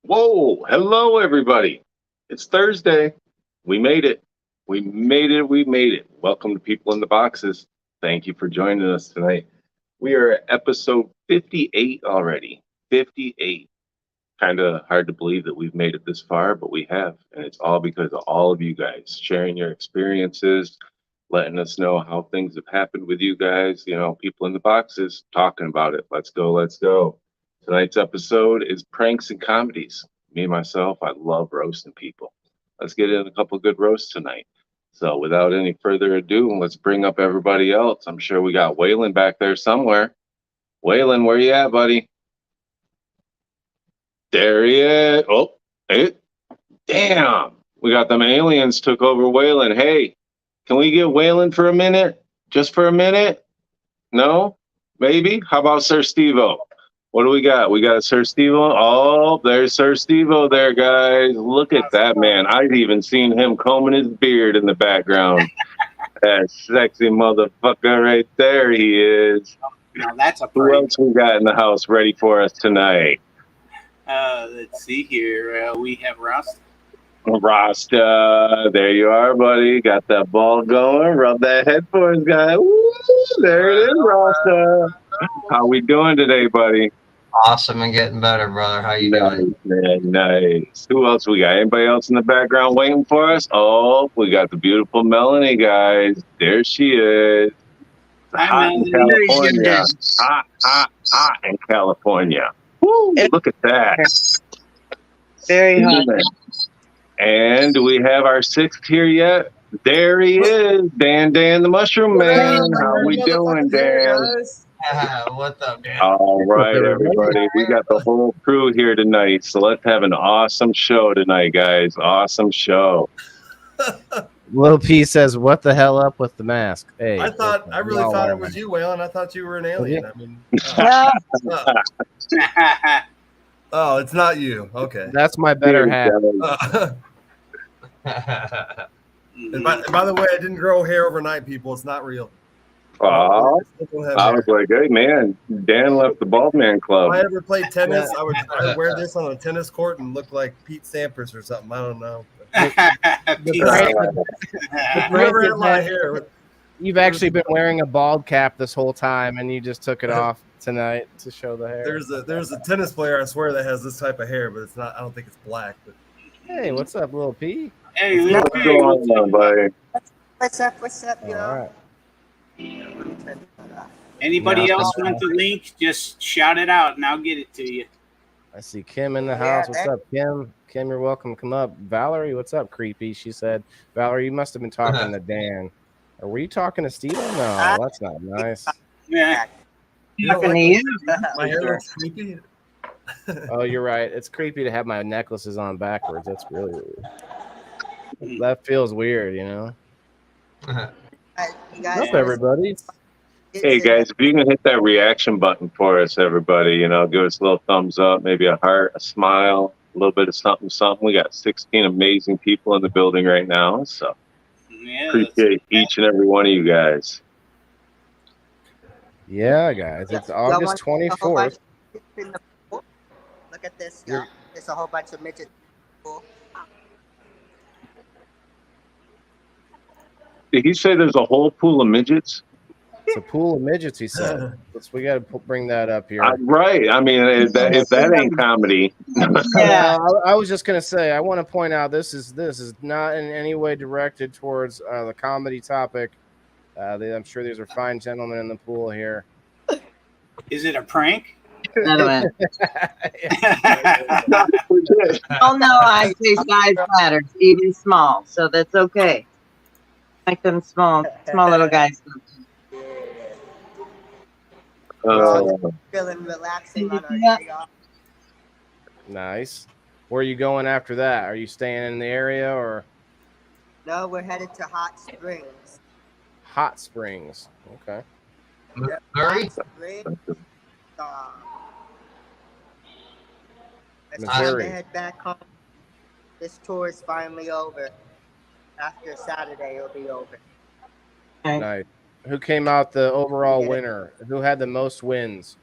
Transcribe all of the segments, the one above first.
Whoa, hello everybody. It's Thursday. We made it. We made it. We made it. Welcome to People in the Boxes. Thank you for joining us tonight. We are at episode 58 already. 58. Kind of hard to believe that we've made it this far, but we have. And it's all because of all of you guys sharing your experiences, letting us know how things have happened with you guys. You know, people in the boxes talking about it. Let's go, let's go. Tonight's episode is pranks and comedies. Me, myself, I love roasting people. Let's get in a couple good roasts tonight. So, without any further ado, let's bring up everybody else. I'm sure we got Waylon back there somewhere. Waylon, where you at, buddy? There he is. Oh, hey, damn. We got them aliens took over Waylon. Hey, can we get Waylon for a minute? Just for a minute? No? Maybe? How about Sir Steve-O? What do we got? We got Sir Steve-O. Oh, there's Sir Steve-O there, guys. Look at that man. I've even seen him combing his beard in the background. That sexy motherfucker right there he is. Now that's a Who else we got in the house ready for us tonight? Let's see here. We have Ross. Rasta, there you are, buddy. Got that ball going. Rub that head for us, guy. Woo, there it is, Rasta. How we doing today, buddy? Awesome and getting better, brother. How you doing? Man, nice. Who else we got? Anybody else in the background waiting for us? Oh, we got the beautiful Melanie, guys. There she is. Hi, Hot in Melanie. California. Hot in California. Woo, look at that. Very hot. And do we have our sixth here yet? There he is, Dan the Mushroom Man. How we doing, Dan? What's up, Dan? All right, everybody. We got the whole crew here tonight, so let's have an awesome show tonight, guys. Awesome show. Lil P says, "What the hell up with the mask?" Hey, I really thought it was you, Waylon. I thought you were an alien. I mean, oh, it's not you. Okay. That's my better half. And by the way, I didn't grow hair overnight, people. It's not real. I was like, hey, man, Dan left the Bald Man Club. If I ever played tennis, I would wear this on a tennis court and look like Pete Sampras or something. I don't know. Never had my hair. You've actually been wearing a bald cap this whole time, and you just took it off tonight to show the hair. There's a tennis player, I swear, that has this type of hair, but it's not. I don't think it's black. But hey, what's up, Lil P? Hey, what's going on, buddy? What's up, yo? All right. Anybody else want the link? Just shout it out, and I'll get it to you. I see Kim in the house. What's up, Kim? Kim, you're welcome to come up. Valerie, what's up, creepy? She said, Valerie, you must have been talking to Dan. Or were you talking to Steven? No, that's not nice. Yeah. My hair looks creepy. Oh, you're right. It's creepy to have my necklaces on backwards. That's really weird. That feels weird, you know? What's up, everybody? Hey, guys, if you can hit that reaction button for us, everybody, you know, give us a little thumbs up, maybe a heart, a smile, a little bit of something, something. We got 16 amazing people in the building right now, so appreciate each and every one of you guys. Yeah, guys, it's August 24th. Look at this. There's a whole bunch of midgets. Did he say there's a whole pool of midgets? It's a pool of midgets, he said. We got to bring that up here. Right. I mean, if that ain't comedy. Yeah, I was just gonna say. I want to point out this is not in any way directed towards the comedy topic. I'm sure these are fine gentlemen in the pool here. Is it a prank? Oh no, I say size matters, even small, so that's okay. Like them small little guys. Feeling relaxing on our day off. Nice. Where are you going after that? Are you staying in the area or? No, we're headed to Hot Springs. Hot Springs. Okay. Missouri? It's time to head back home. This tour is finally over. After Saturday, it'll be over. Nice. Who came out the overall winner? Who had the most wins?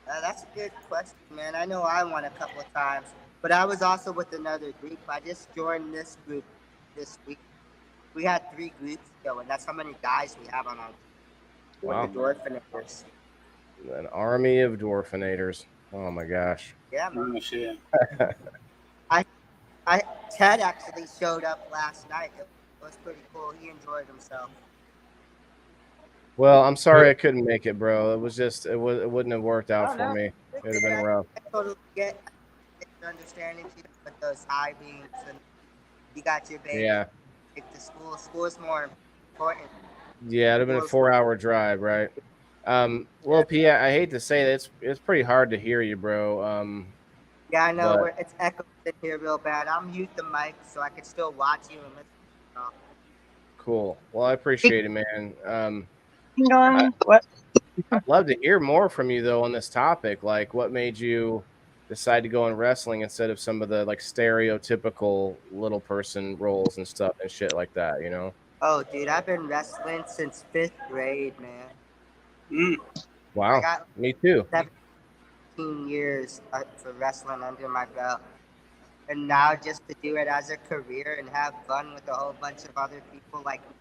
That's a good question, man. I know I won a couple of times, but I was also with another group. I just joined this group this week. We had 3 groups going. That's how many guys we have on our group. Wow. The Dwarfinators. An army of Dwarfinators. Oh my gosh. Yeah, man. Oh, shit. Ted actually showed up last night. It was pretty cool. He enjoyed himself. Well, I'm sorry I couldn't make it, bro. It was just it wouldn't have worked out Oh, for no. me. It would have been rough. I totally get your understanding too, with those high beams and you got your baby. Yeah. Like the school. School is more important. Yeah, it'd have been a 4-hour drive, right? Well, P, I hate to say that it's pretty hard to hear you, bro. Yeah, I know. But- It's echoing in here real bad. I'll mute the mic so I can still watch you and listen. Cool. Well, I appreciate it, man. What? I'd love to hear more from you though on this topic. Like, what made you decide to go in wrestling instead of some of the like stereotypical little person roles and stuff and shit like that? You know? Oh, dude, I've been wrestling since 5th grade, man. Mm. Wow. I got Me too. 17 years for wrestling under my belt. And now just to do it as a career and have fun with a whole bunch of other people like me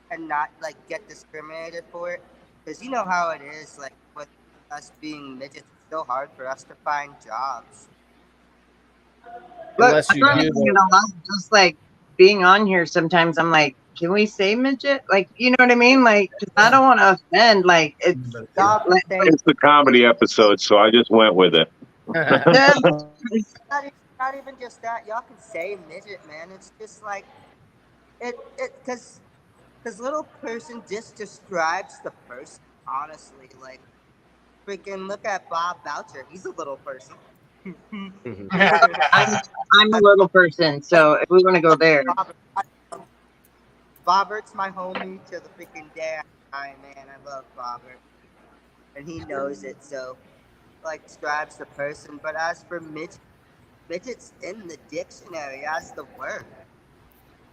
and not like get discriminated for it. Because you know how it is, like with us being midgets, it's still hard for us to find jobs. Unless you I'm do. not gonna lie, just like being on here sometimes I'm like, can we say midget? Like, you know what I mean? Like, 'cause I don't want to offend. Like, it's Stop like, saying It's the comedy episode, so I just went with it. not even just that. Y'all can say midget, man. It's just like because little person just describes the person. Honestly, like freaking look at Bob Boucher. He's a little person. I'm a little person, so if we want to go there, Bobert's my homie to the freaking day I die, man. I love Bobert, and he knows it. So, like, describes the person. But as for midget's in the dictionary as the word.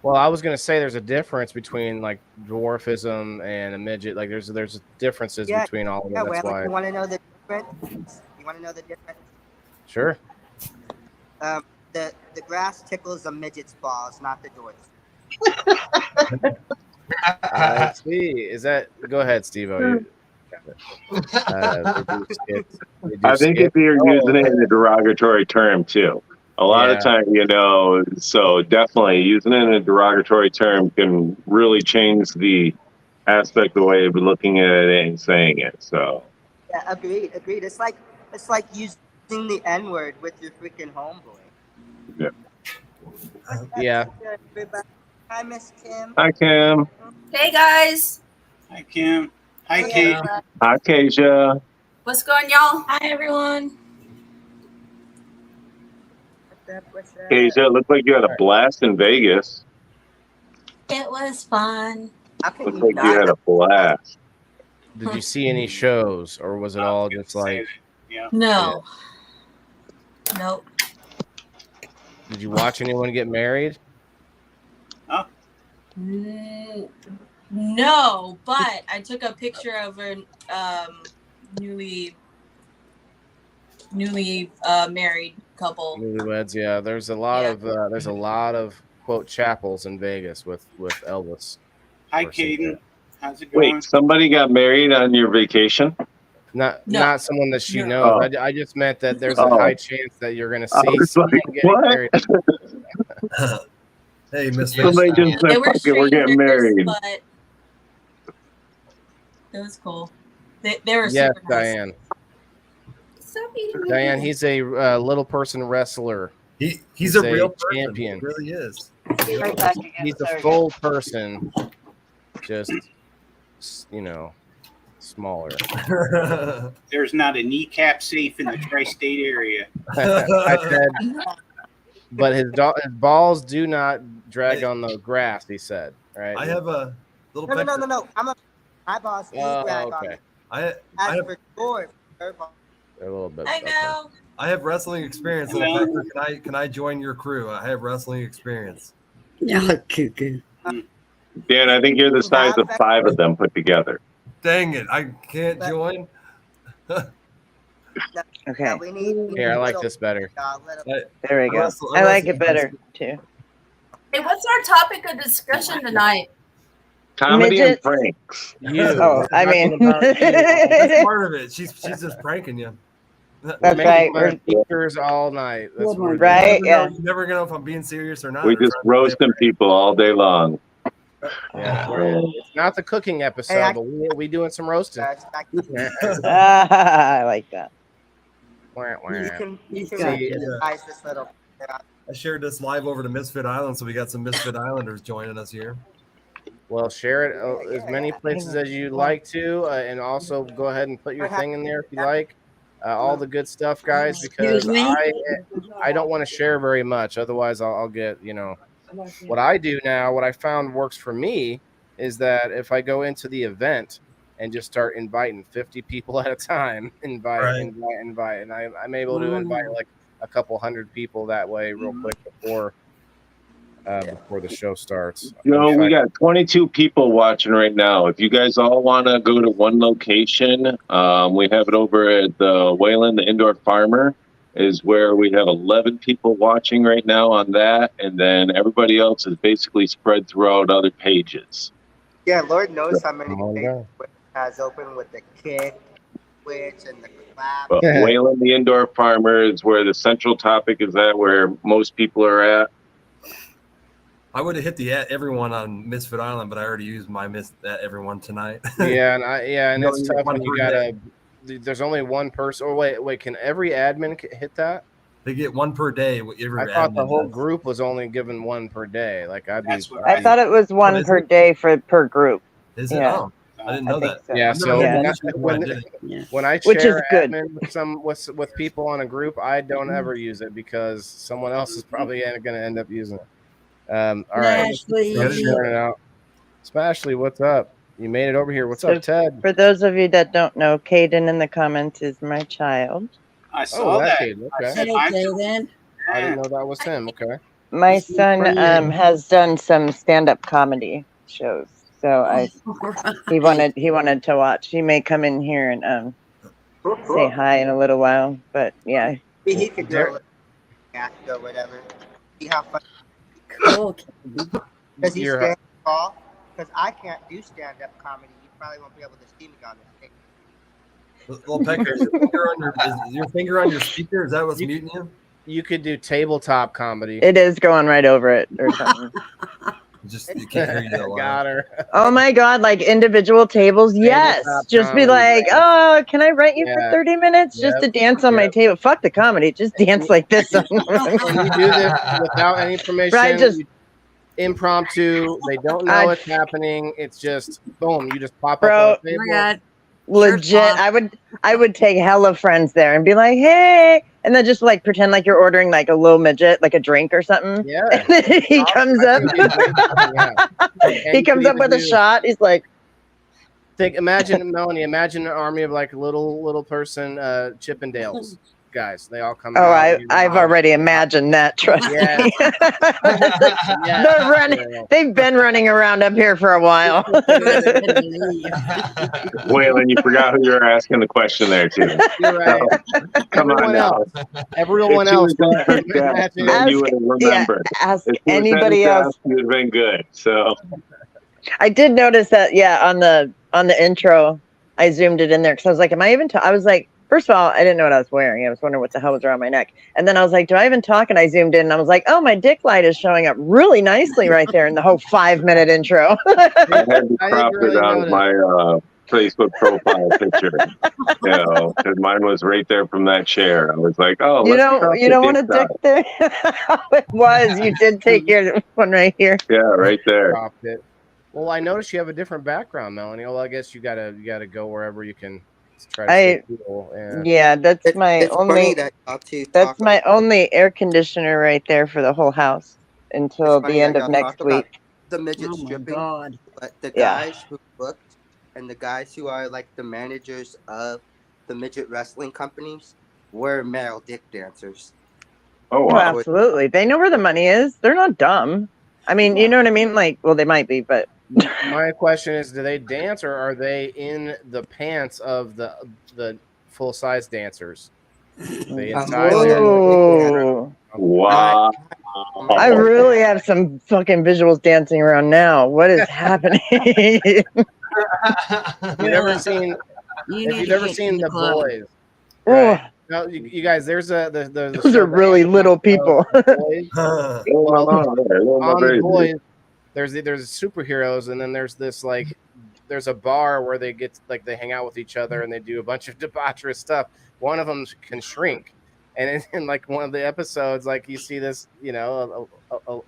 Well, I was gonna say there's a difference between like dwarfism and a midget. Like there's differences Yeah, between all of Yeah, them. That's well, why. you want to know the difference? You want to know the difference? Sure. The grass tickles a midget's balls, not the doors. I see. Is that? Go ahead, Steve. I think if you're using it in a derogatory term too. A lot of time, so definitely using it in a derogatory term can really change the aspect, the way of looking at it and saying it. So Yeah, agreed. It's like using the N-word with your freaking homeboy. Yeah. Yeah. Everybody. Hi, Miss Kim. Hi, Kim. Hey guys, Hi, Kim. Hi, Kate. Hi, Kasia. what's going, y'all? Hi everyone. What's up? Kasia, it looked like you had a blast in Vegas. It was fun. How can Looked you like you not? had a blast. Did you see any shows, or was it all just like? Yeah. No. Nope. Did you watch anyone get married? No, but I took a picture of a newly married couple. Newlyweds, yeah. There's a lot of quote chapels in Vegas with Elvis. Hi, Caden. How's it going? Wait, somebody got married on your vacation? Not someone that she No. knows. Oh. I just meant that there's a high chance that you're gonna I see was someone like, getting what? married. Hey, Miss Somebody Rich. just said, They were "Fuck it, we're getting strangers, married." but it was cool. They were Yes, super nice. Diane. Stop eating me. Diane, he's a little person wrestler. He's a real person. champion. He really is. right back again. He's a Sorry. full person, just smaller. There's not a kneecap safe in the tri-state area. I said, but his balls do not drag on the grass. He said, right? I have a little. No. My boss do drag on okay. me. I As have for yours, her boss. A little bit. I okay. know. I have wrestling experience. Hello. Little Pecker. Can I join your crew? I have wrestling experience. Yeah, cuckoo. Dan, I think you're the size of 5 of them put together. Dang it! I can't join. Okay, We need Here, I like little- this better. there we go. wrestle- I like wrestle it better too. Hey, what's our topic of discussion tonight? Comedy and Midgets. pranks. You. Oh, I mean, That's part of it. She's just pranking you. that's Making right. fun We're of teachers all night. That's what we're right. You Yeah. never know if I'm being serious or not. We or just trying to play roasting people all day long. Yeah, it's not the cooking episode, Hey, but we doing some roasting. Guys, I like that. you can See, recognize this little. I shared this live over to Misfit Island, so we got some Misfit Islanders joining us here. Well, share it as many places as you'd like to, and also go ahead and put your thing in there if you like. All the good stuff, guys, because Excuse me? I don't want to share very much. Otherwise, I'll get, what I do now, what I found works for me is that if I go into the event and just start inviting 50 people at a time, invite, and I'm able to invite like a couple hundred people that way real quick before the show starts. We got 22 people watching right now. If you guys all want to go to one location, we have it over at the Wayland, the Indoor Farmer, is where we have 11 people watching right now on that, and then everybody else is basically spread throughout other pages. Yeah, Lord knows how many pages has open with the kick, switch, and the clap. But Wayland, the Indoor Farmer, is where the central topic is at, where most people are at. I would have hit the everyone on Misfit Island, but I already used my everyone tonight. Yeah, and it's tough when you gotta. There's only one person. Oh wait, can every admin hit that? They get one per day. I thought the whole group was only given one per day. Like I thought it was one per day per group. Is it? Yeah. Oh, I didn't know that. Yeah, so when I Which is share good. admin with people on a group, I don't ever use it because someone else is probably going to end up using it. All right, let's share it out. Spashley, what's up? You made it over here. What's up, Ted? For those of you that don't know, Caden in the comments is my child. I saw that. Caden, okay. Then. I didn't know that was him. Okay. My son has done some stand-up comedy shows, so he wanted to watch. He may come in here and say hi in a little while, but yeah. He could go or whatever. See how fun. Does he stand tall? Because I can't do stand-up comedy. You probably won't be able to see me on the stage. Well, Pecker, is your finger on your speaker? Is that what's muting you? You could do tabletop comedy. It is going right over it or something. You can't hear you that loud. Got her. Oh my God, like individual tables? Yes. Just be like, oh, can I rent you for 30 minutes just to dance on my table? Fuck the comedy. Just dance like this. When you do this without any permission, right, just impromptu, they don't know it's happening. It's just boom, you just pop up on the table. Oh my God. Legit, I would take hella friends there and be like, hey, and then just like pretend like you're ordering like a little midget, like a drink or something. Yeah. And then he comes up. He comes up with a shot. He's like, imagine Melanie, imagine an army of like little person Chippendales guys. They all come. Oh, I've already imagined that. Trust me. They're running. They've been running around up here for a while. Waylon, you forgot who you were asking the question there too. You're right. Come on now. Everyone else. You would remember. Ask anybody else. You'd have been good. So I did notice that. Yeah, on the intro, I zoomed it in there because I was like, "Am I even?" I was like. First of all, I didn't know what I was wearing. I was wondering what the hell was around my neck. And then I was like, do I even talk? And I zoomed in and I was like, oh, my dick light is showing up really nicely right there in the whole 5-minute intro. I had to crop it on my Facebook profile picture. Because mine was right there from that chair. I was like, oh, you don't want a dick there? It was. You did take your one right here. Yeah, right there. Cropped it. Well, I noticed you have a different background, Melanie. Well, I guess you gotta go wherever you can. Yeah, that's my only. That's my only air conditioner right there for the whole house until the end of next week. The midget stripping, but the guys who booked and the guys who are like the managers of the midget wrestling companies were male dick dancers. Oh, wow. Absolutely. They know where the money is. They're not dumb. I mean, you know what I mean? Like, well, they might be, but. My question is, do they dance or are they in the pants of the full-size dancers? They inside wow. I really have some fucking visuals dancing around now. What is happening? You've never seen The Boys? Right. No, you guys, there's those are really little people. On The Boys, there's superheroes, and then there's this like there's a bar where they get like they hang out with each other and they do a bunch of debaucherous stuff. One of them can shrink, and in like one of the episodes, like you see this, you know,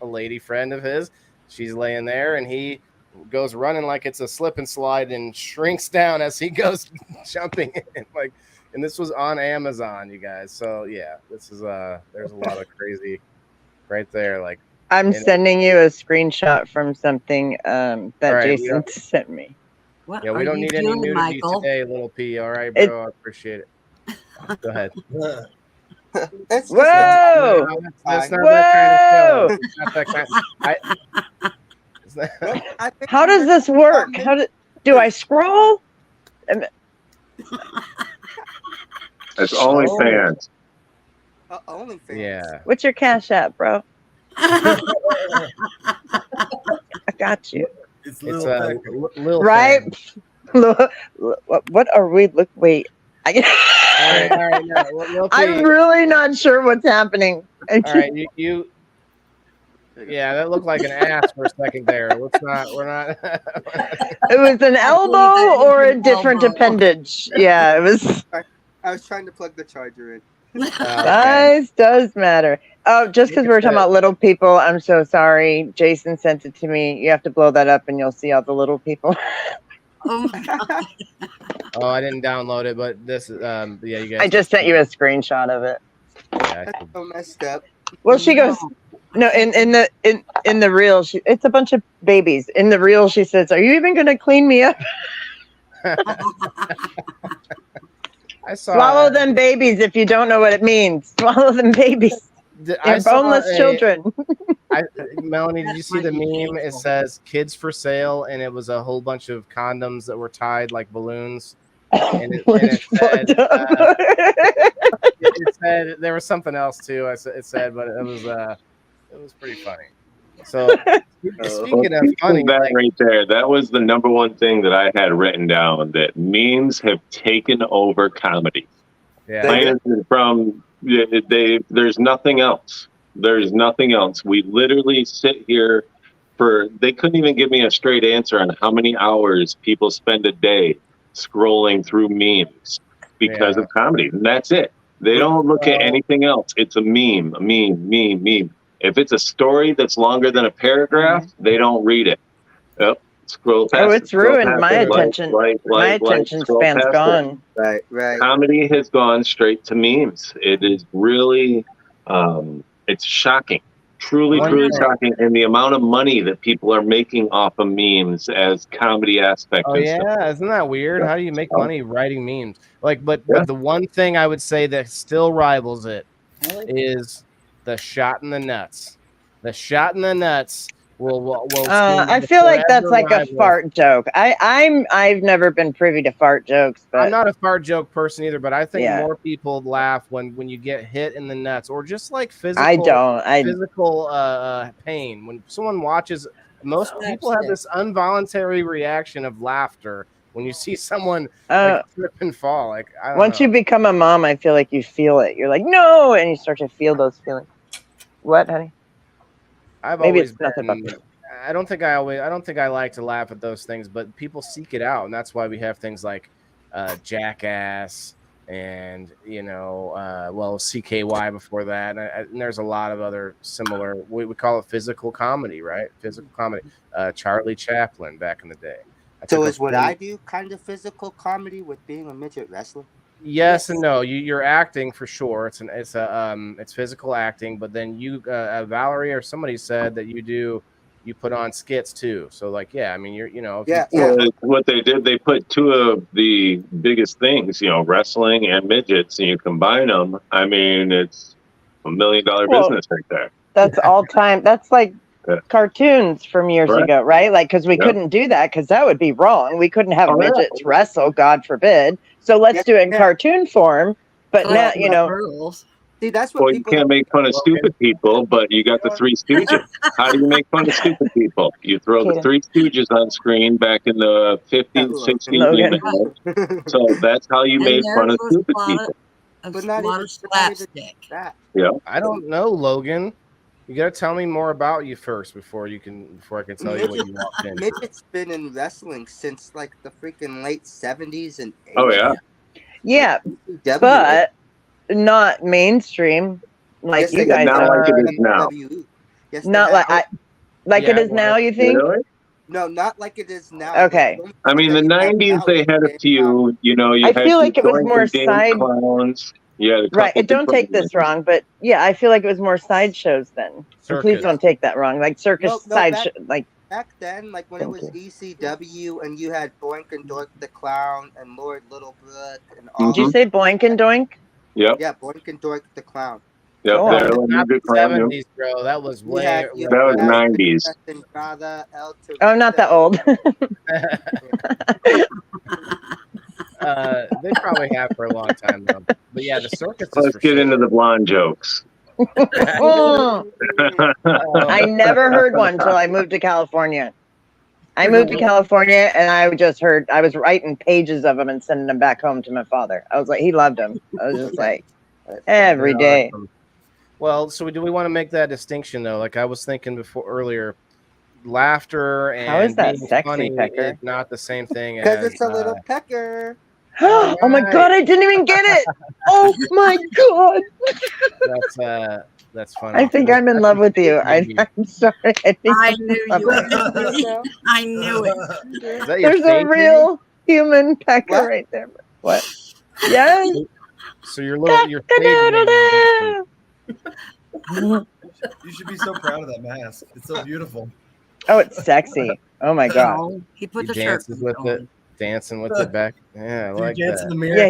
a lady friend of his, she's laying there, and he goes running like it's a slip and slide and shrinks down as he goes jumping in, like. And this was on Amazon, you guys. So yeah, this is there's a lot of crazy right there. Like I'm sending you a screenshot from something that right, Jason sent me. What yeah, we are don't you need any doing, nudity Michael? today, little P. All right, bro, I appreciate it. Go ahead. It's Whoa! That's not Whoa! that kind of show. It's not that kind. It's not- How does this work? Do I scroll? It's OnlyFans. OnlyFans. Yeah. What's your Cash App, bro? I got you. It's Lil Right? What are we? Look, wait. All right, no, Lil P. I'm really not sure what's happening. All right, you. Yeah, that looked like an ass for a second there. Let's not. We're not. It was an elbow or a different appendage. Yeah, it was. I was trying to plug the charger in. Size does matter. Oh, just because we were talking about little people, I'm so sorry. Jason sent it to me. You have to blow that up, and you'll see all the little people. Oh my God. Oh, I didn't download it, but this is yeah, you guys. I just sent you a screenshot of it. Yeah, That's so messed up. Well, she goes. No, in the reel, it's a bunch of babies. In the reel, she says, "Are you even going to clean me up?" I saw. Swallow them babies if you don't know what it means. Swallow them babies. They're boneless children. Melanie, did you see the meme? It says "kids for sale," and it was a whole bunch of condoms that were tied like balloons. And it said there was something else too. It said, but it was pretty funny. So speaking of funny, that right there, that was the number one thing that I had written down, that memes have taken over comedy. Yeah. There's nothing else. There's nothing else. We literally sit here they couldn't even give me a straight answer on how many hours people spend a day scrolling through memes because of comedy. And that's it. They don't look at anything else. It's a meme. If it's a story that's longer than a paragraph, they don't read it. Yep. Scroll past it's ruined my attention. My attention span's gone. Right. Comedy has gone straight to memes. It is really, it's shocking. Truly shocking. And the amount of money that people are making off of memes as comedy aspect. Oh yeah, isn't that weird? How do you make money writing memes? Like, but the one thing I would say that still rivals it is the shot in the nuts. The shot in the nuts will I feel like that's like a fart joke. I've never been privy to fart jokes, but I'm not a fart joke person either. But I think more people laugh when you get hit in the nuts, or just like physical. Physical pain. When someone watches, most people have this involuntary reaction of laughter when you see someone like, trip and fall. Like once you become a mom, I feel like you feel it. You're like, no, and you start to feel those feelings. What, honey? Maybe it's nothing about me. I don't think I like to laugh at those things, but people seek it out, and that's why we have things like Jackass and CKY before that, and there's a lot of other similar. We call it physical comedy, right? Physical comedy. Charlie Chaplin back in the day. So is what I do kind of physical comedy with being a midget wrestler? Yes and no. You're acting for sure. It's physical acting, but then Valerie or somebody said that you put on skits too. So like, yeah, I mean, what they did, they put two of the biggest things, wrestling and midgets, and you combine them. I mean, it's $1 million business right there. That's all time. That's like cartoons from years ago, right? Like, because we couldn't do that because that would be wrong. We couldn't have midgets wrestle, God forbid. So let's do it in cartoon form. But now, See, that's what you can't make fun of stupid people, but you got the Three Stooges. How do you make fun of stupid people? You throw the Three Stooges on screen back in the 50s, 60s. So that's how you made fun of stupid people. But not even slapstick. Yeah. I don't know, Logan. You gotta tell me more about you first before I can tell you what you walked in. Midget's been in wrestling since like the freaking late 70s and 80s. Oh yeah. Yeah, ECW. but not mainstream like Yes, you they guys Not are. like it is now. WWE. Yes, they Not have. like Yeah, it is now. You think? Really? No, not like it is now. Okay. I mean, the '90s they had a few. You know, you I had feel like it was Doink more and Dink side. clowns. You had a Right. couple And don't take this wrong, but yeah, I feel like it was more sideshows then. And please Circus. don't take that wrong. Like circus No, sideshow. Like back then, like when it was ECW and you had Boink and Dork the Clown and Lord Littlebrook and all. did you say Boink and Doink? Yep. Yeah, Boink and Dork the Clown. Yep. Oh, There, Not the Good Clown, yep. 70s, bro. That was way. had- That was '90s. Oh, not that old. They probably have for a long time though. But yeah, the circus. Let's get into the blonde jokes. I never heard one until I moved to California. I moved to California and I was writing pages of them and sending them back home to my father. I was like, he loved them. I was just like, every day. Well, so do we want to make that distinction though? Like I was thinking earlier, laughter and How is that being sexy, funny Pecker? is not the same thing Because as it's a little pecker. Oh my god, I didn't even get it. Oh my god. That's funny. I think I'm in love with you. I'm sorry. I knew you would. I knew it. Is that your There's a fake real human pecker right there. What? Yes. name? So your little your You should be so proud of that mask. It's so beautiful. Oh, it's sexy. Oh my god. Oh, he put he the shirt dances with on. it, dancing with it back. Yeah, I Do you like dance that. in the mirror? Yeah,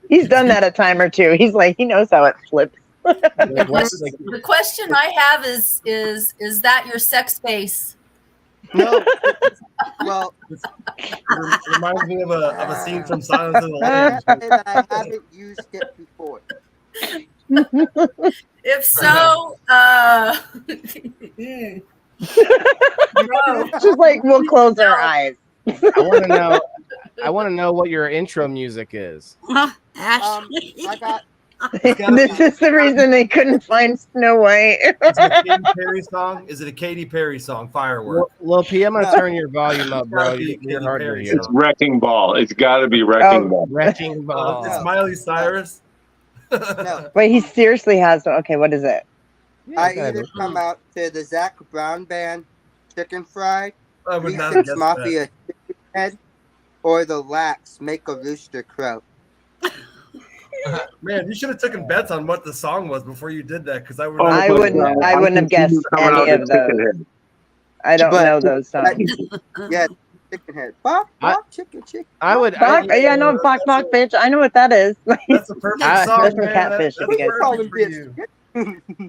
he's done that a time or two. He's like, he knows how it flips. Like, what's, like, The question I have is that your sex face? No. Well, It reminds me of a scene from Silence of the I Lambs. haven't used it before. If so, She's like, we'll close our eyes. I want to know what your intro music is. Ashley. I got. This is the reason they couldn't find Snow White. Is it a Katy Perry song? Is it a Katy Perry song? Firework. Lil P, I'm gonna No. turn your volume up, bro. Gotta be You're Katy hard to Perry hear. It's Wrecking Ball. It's got to be Wrecking Ball. Wrecking ball. It's Miley Cyrus. No, Wait, he seriously has one. Okay, what is it? I either come out to the Zach Brown Band Chicken Fry, I would not 3 have 6 guessed Mafia Chicken Head, or the Lax Make a Rooster Crow. that. Man, you should have taken bets on what the song was before you did that, because I would. I wouldn't have guessed any of those. I don't know those songs. Yeah, Chicken Head. Bok, bok, chicken, chicken. I would. Bok, yeah, I know Bok Bok bitch. I know what that is. That's a perfect I- song. That's from man. Catfish, if you guys- perfect for you.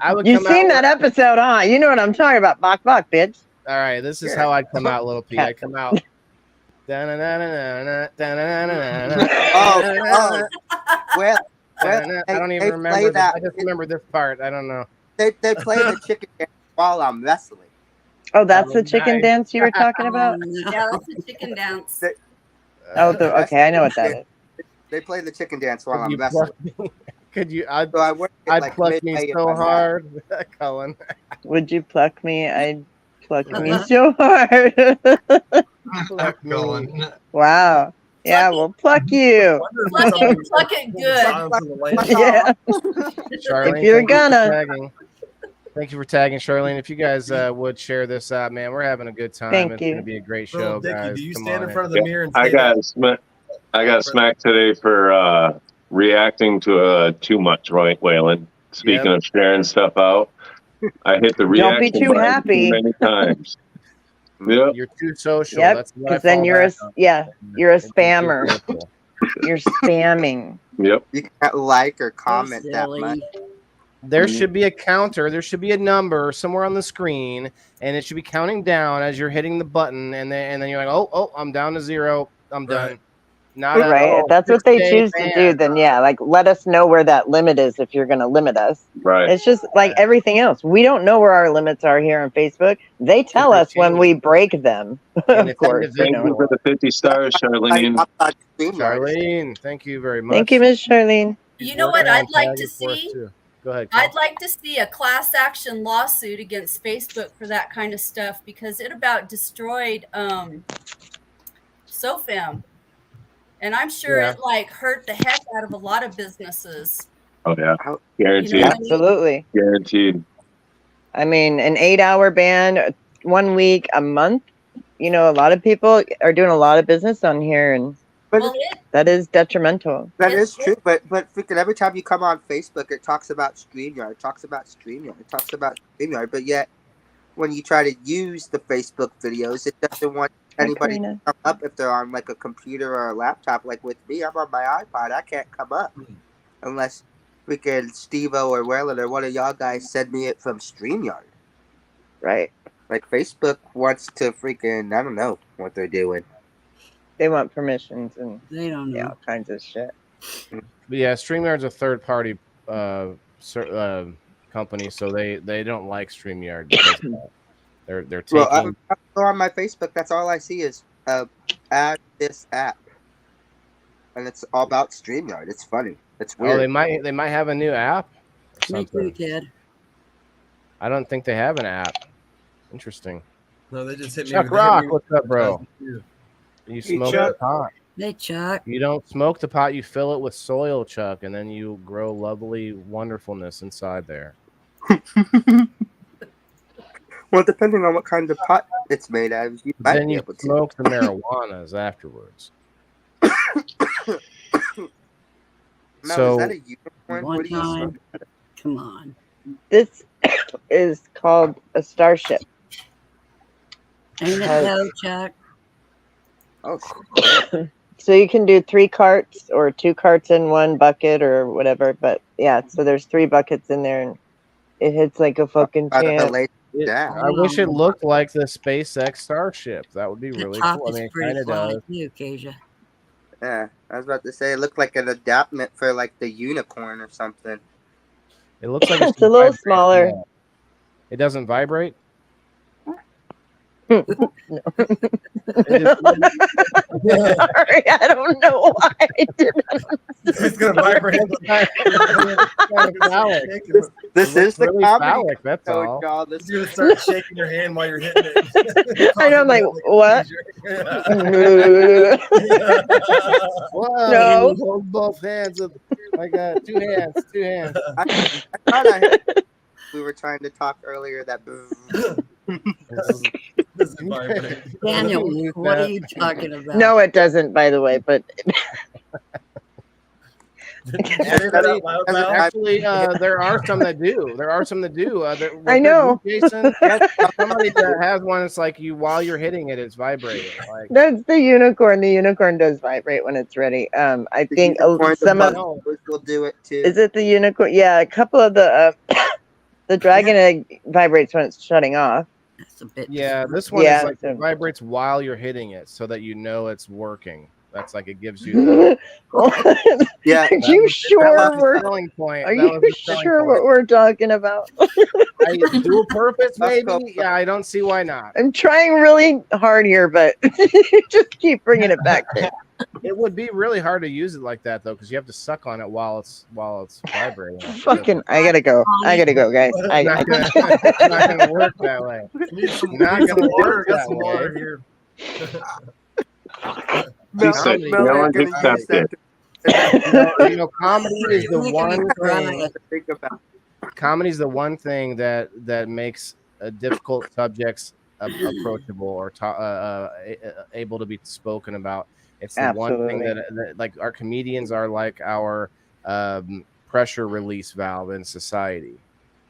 I would. You've come seen out, that episode, huh? You know what I'm talking about. Bok Bok bitch. All right, this is how I'd come out, Little P. I'd come out. Oh, well, I don't even remember. that. I just remember this part. I don't know. They play the chicken dance while I'm wrestling. Oh, that's the Oh, chicken nice. dance you were talking about? yeah, that's a chicken dance. Oh, okay, I know what that is. They play the chicken dance while Could I'm you wrestling. pluck me? Could you? I'd So I work at like pluck me midnight so if I'm hard, Cullen. Would you pluck me? I'd pluck me so hard. Pluck me. Going. Wow. Yeah, we'll pluck you. Pluck it good. Silence of the Lambs. Yeah. Charlene, If you're thank you for gonna. tagging. Thank you for tagging, Charlene. If you guys would share this out, man, we're having a good time. Thank it's you. gonna be a great show, Little Dicky, guys. do you Come stand on in front of the mirror and I say that? got smacked today for reacting to too much, right, Waylon? Speaking of sharing stuff out, I hit the reaction Don't be too button happy. too many times. Yep. You're too social. Yep. That's what I Because then fall you're a back on. you're a You're too spammer. social. You're spamming. Yep. You can't like or comment that silly. much. There should be a counter. There should be a number somewhere on the screen, and it should be counting down as you're hitting the button, and then you're like, oh, I'm down to 0. I'm done. Right. Not a, Right. oh, If that's what they 6K choose to do, ban. then yeah, like let us know where that limit is if you're gonna limit us. Right. It's just like everything else. We don't know where our limits are here on Facebook. They tell They us when change. we break them. And Of it's course. individual. Thank you for the 50 stars, Charlene. I'm Charlene, thank you very much. Thank you, Miss Charlene. You know what I'd like to Tagging for us, see? too. Go ahead. Ken. I'd like to see a class action lawsuit against Facebook for that kind of stuff because it about destroyed SoFam. And I'm sure it like hurt the heck out of a lot of businesses. Oh yeah, guaranteed. You know what I mean? Absolutely. Guaranteed. I mean, an 8-hour ban, 1 week, a month. You know, a lot of people are doing a lot of business on here, and that is detrimental. That is true, but freaking every time you come on Facebook, it talks about StreamYard, it talks about StreamYard, but yet when you try to use the Facebook videos, it doesn't want anybody to come up if they're on like a computer or a laptop. Like with me, I'm on my iPod, I can't come up unless freaking Steve-O or Waylon or one of y'all guys send me it from StreamYard. Right. Like Facebook wants to freaking, I don't know what they're doing. They want permissions and they don't know all kinds of shit. But yeah, StreamYard's a third-party company, so they don't like StreamYard because they're taking. Well, I go on my Facebook. That's all I see is add this app, and it's all about StreamYard. It's funny. It's weird. Oh, they might have a new app. Or something. Ted. I don't think they have an app. Interesting. No, they just hit me. Chuck Rock, what's up, bro? You smoke the pot. Hey, Chuck. You don't smoke the pot. You fill it with soil, Chuck, and then you grow lovely wonderfulness inside there. Well, depending on what kind of pot it's made out of, you might then be you able to. smoke the marijuanas afterwards. Now, So is that a unicorn? One What do you time. Come on. This is called a starship. Ain't it though, Chuck? Oh, so you can do 3 carts or 2 carts in one bucket or whatever. But yeah, so there's 3 buckets in there, and it hits like a fucking champ. I wish it looked like the SpaceX Starship. That would be really top cool. I is mean, it pretty kind of fly does. too, Kasia. Yeah, I was about to say it looked like an adaptment for like the unicorn or something. It looks like It's a little smaller. It doesn't vibrate. No. Sorry, I don't know why I did that. It's gonna vibrate. This is the really comedy. phallic, that's show, all. y'all. This You're gonna start shaking your hand while you're hitting it. I know, I'm like, what? Whoa, No. hold both hands up. I got 2 hands. I thought we were trying to talk earlier that. Daniel, what are you talking about? No, it doesn't, by the way, but Actually, there are some that do. I know. Jason, somebody that has one, it's like you while you're hitting it, it's vibrating. Like that's the unicorn. The unicorn does vibrate when it's ready. I think some of will do it too. Is it the unicorn? Yeah, a couple of the the dragon egg vibrates when it's shutting off. That's a bit. Yeah, this one is like it vibrates while you're hitting it, so that you know it's working. That's like it gives you. The, yeah, are you sure we're? Selling point. Are you sure what we're talking about? I do a purpose, maybe. Yeah, I don't see why not. I'm trying really hard here, but you just keep bringing it back there. It would be really hard to use it like that though, because you have to suck on it while it's vibrating. Fucking, I gotta go, guys. It's not gonna work that way. Not gonna work that way. Here. Comedy is the one thing. Comedy is the one thing that makes difficult subjects approachable or able to be spoken about. It's the one thing that like our comedians are like our pressure release valve in society,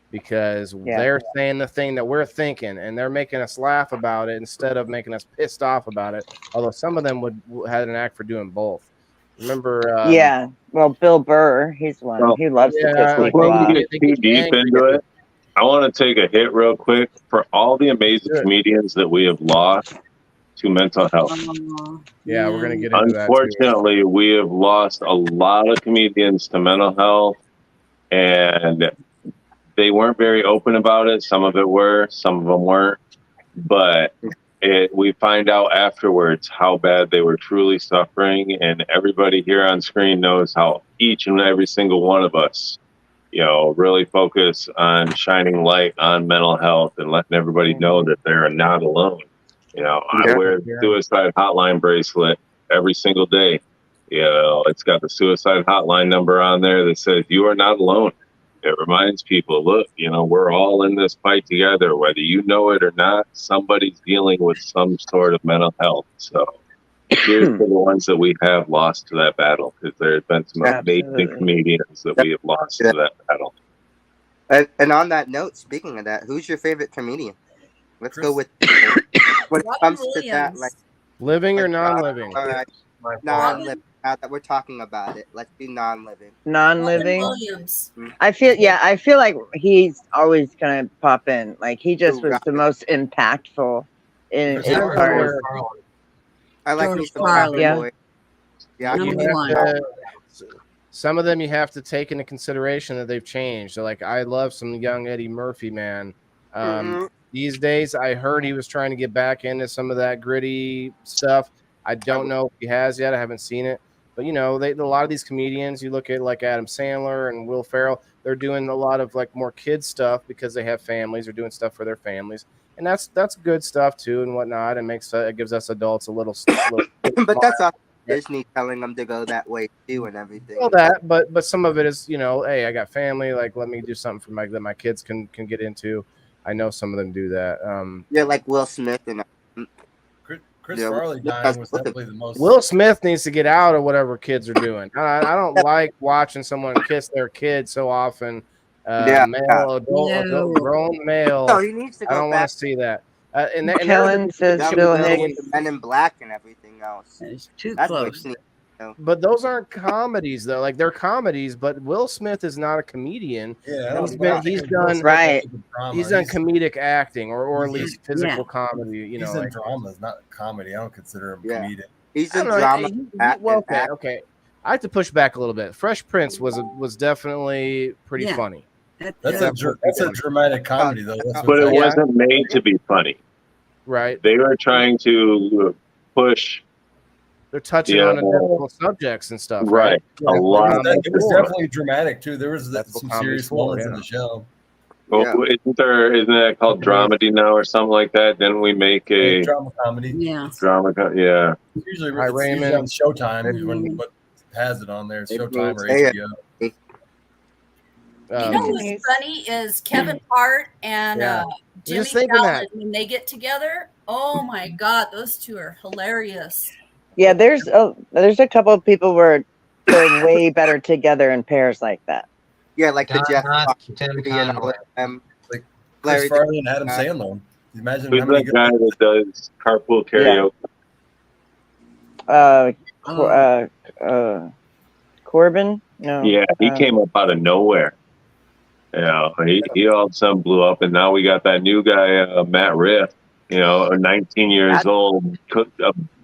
because they're saying the thing that we're thinking and they're making us laugh about it instead of making us pissed off about it. Although some of them had an act for doing both. Remember? Well, Bill Burr, he's one. He loves to piss people before off. we get too deep into it, I want to take a hit real quick for all the amazing comedians that we have lost to mental health. Yeah, we're gonna get into that. Unfortunately, we have lost a lot of comedians to mental health, and they weren't very open about it. Some of it were, some of them weren't. But we find out afterwards how bad they were truly suffering, and everybody here on screen knows how each and every single one of us really focus on shining light on mental health and letting everybody know that they're not alone. I wear the suicide hotline bracelet every single day. It's got the suicide hotline number on there that says you are not alone. It reminds people, look, we're all in this fight together, whether you know it or not. Somebody's dealing with some sort of mental health. So cheers to the ones that we have lost to that battle, because there's been some amazing comedians that we have lost to that battle. And on that note, speaking of that, who's your favorite comedian? Let's go with when it comes to that, like living or non-living. All right, non-living. Now that we're talking about it, let's do non-living. Non-living. Williams. I feel like he's always gonna pop in. Like he just was the most impactful in part. I like me some Robert Boy. Yeah, some of them you have to take into consideration that they've changed. So, like, I love some young Eddie Murphy, man. These days, I heard he was trying to get back into some of that gritty stuff. I don't know if he has yet. I haven't seen it. But, a lot of these comedians, you look at like Adam Sandler and Will Ferrell, they're doing a lot of like more kids stuff because they have families. They're doing stuff for their families. And that's good stuff too and whatnot. It gives us adults a little but that's all Disney telling them to go that way too and everything. Well, that, but some of it is, hey, I got family. Like, let me do something for that my kids can get into. I know some of them do that. Like Will Smith and Chris Farley dying was definitely the most. Will Smith needs to get out of whatever kids are doing. I don't like watching someone kiss their kid so often. Male, adult, grown male. No, he needs to go I don't want to see that. And Kellen says Bill Higgins, Men in Black, and everything else. It's too That's close. But those aren't comedies, though. Like, they're comedies, but Will Smith is not a comedian. Yeah, he's done comedic acting or at least physical comedy. He's in dramas, not comedy. I don't consider him comedic. He's in drama. Okay. I have to push back a little bit. Fresh Prince was definitely pretty funny. That's a dramatic comedy, though. But it wasn't made to be funny. Right. They were trying to push. They're touching on difficult subjects and stuff. Right. A lot. It was definitely dramatic, too. There was some serious moments in the show. Well, isn't that called dramedy now or something like that? Then we make a drama comedy. Yeah. Drama. Yeah. Usually on Showtime when has it on there. It's Showtime or HBO. What's funny is Kevin Hart and Jimmy Fallon when they get together. Oh my God, those two are hilarious. Yeah, there's a couple of people where they're way better together in pairs like that. Yeah, like the Jeff like Chris Farley and Adam Sandler. Imagine who's that guy that does carpool karaoke? Corbin? No. Yeah, he came up out of nowhere. He all of a sudden blew up, and now we got that new guy, Matt Riff. 19 years old, going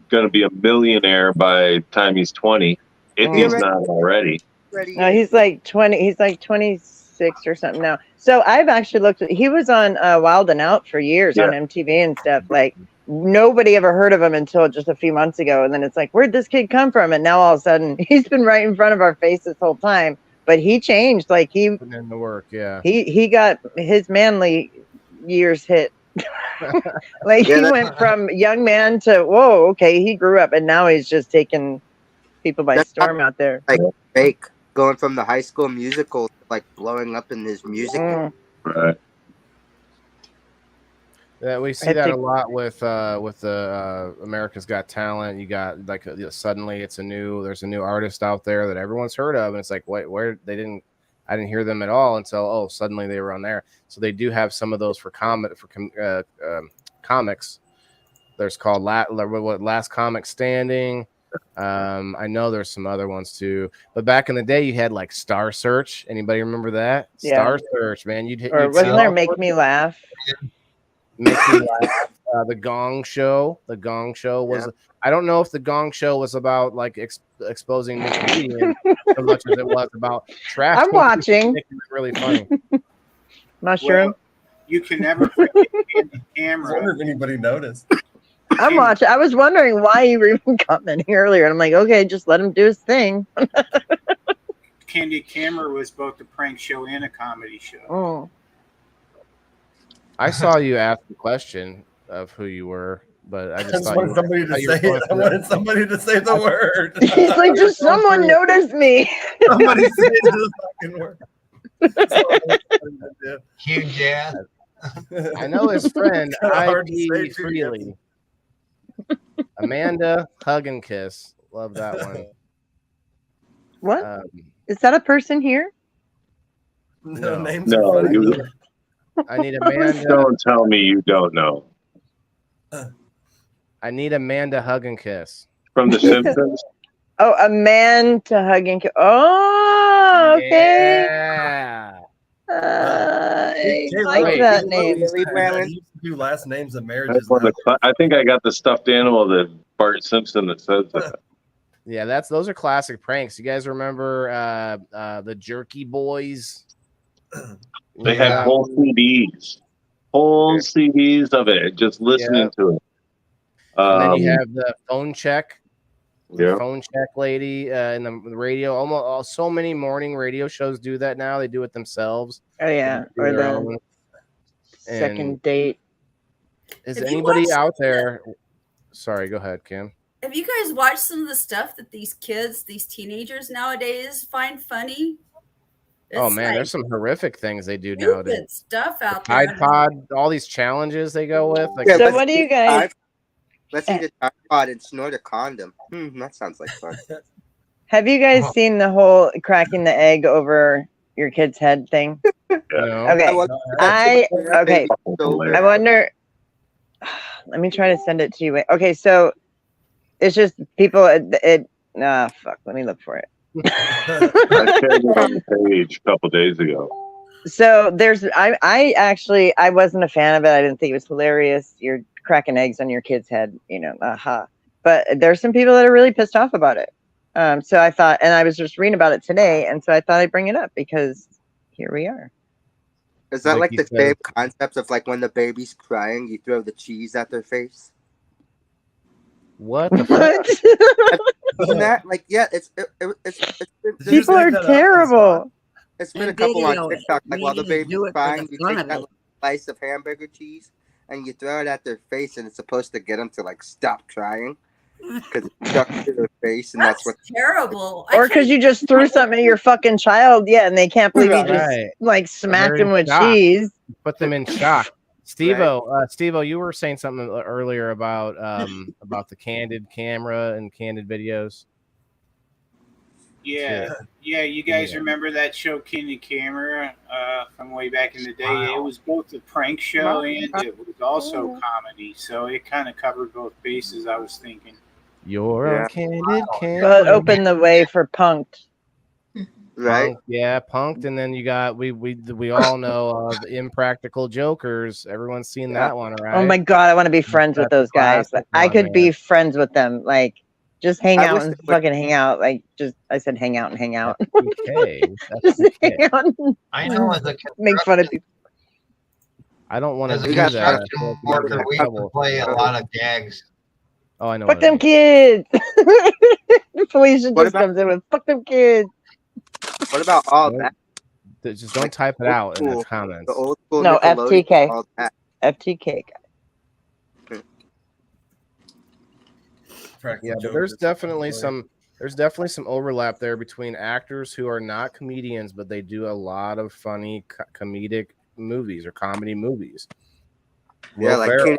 to be a millionaire by the time he's 20, if he's not already. No, he's like 20. He's like 26 or something now. So I've actually looked at. He was on Wild and Out for years on MTV and stuff. Like nobody ever heard of him until just a few months ago, and then it's like, where'd this kid come from? And now all of a sudden, he's been right in front of our face this whole time. But he changed. Like he put in the work. Yeah. He got his manly years hit. Like he went from young man to whoa. Okay, he grew up, and now he's just taking people by storm out there. Like fake. Going from the High School Musical to like blowing up in his music. Right. Yeah, we see that a lot with the America's Got Talent. You got like suddenly there's a new artist out there that everyone's heard of, and it's like wait, where I didn't hear them at all until suddenly they were on there. So they do have some of those for comics. There's called Last Comic Standing. I know there's some other ones too, but back in the day you had like Star Search. Anybody remember that? Yeah. Star Search, man. Wasn't there Make Me Laugh? Make Me Laugh. The Gong Show. The Gong Show was. I don't know if the Gong Show was about like exposing new comedians so much as it was about trash. I'm watching. It was really funny. Mushroom. Well, you can never forget the camera. I wonder if anybody noticed. I'm watching. I was wondering why you were even commenting earlier, and I'm like, okay, just let him do his thing. Candid Camera was both a prank show and a comedy show. Oh. I saw you ask the question of who you were, but I just thought wanted somebody to say it. I wanted somebody to say the word. He's like, just someone noticed me. Somebody say the fucking word. Huge ass. I know his friend Kinda hard to say, I.P. too, Freely. Amanda Hug and Kiss. Love that one. What? Is that a person here? No, names No, are you funny. I need Amanda. don't tell me you don't know. I need Amanda Hug and Kiss. From The Simpsons? Oh, a man to hug and kiss. Oh, okay. Yeah. I Jay like Wait, that Leno name. used to do last names of marriages. I think I got the stuffed animal that Bart Simpson that says that. Yeah, those are classic pranks. You guys remember the Jerky Boys? They had whole CDs. Whole CDs of it, just listening to it. And then you have the phone check. Yeah. Phone check lady in the radio. Almost so many morning radio shows do that now. They do it themselves. Oh yeah, Do or their the own. second And date. is Have you anybody watched out there? Sorry, go ahead, Kim. Have you guys watched some of the stuff that these kids, these teenagers nowadays find funny? Oh It's man, like there's some horrific things they do nowadays. stupid stuff out there. Tide Pod, all these challenges they go with. Like, Yeah, So let's what do you eat guys? Tide- Let's eat a Tide Pod and snort a condom. That sounds like fun. Have you guys seen the whole cracking the egg over your kid's head thing? No. Okay. I wonder. Let me try to send it to you. Okay, so it's just people. Fuck. Let me look for it. I shared it on the page a couple days ago. So there's. I actually I wasn't a fan of it. I didn't think it was hilarious. You're cracking eggs on your kid's head. But there's some people that are really pissed off about it. So I thought, and I was just reading about it today, and so I thought I'd bring it up because here we are. Is that like the same concept of like when the baby's crying, you throw the cheese at their face? What the fuck? Isn't that like it's people are terrible. It's been a And couple video on it. TikTok. Like We while the need to baby's do it for crying, the you fun take of that it. little slice of hamburger cheese and you throw it at their face, and it's supposed to get them to like stop crying because it's stuck to their face, and that's what. Terrible. Or because you just threw something at your fucking child, and they can't believe you just Right. like smacked They're him in with shock. cheese. Put them in shock. Steve-O, you were saying something earlier about the candid camera and candid videos. Yeah, you guys remember that show, Candid Camera, from way back in the day? Wow. It was both a prank show and it was also comedy, so it kind of covered both bases, I was thinking. You're on candid camera. But open the way for punked. Right? Punked, and then you got we all know of Impractical Jokers. Everyone's seen that one, right? Oh my god, I want to be friends with those guys. classic I one, could man. be friends with them. Like, just hang I out wish and they would- fucking hang out. Like, I said hang out and hang out. Okay, Just hang out and I know as a make fun of people. I don't want to as a do that. construction worker, we have to play a lot of gags. Oh, I know. Fuck what it them kids. Felicia What just about- comes in with fuck them kids. What about all Nope. that? Just don't type it out in the School. comments. The old school No, Nickelodeon, FTK. all that. FTK. Yeah, but there's definitely some overlap there between actors who are not comedians, but they do a lot of funny comedic movies or comedy movies. Yeah, Will like Ferrell.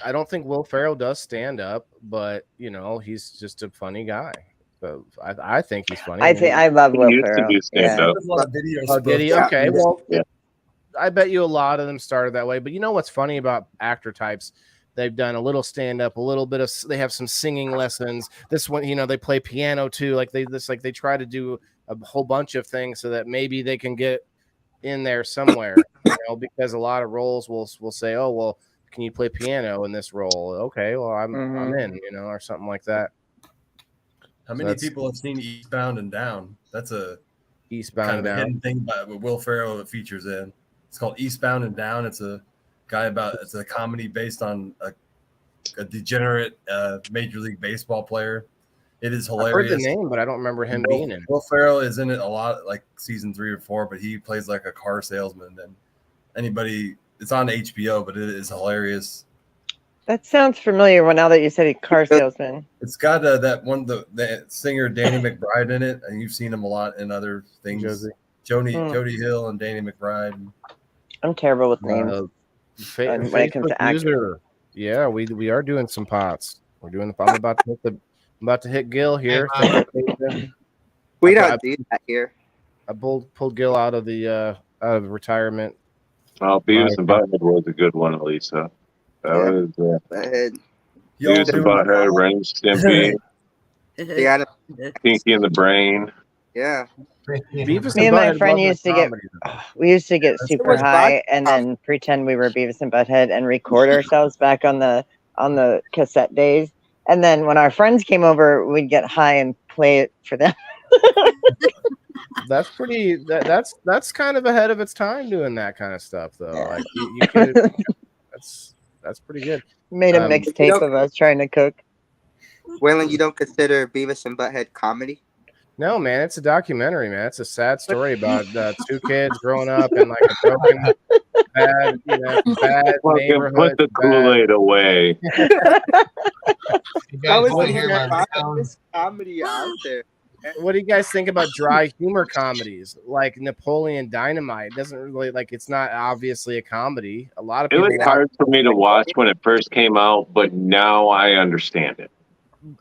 I don't think Will Ferrell does stand up, but he's just a funny guy. So I think he's funny. I love He Will used to Ferrell. do stand-up. Oh, did he? Yeah. Okay, well, Yeah. I bet you a lot of them started that way. But you know what's funny about actor types? They've done a little stand up, a little bit of. They have some singing lessons. This one, they play piano too. Like they try to do a whole bunch of things so that maybe they can get in there somewhere. Because a lot of roles will say, "Oh, well, can you play piano in this role?" Okay, well, I'm in, or something like that. How many people have seen Eastbound and Down? That's a Eastbound kind of and a Down hidden thing by Will Ferrell that features in. It's called Eastbound and Down. It's a guy it's a comedy based on a degenerate Major League Baseball player, It is I heard the hilarious. name, but I don't remember him being in it. Will Ferrell is in it a lot, like season 3 or 4, but he plays like a car salesman. And it's on HBO, but it is hilarious. That sounds familiar. Well, now that you said a car salesman, it's got the singer Danny McBride in it, and you've seen him a lot in other things. Jody Hill and Danny McBride. I'm terrible with names. When it comes to actors. Yeah, we are doing some pots. We're doing. I'm about to hit Gil here. We don't do that here. I pulled Gil out of the retirement. Well, Beavis and Butthead was a good one, Lisa. That was Beavis and Butthead, Ren and Stimpy, Pinky and the Brain. Yeah. Me and my friend used to get super high and then pretend we were Beavis and Butthead and record ourselves back on the cassette days. And then when our friends came over, we'd get high and play it for them. That's pretty. That's kind of ahead of its time doing that kind of stuff, though. Like you could. That's pretty good. Made a mixtape of us trying to cook. Waylon, you don't consider Beavis and Butthead comedy? No, man, it's a documentary, man. It's a sad story about 2 kids growing up in like a broken, bad neighborhood. Put the Kool-Aid away. I was this comedy out there. What do you guys think about dry humor comedies like Napoleon Dynamite? It doesn't really it's not obviously a comedy. A lot of people. It was hard for me to watch when it first came out, but now I understand it.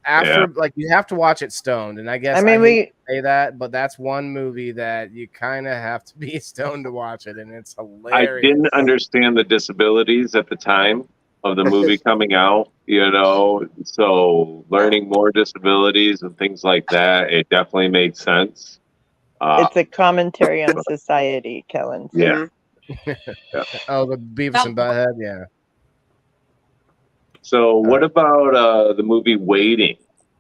After you have to watch it stoned, and I guess we say that, but that's one movie that you kind of have to be stoned to watch it, and it's hilarious. I didn't understand the disabilities at the time of the movie coming out, so learning more disabilities and things like that, it definitely made sense. It's a commentary on society, Kellen. Yeah. Oh, the Beavis and Butthead, yeah. So what about the movie Waiting?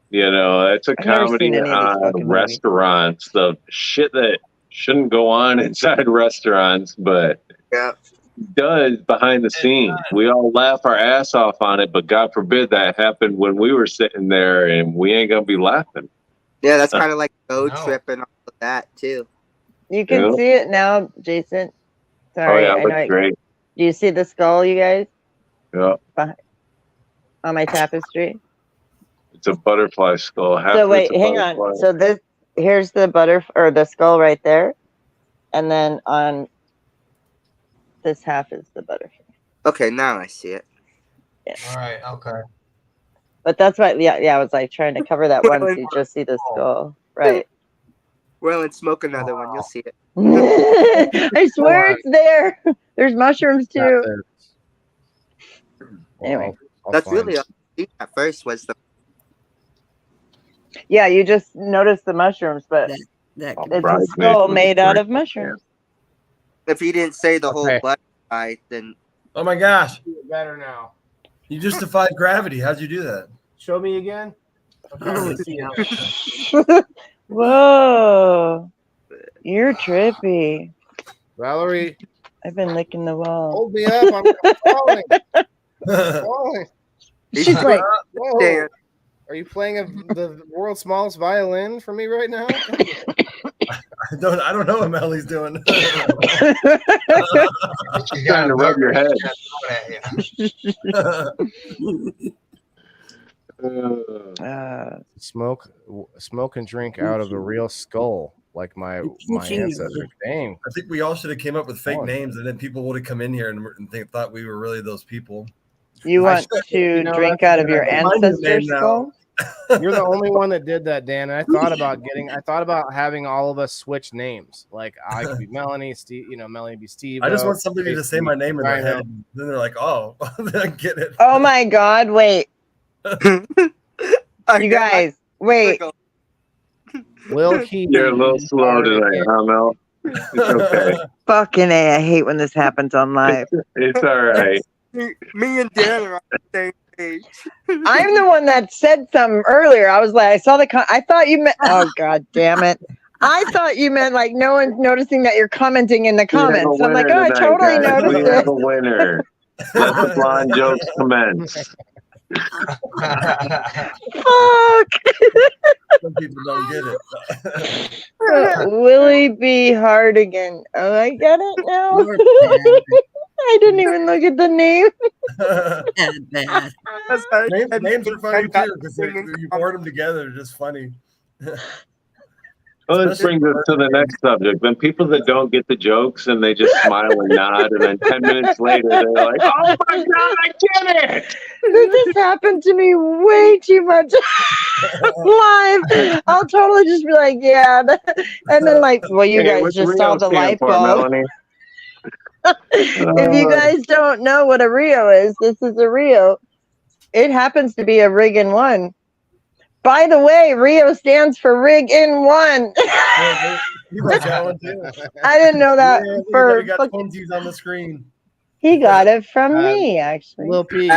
It's a comedy on restaurants, the shit that shouldn't go on inside restaurants, but does behind the scenes. We all laugh our ass off on it, but God forbid that happened when we were sitting there, and we ain't gonna be laughing. Yeah, that's kind of like road trip and all of that too. You can see it now, Jason. Sorry, I know. Great. Do you see the skull, you guys? Yeah. On my tapestry. It's a butterfly skull. So wait, hang on. So here's the skull right there, and then on this half is the butterfly. Okay, now I see it. Yeah. All right. Okay. But that's why, I was like trying to cover that one, so you just see the skull, right? Well, and smoke another one, you'll see it. I swear it's there. There's mushrooms too. Anyway. That's really all I see at first was the. Yeah, you just noticed the mushrooms, but it's a skull made out of mushrooms. If you didn't say the whole butterfly, then. Oh my gosh! Better now. You just defied gravity. How'd you do that? Show me again. Whoa, you're trippy, Valerie. I've been licking the wall. Hold me up! I'm falling. Falling. She's like, whoa. Are you playing the world's smallest violin for me right now? I don't know what Melly's doing. She's trying to rub your head. Smoke and drink out of a real skull, like my ancestors. Dang. I think we all should have came up with fake names, and then people would have come in here and thought we were really those people. You want to drink out of your ancestors' skull? You're the only one that did that, Dan. And I thought about having all of us switch names. Like I could be Melanie, Steve. Melanie be Steve. I just want somebody to say my name in their head. Then they're like, "Oh, I get it." Oh my God! Wait, you guys, wait. Will Key, you're a little slow tonight, huh, Mel? It's okay. Fucking A! I hate when this happens on live. It's all right. Me and Dan are on the same page. I'm the one that said something earlier. I was like, I saw I thought you meant. Oh God damn it! I thought you meant like no one's noticing that you're commenting in the comments. So I'm like, oh, I totally noticed it. We have a winner. Let the blonde jokes commence. Fuck. people don't get it. Willie B. Hardigan. Oh, I get it now. I didn't even look at the name. Names are funny too because you board them together. Just funny. Well, this brings us to the next subject. Then people that don't get the jokes and they just smile and nod, and then 10 minutes later they're like, "Oh my god, I get it!" This happened to me way too much live. I'll totally just be like, "Yeah," and then like, well, you guys just saw the light bulb. If you guys don't know what a Rio is, this is a Rio. It happens to be a rig in one. By the way, Rio stands for rig in one. I didn't know that. For got twinsies on the screen. He got it from me, actually. Lil P,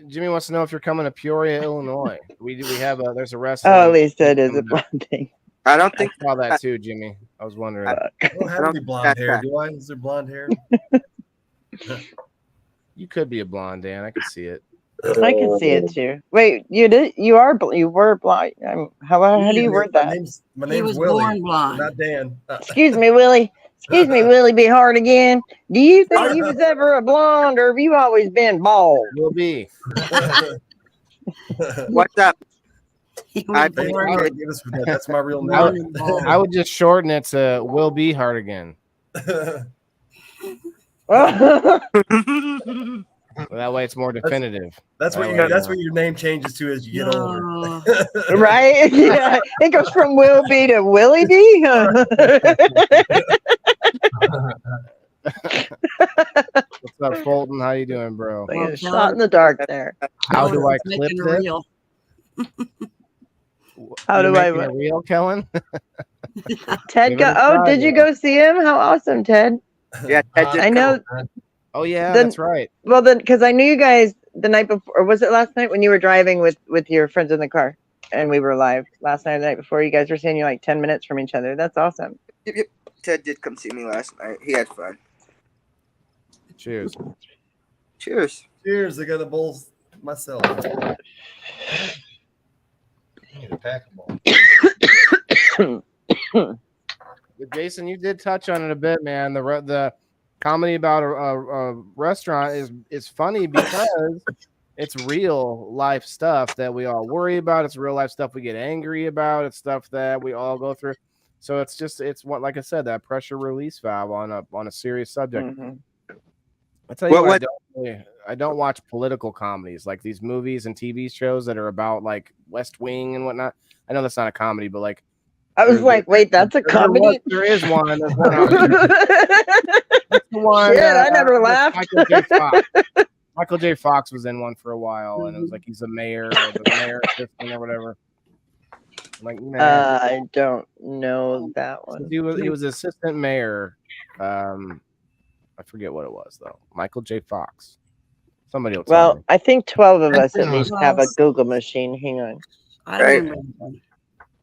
Jimmy wants to know if you're coming to Peoria, Illinois. We have there's a wrestling. Oh, at least it is a blonde thing. I don't think I saw that too, Jimmy. I was wondering. I don't have any blonde hair, do I? Is there blonde hair? You could be a blonde, Dan. I could see it. I can see it too. Wait, you were blind. How do you word that? My name's Willie, not Dan. Excuse me, Willie. Excuse me, Willie B. Hard again. Do you think you was ever a blonde, or have you always been bald? Will be. What's up? That's my real name. I would just shorten it to Will Be Hard again. That way it's more definitive. That's what your name changes to as you get older. Right? Yeah. It goes from Will B to Willie B. What's up, Fulton? How you doing, bro? Like a shot in the dark there. How do I clip this? How do I real, Kellen? Ted did you go see him? How awesome, Ted. Yeah, Ted I know. Oh yeah, that's right. Well, then, because I knew you guys the night before, or was it last night when you were driving with your friends in the car, and we were live last night, the night before. You guys were saying you're like 10 minutes from each other. That's awesome. Yep. Ted did come see me last night. He had fun. Cheers. Cheers. Cheers. I got a bowl myself. I need a pack of balls. Jason, you did touch on it a bit, man. The comedy about a restaurant is funny because it's real life stuff that we all worry about. It's real life stuff we get angry about. It's stuff that we all go through. So it's what, like I said, that pressure release valve on a serious subject. Mm-hmm. I tell you what, I don't watch political comedies like these movies and TV shows that are about like West Wing and whatnot. I know that's not a comedy, but like I was like, wait, that's a comedy? There is one. There's one out there. That's the one. Shit, I never laughed. Michael J. Fox was in one for a while, and it was like he's a mayor or the mayor assistant or whatever. I'm like, man, I don't know that one. He was assistant mayor. I forget what it was though. Michael J. Fox. Somebody will tell me. I think 12 of us at least have a Google machine. Hang on. I don't remember.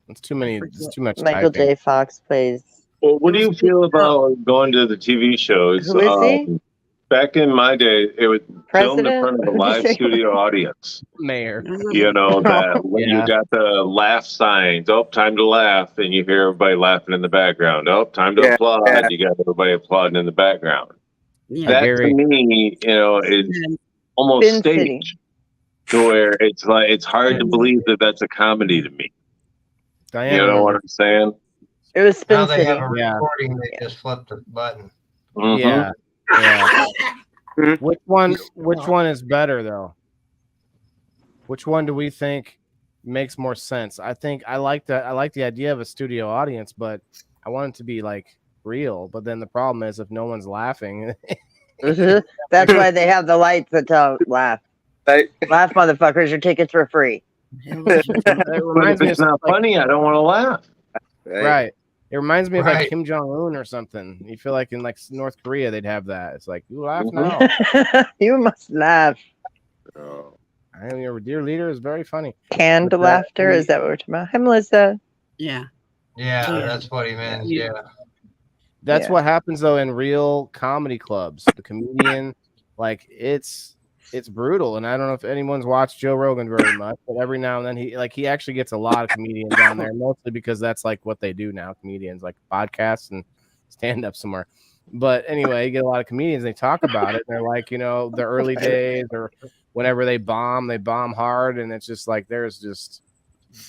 It's too many. It's too much. Michael typing. J. Fox plays. Well, what do you feel about going to the TV shows? Who is he? Back in my day, it was filmed in front of a live studio audience. Mayor. You know, that when you got the laugh signs, time to laugh, and you hear everybody laughing in the background. Time to applaud. Yeah. You got everybody applauding in the background. Yeah. That to me, is almost staged to where it's like it's hard to believe that that's a comedy to me. Diana, you know what I'm saying? It was Spin now City. they have a recording. They just flipped the button. Mm-hmm. Yeah. Which one is better though? Which one do we think makes more sense? I think I like the idea of a studio audience, but I want it to be like real. But then the problem is if no one's laughing. That's why they have the lights that tell laugh. Laugh, motherfuckers! Your tickets were free. But if it's not funny, I don't want to laugh. Right. It reminds me of like Kim Jong-un or something. You feel like in like North Korea they'd have that. It's like you laugh now. You must laugh. I am your dear leader is very funny. Canned laughter, is that what we're talking about? Hi, Melissa. Yeah, that's what he meant. Yeah. That's what happens though in real comedy clubs. The comedian, like it's it's brutal. And I don't know if anyone's watched Joe Rogan very much, but every now and then he actually gets a lot of comedians on there, mostly because that's like what they do now, comedians like podcasts and stand up somewhere. But anyway, you get a lot of comedians, they talk about it, and they're like, you know, the early days or whenever they bomb hard, and it's just like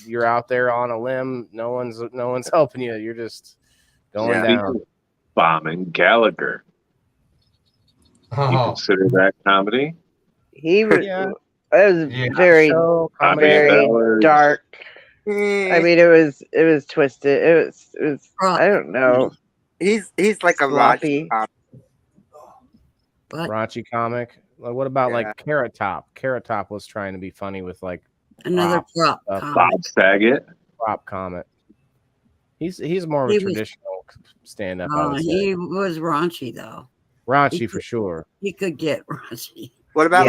you're out there on a limb, no one's helping you, you're just going down. Bombing Gallagher. You consider that comedy? He was. It was very dark. I mean, it was twisted. It was. I don't know. He's like a raunchy comic. Like, what about like Carrot Top? Carrot Top was trying to be funny with like another prop. Bob Saget. Prop comic. He's more of a traditional stand-up. He was raunchy though. Raunchy for sure. He could get raunchy. What about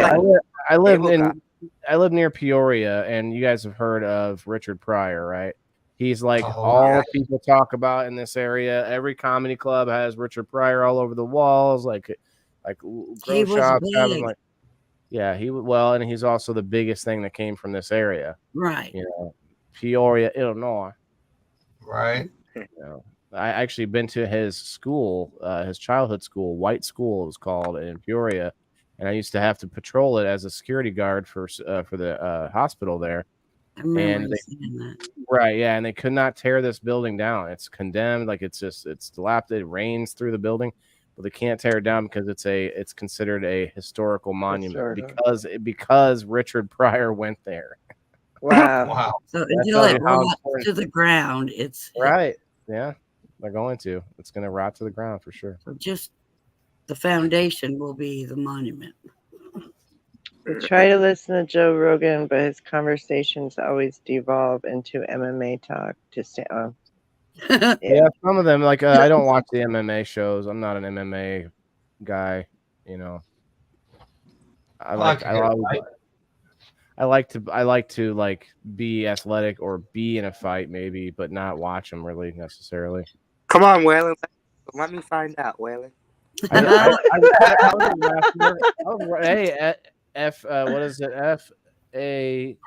I live near Peoria, and you guys have heard of Richard Pryor, right? He's like all people talk about in this area. Every comedy club has Richard Pryor all over the walls, like grow shops have him. Like, yeah, and he's also the biggest thing that came from this area, right? You know, Peoria, Illinois, right? You know, I actually been to his school, his childhood school, White School it was called, in Peoria, and I used to have to patrol it as a security guard for the hospital there. I remember seeing that. Right, yeah, and they could not tear this building down. It's condemned, like it's dilapidated. It rains through the building, but they can't tear it down because it's considered a historical monument because Richard Pryor went there. Wow. So if you let it rot to the ground, it's right. Yeah, they're going to. It's going to rot to the ground for sure. So just the foundation will be the monument. I try to listen to Joe Rogan, but his conversations always devolve into MMA talk. To stay on. Yeah, some of them like I don't watch the MMA shows. I'm not an MMA guy. You know, I like to like be athletic or be in a fight maybe, but not watch them really necessarily. Come on, Waylon. Let me find out, Waylon. What is it? F-A...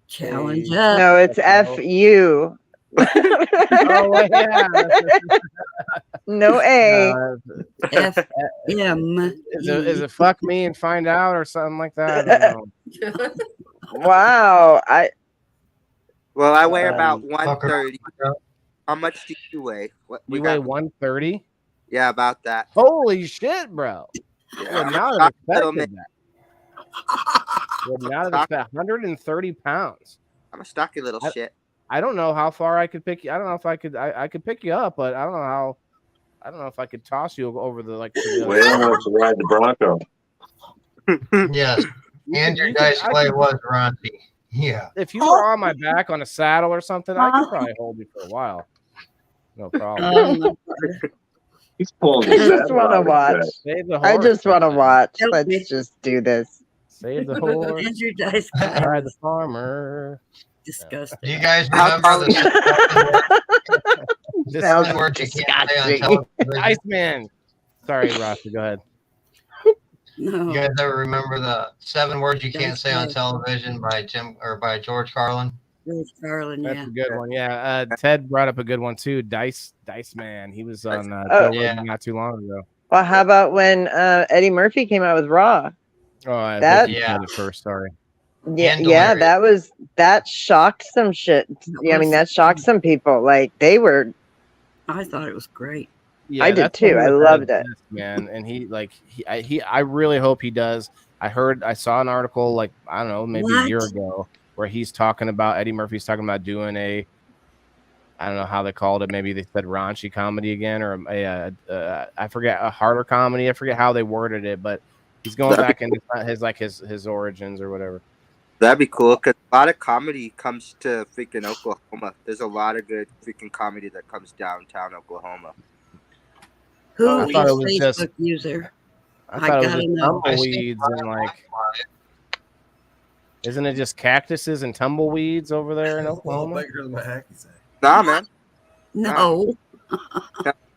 Challenge. No, it's F-U. Oh, yeah. No A. F-M. Is it fuck me and find out or something like that? I don't know. Wow. I weigh about 130. How much do you weigh? You weigh 130? Yeah, about that. Holy shit, bro. Yeah. Would not have expected that. Would not have expected 130 pounds. I'm a stocky little shit. I don't know how far I could pick you. I don't know if I could pick you up, but I don't know if I could toss you over the like. Waylon wants to ride the Bronco. Yes. And your dice play was raunchy. Yeah. If you were on my back on a saddle or something, I could probably hold you for a while. No problem. He's pulling. I just want to watch. I just want to watch. Let's just do this. Save the horse. And your dice. Ride the farmer. Disgusting. Do you guys remember This sounds word you can't say on television? Iceman. Sorry, Rossi, go ahead. No. You guys ever remember the 7 words you can't say on television by George Carlin? George Carlin, That's yeah. a good one. Yeah. Ted brought up a good one too. Dice Man. He was on Joe Rogan not too long ago. Well, how about when Eddie Murphy came out with Raw? Oh, I that said it first. Sorry. Yeah, that shocked some shit. Yeah, I mean, that shocked some people. Like they were. I thought it was great. Yeah, I did too. I loved it, man. And I really hope he does. I saw an article like I don't know, maybe a year ago, where he's talking about Eddie Murphy's talking about doing I don't know how they called it. Maybe they said raunchy comedy again, or I forget, a harder comedy. I forget how they worded it, but he's going back into his origins or whatever. That'd be cool because a lot of comedy comes to freaking Oklahoma. There's a lot of good freaking comedy that comes downtown Oklahoma. Who is Facebook user? I thought it was tumbleweeds and like. Isn't it just cactuses and tumbleweeds over there in Oklahoma? Nah, man. No.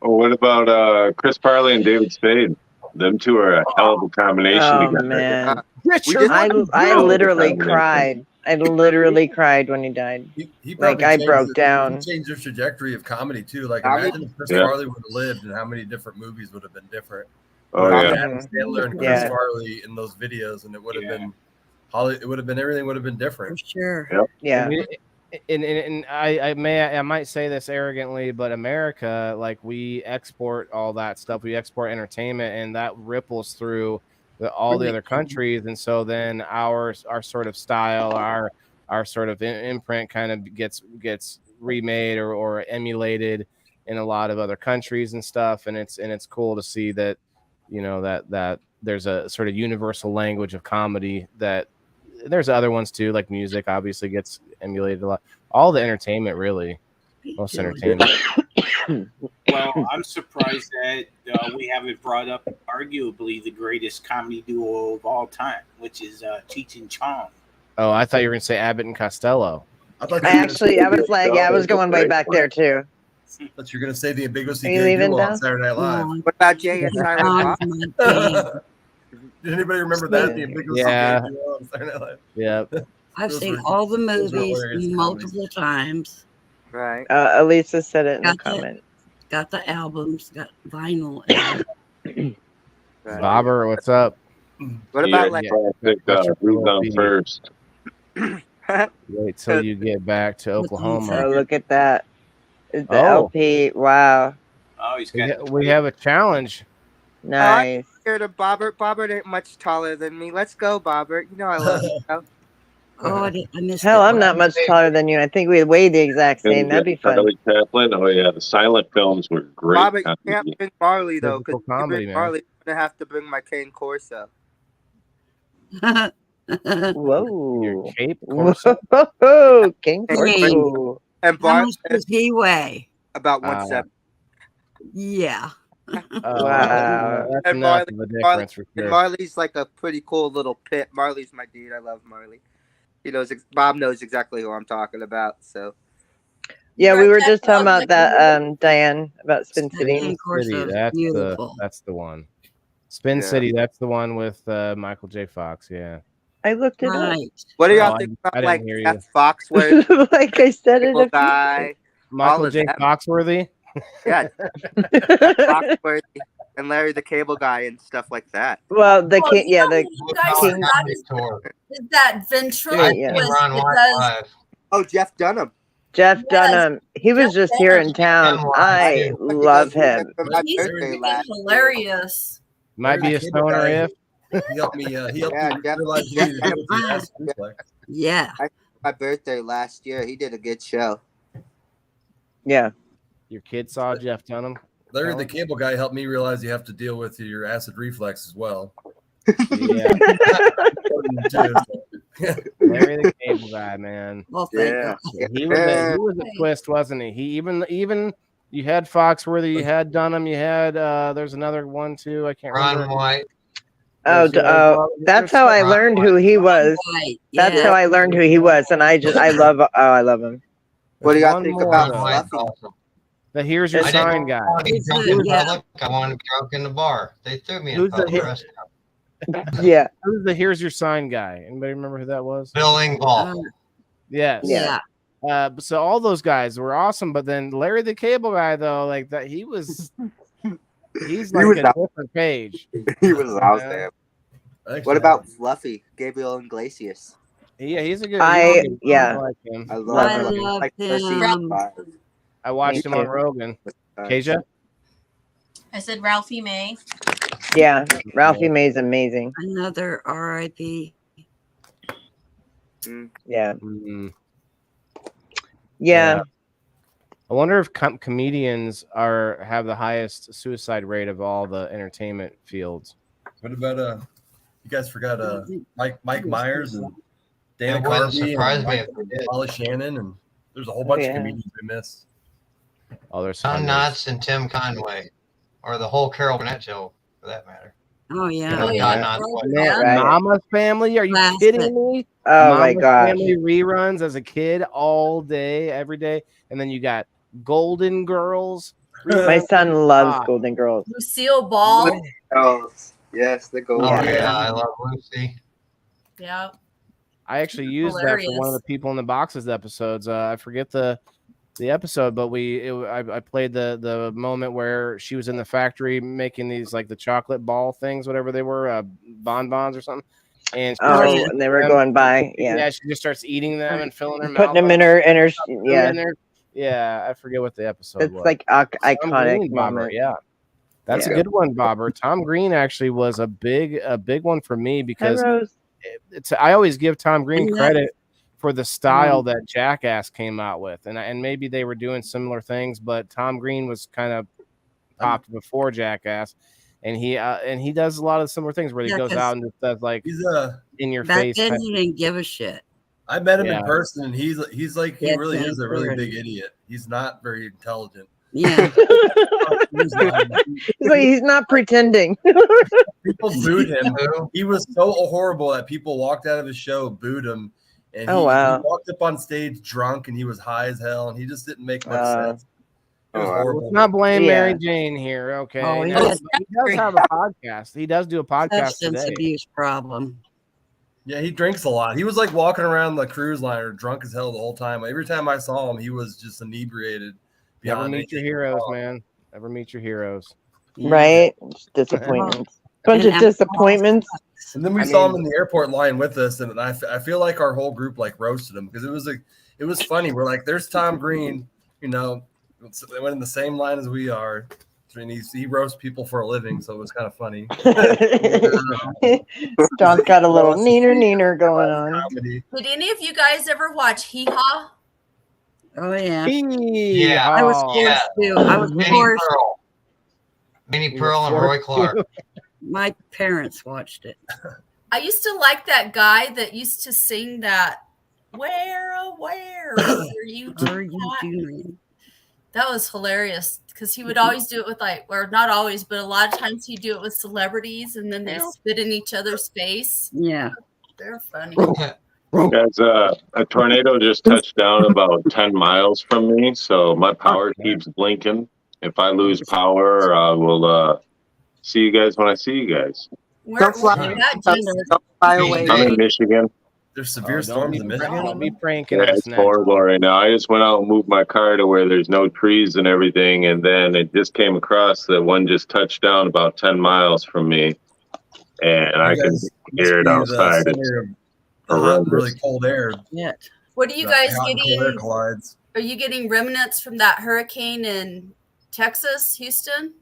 Oh, what about Chris Farley and David Spade? Them two are a hell of a combination together. Man. I literally cried. I literally cried when he died. He Like probably I changed broke the- down. He changed the trajectory of comedy too. Like Comedy? imagine if Chris Yeah. Farley would have lived, and how many different movies would have been different. Oh, Would have yeah. been Adam Sandler and Chris Yeah. Farley in those videos, and it would have been It would have been everything would have been different. For sure. Yep. Yeah. And I might say this arrogantly, but America, like, we export all that stuff. We export entertainment, and that ripples through all the other countries. And so then our sort of style, our sort of imprint kind of gets remade or emulated in a lot of other countries and stuff. And it's cool to see that, you know, that there's a sort of universal language of comedy that there's other ones too, like music obviously gets emulated a lot. All the entertainment, really, most entertainment. Well, I'm surprised that we haven't brought up arguably the greatest comedy duo of all time, which is Cheech and Chong. Oh, I thought you were gonna say Abbott and Costello. I was like, I was going way back there too. But you're gonna say the ambiguously Are you gay leaving duo now? on Saturday Night Live. What about Jay and Silent Bob? Did anybody remember that? The ambiguously Yeah. gay duo on Saturday Night Live. Yep. I've Those seen were- all the those were movies hilarious multiple times. Right. Elisa said it in the Got the- comment. Got the albums, got vinyl. Right. Bobber, what's up? What about Yeah, who's on first? Wait till you get back to Oklahoma. Oh, look at that. The Oh. LP. Wow. Oh, he's We have a challenge. Nice. Scared of Bobbert. Bobbert ain't much taller than me. Let's go, Bobbert. You know I love you. Bro. Oh, I missed Hell, it. I'm not much taller than you. I think we weigh the exact same. That'd be fun. Charlie Chaplin. Oh yeah, the silent films were great. Bobbert, you can't bring Marley though, because Physical comedy, man. Marley, I'm gonna have to bring my cane Corso. Whoa. Cape Whoa. King Hey. Corso. And How Bar much does he weigh? about 170. Yeah. Wow. That's And enough Marley- of a difference for And sure. Marley's like a pretty cool little pit. Marley's my dude. I love Marley. He knows. Bob knows exactly who I'm talking about. So Yeah, we were just talking about that, Diane, about Spin City. King Corso's City, that's beautiful. the one. Spin Yeah. City, that's the one with Michael J. Fox. Yeah. I looked it Right. what do y'all Oh, think I about didn't like hear you. Jeff Foxworthy, up. Like I said it. Cable Guy, Michael of J. them. Foxworthy. yeah, Foxworthy, and Larry the Cable Guy and stuff like that. Well, the Oh, king, yeah, you know the who you guys King. forgot is that Yeah, ventriloquist yeah. that does Oh, Jeff Dunham. Jeff Yes. Dunham. He was Jeff just here in Dunham. town. I love him. For my He's birthday freaking last year. hilarious. Might be a Cable stoner Guy, if. He helped me. He helped Yeah, me Jeff- realize you Jeff needed to go to the Dunham. acid reflex. Yeah. My birthday last year. He did a good show. Yeah. Your kid saw Jeff Dunham. Larry the Cable Guy helped me realize you have to deal with your acid reflex as well. Yeah. Larry the Cable Guy, man. Well, thank Yeah. God. He was a twist, wasn't he? He even you had Foxworthy, you had Dunham, you had there's another one too. I can't Ron remember. White. Oh, that's how I learned who he was. Right. That's Yeah. how I learned who he was, and I love. Oh, I love him. What do y'all One think more, about though. Ron White's Fluffy? awesome. The Here's Your I didn't Sign guy. want to be drunk in Yeah. public. I want to be drunk in the bar. They threw me in Who's the public hit- restaurant. Yeah. Who's the Here's Your Sign guy? Anybody remember who that was? Bill Engvall. Yes. Yeah. So all those guys were awesome, but then Larry the Cable Guy, though, like that, he's like was a out- different page. He was out Yeah. there. Actually, What about Fluffy? Gabriel Iglesias. Yeah, he's a good. Yeah. I like him. I Love love him. him. love Like first him. season 5. I watched Me him on too. Rogan. Uh, Keisha? I said Ralphie May. Yeah. Ralphie May's amazing. Another R.I.P. Yeah. Mm, Yeah. I wonder if comedians have the highest suicide rate of all the entertainment fields. What about you guys forgot Mike Myers and Dana It wouldn't Carvey surprise and me if they did. Holly Shannon, and there's a whole bunch Yeah. of comedians we missed. Oh, there's Tom hundreds. Knotts and Tim Conway, or the whole Carol Burnett show, for that matter. Oh, yeah. Oh, yeah. Not what. Man, Right. Mama's Family? Are you Classic. kidding me? Oh my Mama's gosh. Family reruns as a kid all day, every day, and then you got Golden Girls. My reruns. son loves Ah. Golden Girls. Lucille Ball. Oh, yes, the gold. Oh Yeah. yeah, I love Lucy. Yeah. I actually used that for one of the People in the Boxes episodes. I forget the episode, but I played the moment where she was in the factory making these like the chocolate ball things, whatever they were, bonbons or something. And and they were going by. Yeah, she just starts eating them and filling her mouth, putting them in her yeah. Yeah, I forget what the episode was. It's like iconic moment. Yeah. That's a good one, Bobber. Tom Green actually was a big one for me because I always give Tom Green credit for the style that Jackass came out with, and maybe they were doing similar things, but Tom Green was kind of popped before Jackass, and he does a lot of similar things where he goes out and does like in your face. Back then, he didn't give a shit. I met him in person, and he's like he really is a really big idiot. He's not very intelligent. Yeah. He's not pretending. People booed him. He was so horrible that people walked out of his show, booed him, and he walked up on stage drunk, and he was high as hell, and he just didn't make much sense. It was horrible. Let's not blame Mary Jane here, okay? Oh, he does have a podcast. He does do a podcast Substance today. abuse problem. Yeah, he drinks a lot. He was like walking around the cruise liner drunk as hell the whole time. Every time I saw him, he was just inebriated. Never meet your heroes, man. Never meet your heroes. Right? Disappointments. Bunch of disappointments. And then we saw him in the airport line with us, and I feel like our whole group like roasted him because it was funny. We're like, there's Tom Green, they went in the same line as we are. And he roasts people for a living, so it was kind of funny. John's got a little neener going on. Did any of you guys ever watch Hee Haw? Oh yeah. Yeah. I was forced to. I was forced. Minnie Pearl and Roy Clark. My parents watched it. I used to like that guy that used to sing that where are you doing? That was hilarious because he would always do it with or not always, but a lot of times he'd do it with celebrities and then they spit in each other's face. Yeah. They're funny. Guys, a tornado just touched down about 10 miles from me, so my power keeps blinking. If I lose power, I will see you guys when I see you guys. Don't fly away. I'm in Michigan. There's severe storms in Michigan. Don't be pranking Yeah, us it's now. horrible right now. I just went out and moved my car to where there's no trees and everything, and then it just came across that one just touched down about 10 miles from me, and I can hear it outside. It's really cold air. Yeah. What are you guys getting? Collides. Are you getting remnants from that hurricane in Texas, Houston?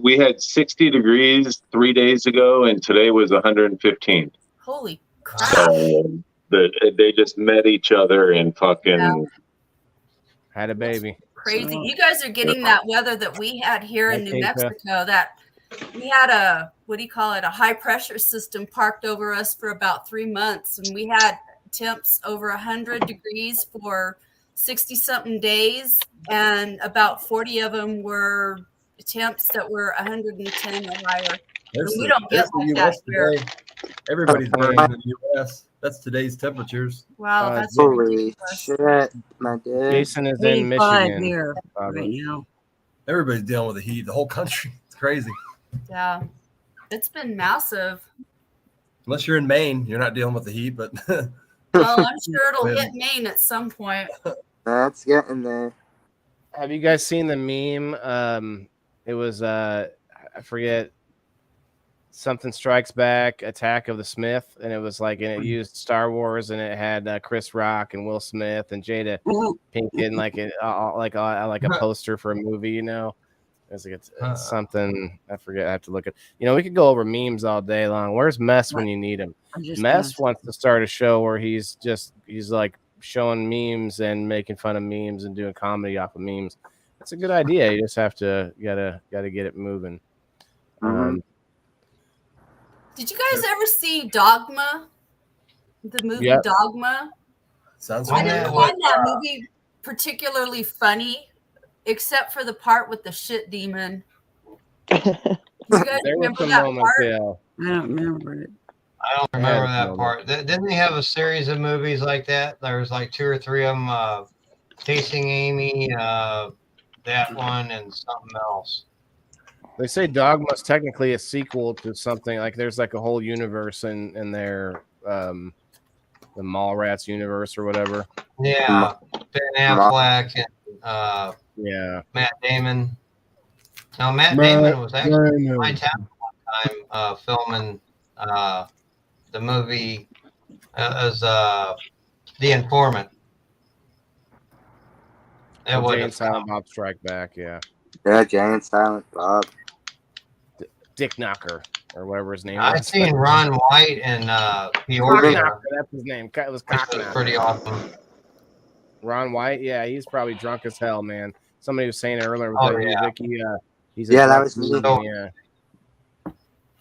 We had 60 degrees 3 days ago, and today was 115. Holy crap. So they just met each other and fucking had a baby. Crazy. You guys are getting that weather that we had here in New Mexico. That we had a high pressure system parked over us for about 3 months, and we had temps over 100 degrees for 60 something days, and about 40 of them were temps that were 110 or higher. We don't get like that here. Everybody's burning in the U.S. That's today's temperatures. Wow, that's holy shit, my dude. Jason is in Michigan. Here right now. Everybody's dealing with the heat. The whole country. It's crazy. Yeah, it's been massive. Unless you're in Maine, you're not dealing with the heat, but well, I'm sure it'll hit Maine at some point. That's getting there. Have you guys seen the meme? It was I forget, something strikes back, Attack of the Smith, and it was like, and it used Star Wars, and it had Chris Rock and Will Smith and Jada Pinkett, like a poster for a movie, It's like it's something I forget. I have to look at. We could go over memes all day long. Where's Mess when you need him? Mess wants to start a show where he's like showing memes and making fun of memes and doing comedy off of memes. That's a good idea. You just have to gotta get it moving. Did you guys ever see Dogma? The movie Dogma? Sounds I didn't find that movie particularly funny, except for the part with the shit demon. Do you guys remember that part? I don't remember it. I don't remember that part. Didn't he have a series of movies like that? There was like 2 or 3 of them. Chasing Amy, that one, and something else. They say Dogma's technically a sequel to something. Like there's like a whole universe in there the Mallrats universe or whatever. Yeah, Ben Affleck and Yeah, Matt Damon. No, Matt Damon was actually in my town one time filming the movie as The Informant. It Jay would and Silent Bob Strike Back. Yeah, Yeah, Jay and Silent Bob. Dick Knocker or whatever his name I've was. seen Ron White and Peoria. That's his name. It was Which was pretty awesome. Ron White, yeah, he's probably drunk as hell, man. Somebody was saying it earlier. Oh, Like, yeah. Vicky, he's a Yeah, that drunk was me. comedian, yeah.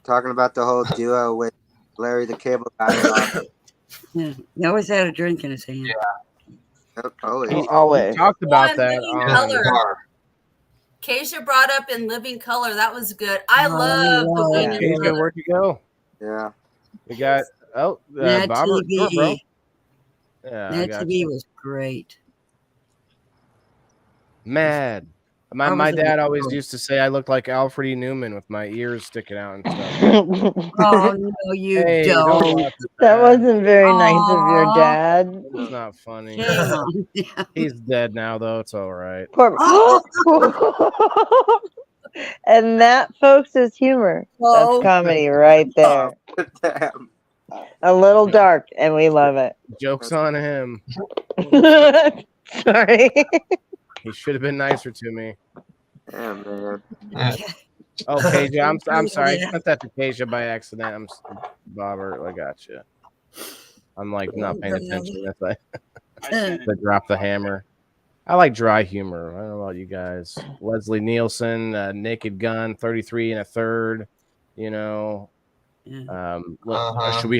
Talking about the whole duo with Larry the Cable Guy. And all. Yeah, he always had a drink in his hand. Always. He Always. talked about One that Living on Color. Keisha brought up In Living Color. That was good. I love the love Wayne that. and Keisha, Brother. where'd you go? Yeah. We got Mad Bobber, TV. sure, bro. Yeah, I Mad got TV you. was great. Mad. I My was a dad big always girl. used to say I looked like Alfred E. Newman with my ears sticking out and stuff. Oh no, you Hey, don't. laugh at That wasn't very nice of your Aw. dad. It's not funny. Shame on you. He's dead now, though. It's all right. Poor- And that, folks, is humor. That's Oh. comedy right there. Damn. A little dark, and we love it. Joke's on him. Sorry. He should have been nicer to me. Yeah, man. Oh, Keisha, I'm sorry. I sent that to Keisha by accident. Bobber, I got you. I'm like not paying attention. That's I drop the hammer. I like dry humor. I don't know about you guys. Leslie Nielsen, Naked Gun, 33 1/3. You know, should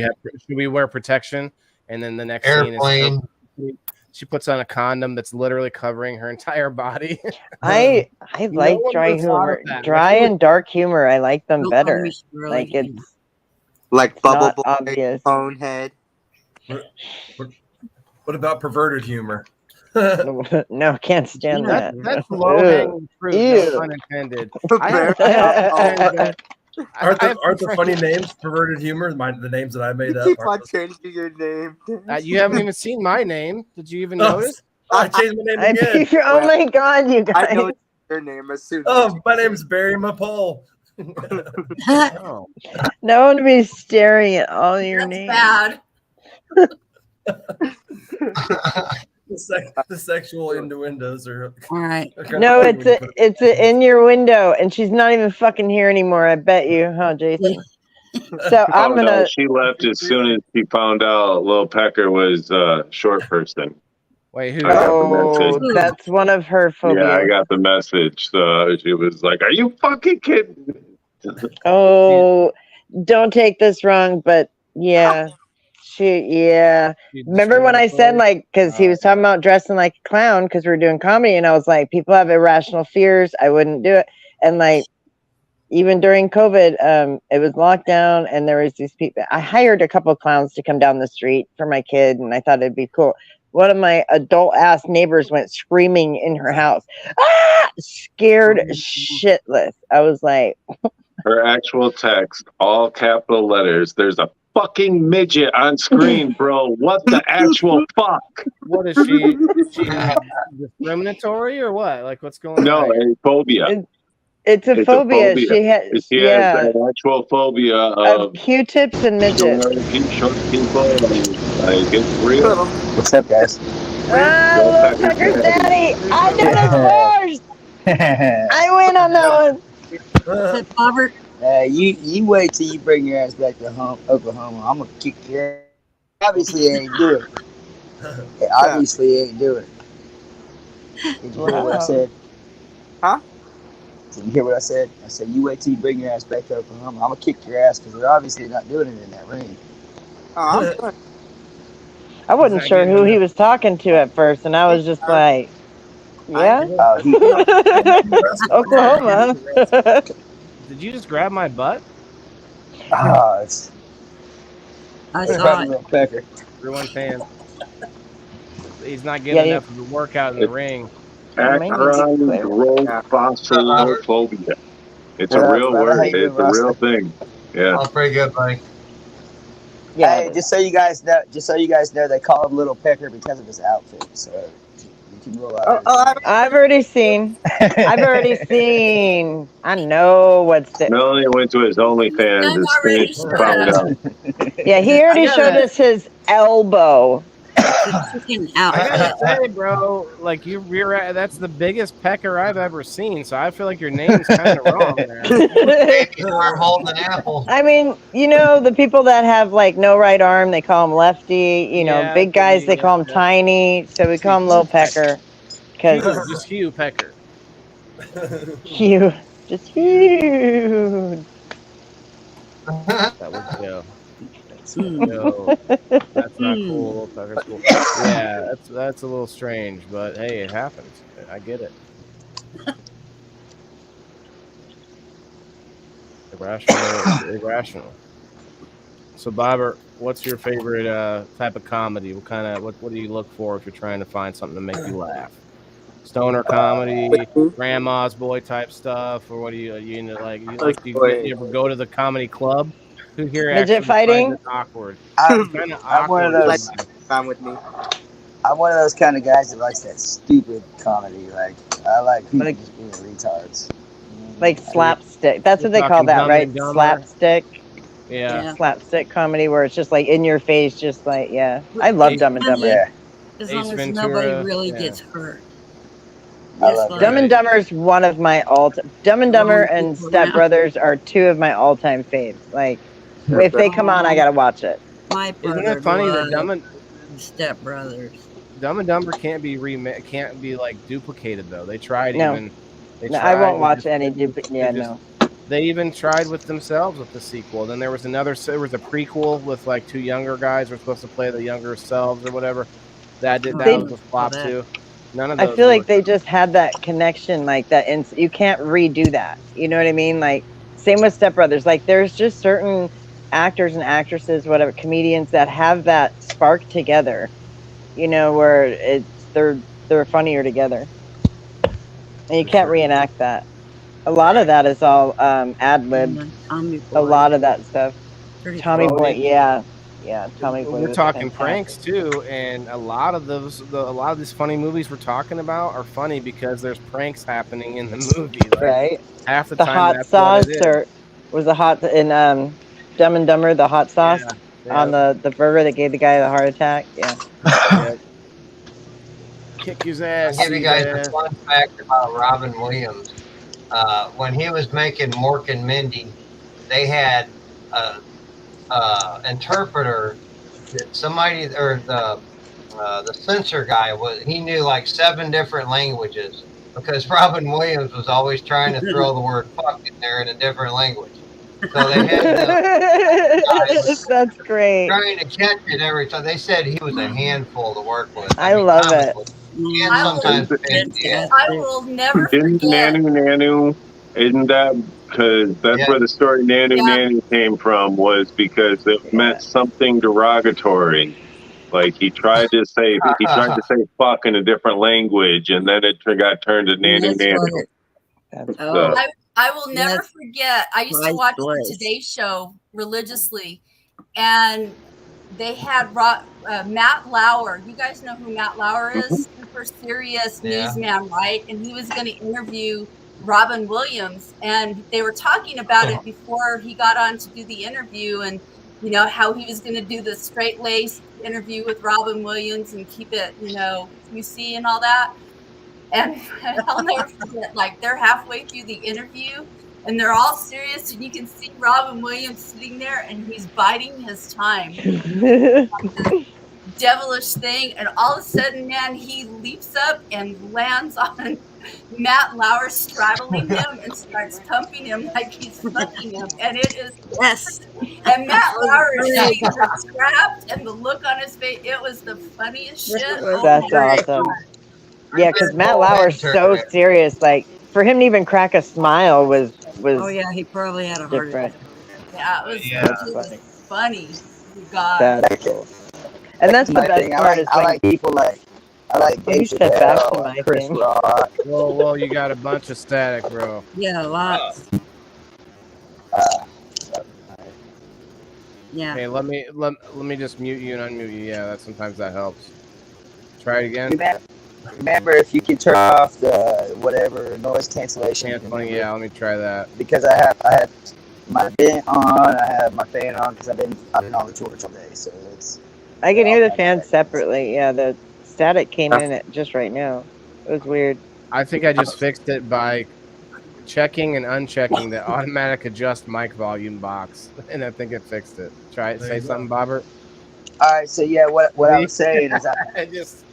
we wear protection? And then the next Airplane. scene is she puts on a condom that's literally covering her entire body. I like one dry would've thought of humor. that. Dry and dark humor. I like them Don't call better. me Shirley. Like it's Like Bubble not Boy, obvious. Bonehead. What about perverted humor? No, can't stand that. That's low hanging fruit, Ew. no pun intended. Aren't the funny names perverted humor? The names that I made up. Keep on changing your name. You haven't even seen my name. Did you even notice? I changed my name again. Oh my god, you guys! I know your name as soon as Oh, my name's Barry Mapole. Oh. No one to be staring at all your That's names. bad. The sexual innuendos are All right. No, it's a in your window, and she's not even fucking here anymore. I bet you, huh, Jason? So I'm No, gonna. she left as soon as she found out Lil Pecker was a short person. Wait, who? I got the Oh, message. that's one of her phobias. Yeah, I got the message. She was like, "Are you fucking kidding?" Oh, don't take this wrong, but yeah, Remember when I said like, because he was talking about dressing like a clown because we were doing comedy, and I was like, people have irrational fears. I wouldn't do it, and like. Even during COVID, it was lockdown, and there was these people. I hired a couple of clowns to come down the street for my kid, and I thought it'd be cool. One of my adult-ass neighbors went screaming in her house, scared shitless. I was like, Her actual text, all capital letters. There's a fucking midget on screen, bro. What the actual fuck? What is she? Is she discriminatory or what? Like, what's going on? No, a phobia. it's a phobia. She has, She has an actual phobia of Q-tips and midgets. short people. Like, it's real. What's up, guys? Ah, Lil Pecker's daddy. I know this first. I win on that one. Bobber? You wait till you bring your ass back to Oklahoma. I'm gonna kick your ass. Obviously, I ain't do it. Obviously, I ain't do it. Did you hear what I said? Huh? Did you hear what I said? I said, you wait till you bring your ass back to Oklahoma. I'm gonna kick your ass because you're obviously not doing it in that ring. Oh, I wasn't sure who he was talking to at first, and I was just like, yeah? Oklahoma. Did you just grab my butt? I saw it. Pecker. Everyone fans. He's not getting enough of a workout in the ring. Acrophobia. It's a real word. It's a real thing. Yeah. That's pretty good, buddy. Yeah. Hey, just so you guys know, they call him Little Pecker because of his outfit. So you can roll out. I've already seen. I know what's it. Melanie went to his OnlyFans and already found out. Yeah, he already showed us his elbow. I gotta say, bro, like you're that's the biggest pecker I've ever seen. So I feel like your name's kind of wrong there. Arm holding an apple. I mean, the people that have like no right arm, they call him lefty. Yeah, Big guys, they call him tiny. So we call him Little Pecker. Just Hugh Pecker. Huge, just huge. That was Joe. No, that's not cool. That's cool. Yeah, that's a little strange, but hey, it happens. I get it. Irrational. So, Bobber, what's your favorite type of comedy? What do you look for if you're trying to find something to make you laugh? Stoner comedy, grandma's boy type stuff, or what do you ever go to the comedy club? Who here midget fighting? It awkward. I'm one of those. Fine with me. I'm one of those kind of guys that likes that stupid comedy. Like I like people just being retards. Like slapstick. That's what they call that, right? Slapstick. Yeah. Slapstick comedy where it's just like in your face, just like I love Dumb and Dumber. Yeah. As long as nobody really gets hurt. Dumb and Dumber is one of my Dumb and Dumber and Step Brothers are two of my all-time faves. Like, if they come on, I gotta watch it. My brother Isn't it funny that Step Brothers. Dumb and Dumber can't be like duplicated though. They tried No, I won't watch any no. They even tried with themselves with the sequel. Then there was a prequel with like two younger guys were supposed to play the younger selves or whatever. That was a flop too. None of those. I feel like they just had that connection like that, and you can't redo that. You know what I mean? Like same with Step Brothers. Like there's just certain actors and actresses, whatever, comedians that have that spark together. Where they're funnier together, and you can't reenact that. A lot of that is all ad lib. A lot of that stuff. Tommy Boy, yeah, Tommy Boy. We're talking pranks too, and a lot of these funny movies we're talking about are funny because there's pranks happening in the movie. Like, right. Half the time, hot sauce, or was the hot in Dumb and Dumber, the hot sauce on the burger that gave the guy the heart attack. Yeah. Kick his ass. I'll give you guys a fun fact about Robin Williams. When he was making Mork and Mindy, they had interpreter. Somebody or the censor guy he knew like 7 different languages because Robin Williams was always trying to throw the word "fuck" in there in a different language. So they had that's great. Trying to catch it every time. They said he was a handful to work with. I love it. I will never Didn't forget. Nanu, isn't that because that's where the story Nanu came from, was because it meant something derogatory. Like he tried to say fuck in a different language, and then it got turned to Nanu. I will never forget. I used to watch the Today Show religiously, and they had Matt Lauer. You guys know who Matt Lauer is? Super serious newsman, right? And he was going to interview Robin Williams, and they were talking about it before he got on to do the interview, and how he was going to do the straight-laced interview with Robin Williams and keep it, QC and all that. And I'll never forget, like they're halfway through the interview and they're all serious, and you can see Robin Williams sitting there and he's biding his time. Devilish thing, and all of a sudden, man, he leaps up and lands on Matt Lauer, straddling him and starts pumping him like he's fucking him. And it is and Matt Lauer is trapped, and the look on his face, it was the funniest shit. That's awesome. Yeah, because Matt Lauer's so serious. Like for him to even crack a smile was. Oh yeah, he probably had a heart attack. Yeah, it was funny. God. That's cool. And that's the best part. I like people like. I like Dave Chappelle, Chris Rock. Whoa, you got a bunch of static, bro. Yeah, lots. Yeah. Hey, let me just mute you and unmute you. Yeah, sometimes that helps. Try it again. Remember, if you can turn off the whatever noise cancellation. Canceling. Yeah, let me try that. Because I have my vent on, I have my fan on because I've been on the torch all day, so it's. I can hear the fans separately. Yeah, the static came in it just right now. It was weird. I think I just fixed it by checking and unchecking the automatic adjust mic volume box, and I think it fixed it. Try it. Say something, Bobbert. All right, so yeah, what I was saying is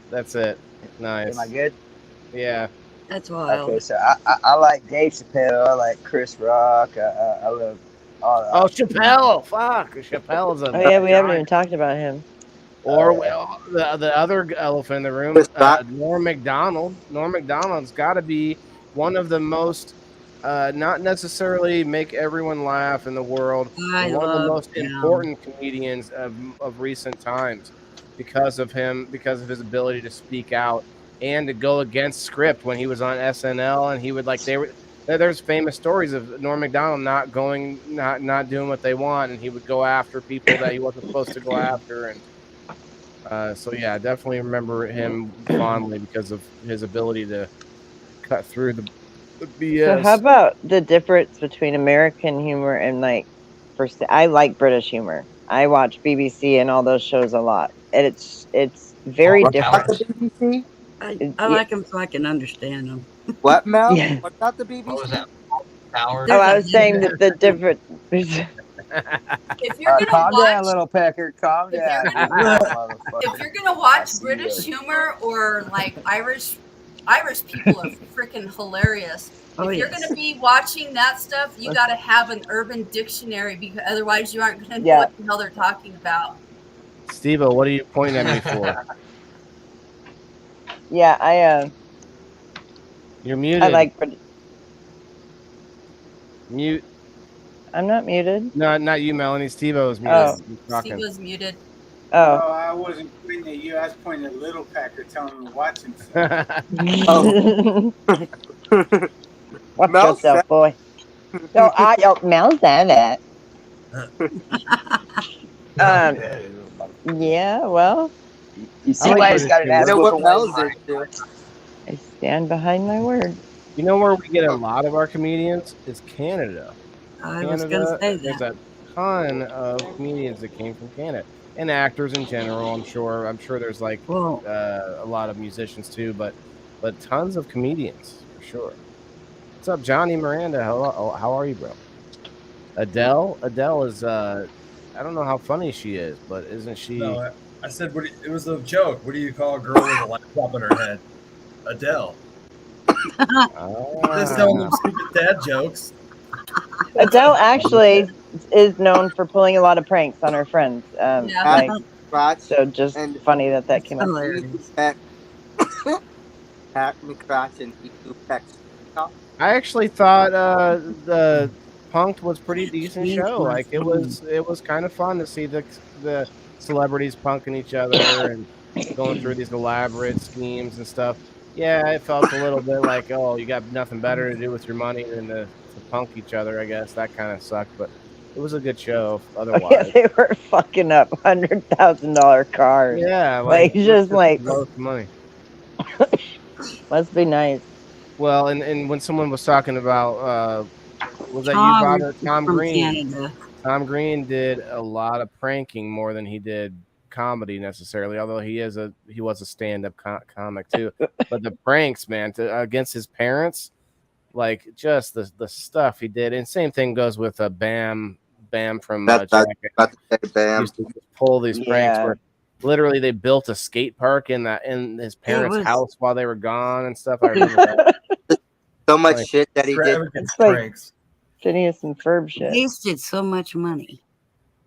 that's it. Nice. Am I good? Yeah. That's wild. Okay, so I like Dave Chappelle. I like Chris Rock. I love all. Oh, Chappelle! Fuck, Chappelle's a. Oh yeah, we haven't even talked about him. Or well, the other elephant in the room, Norm Macdonald. Norm Macdonald's got to be one of the most, not necessarily make everyone laugh in the world, but one of the most important comedians of recent times, because of his ability to speak out and to go against script when he was on SNL, and he would there's famous stories of Norm Macdonald not doing what they want, and he would go after people that he wasn't supposed to go after, and. So yeah, I definitely remember him fondly because of his ability to cut through the BS. So how about the difference between American humor and I like British humor. I watch BBC and all those shows a lot, and it's very different. BBC? I like them so I can understand them. What, Mel? Yeah. What about the BBC? What was that? Power. Oh, I was saying that the different. If you're gonna calm watch, down, little pecker. Calm down. if you're gonna watch British humor or like Irish people are freaking hilarious. If you're gonna be watching that stuff, you gotta have an Urban Dictionary because otherwise you aren't gonna know what the hell they're talking about. Steve-O, what are you pointing at me for? Yeah, You're muted. I like mute. I'm not muted. No, not you, Melanie. Steve-O's muted. Oh. Steve-O's muted. Oh. No, I wasn't pointing at you. I was pointing at Little Packer, telling him to watch himself. Watch yourself, boy. No, Mel said that. Yeah, well. You see why he's got an ass what Mel's into. I stand behind my word. You know where we get a lot of our comedians is Canada. I was going to say that. There's a ton of comedians that came from Canada, and actors in general. I'm sure there's a lot of musicians too, but tons of comedians for sure. What's up, Johnny Miranda? How are you, bro? Adele is I don't know how funny she is, but isn't she? No, I said it was a joke. What do you call a girl with a laptop in her head? Adele. Just telling them stupid dad jokes. Adele actually is known for pulling a lot of pranks on her friends. So just funny that came up. I actually thought the Punk'd was pretty decent show. Like it was kind of fun to see the celebrities punking each other and going through these elaborate schemes and stuff. Yeah, it felt a little bit like, oh, you got nothing better to do with your money than to punk each other. I guess that kind of sucked, but it was a good show. Otherwise, yeah, they were fucking up $100,000 cars. Yeah, just money. Must be nice. Well, and when someone was talking about, was that you, Robert? Tom Green? Canada. Tom Green did a lot of pranking more than he did comedy necessarily, although he was a stand-up comic too. But the pranks, man, against his parents, like just the stuff he did. And same thing goes with Bam from Bam. Used to pull these pranks where literally they built a skate park in his parents' house while they were gone and stuff. I remember that. So much shit that he did. It's like Phineas and Ferb shit. He wasted so much money.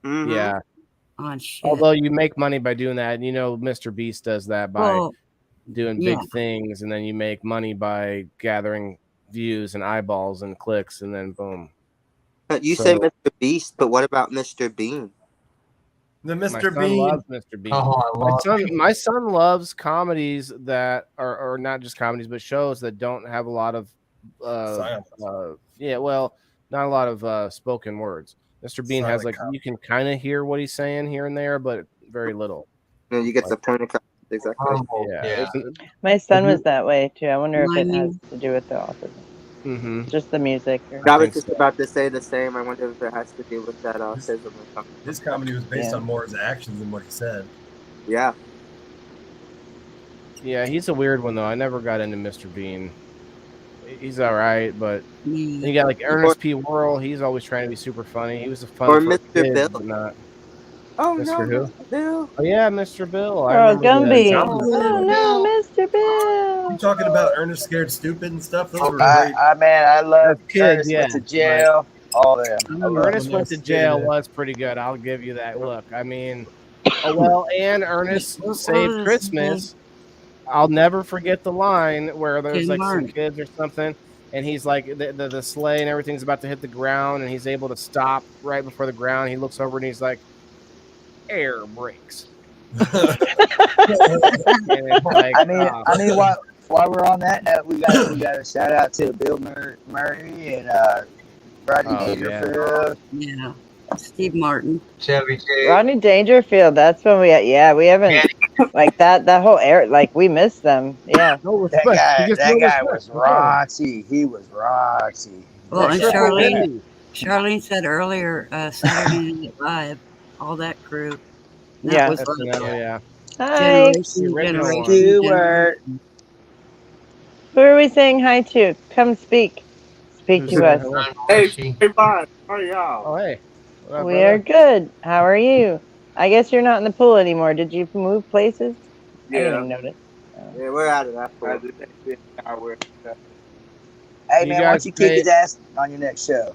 Mm-hmm. Yeah. On shit. Although you make money by doing that, and Mr. Beast does that by doing big things, and then you make money by gathering views and eyeballs and clicks, and then boom. You say Mr. Beast, but what about Mr. Bean? The Mr. Bean loves Mr. Bean. Oh, my son loves comedies that are not just comedies, but shows that don't have a lot of not a lot of spoken words. Mr. Bean has like you can kind of hear what he's saying here and there, but very little. No, you get the point of context, exactly. Yeah. My son was that way too. I wonder if it has to do with the autism. Mm-hmm. Just the music. Or... I was just about to say the same. I wonder if it has to do with that autism or something. His comedy was based on more his actions than what he said. Yeah. Yeah, he's a weird one though. I never got into Mr. Bean. He's all right, but you got like Ernest P. Worrell. He's always trying to be super funny. He was a fun or for Mr. kids, Bill. but not. Oh Mr. no, Who? Mr. Bill. Oh yeah, Mr. Bill. Oh, Gumby. Oh no, Mr. Bill. You talking about Ernest Scared Stupid and stuff? Those were I love kids. Ernest went to jail. All them. Ernest went to jail was pretty good. I'll give you that. Look, I mean, and Ernest Saved Christmas. I'll never forget the line where there's like some kids or something, and he's like the sleigh and everything's about to hit the ground, and he's able to stop right before the ground. He looks over and he's like, "Air brakes." I mean, while we're on that note, we got a shout out to Bill Murray and Rodney Dangerfield. Yeah. Steve Martin. Chevy Chase. Rodney Dangerfield. That's when we haven't like that whole era. Like we missed them. Yeah. that guy was raunchy. He was raunchy. Well, and Charlene said earlier, Saturday Night Live, all that crew. That was yeah. Hi. Stewart. Who are we saying hi to? Come speak. Speak to us. Hey, bye. How are y'all? Oh, hey. We are good. How are you? I guess you're not in the pool anymore. Did you move places? Yeah. I didn't even notice. Yeah, we're out of that pool. Hey, man, why don't you kick his ass on your next show?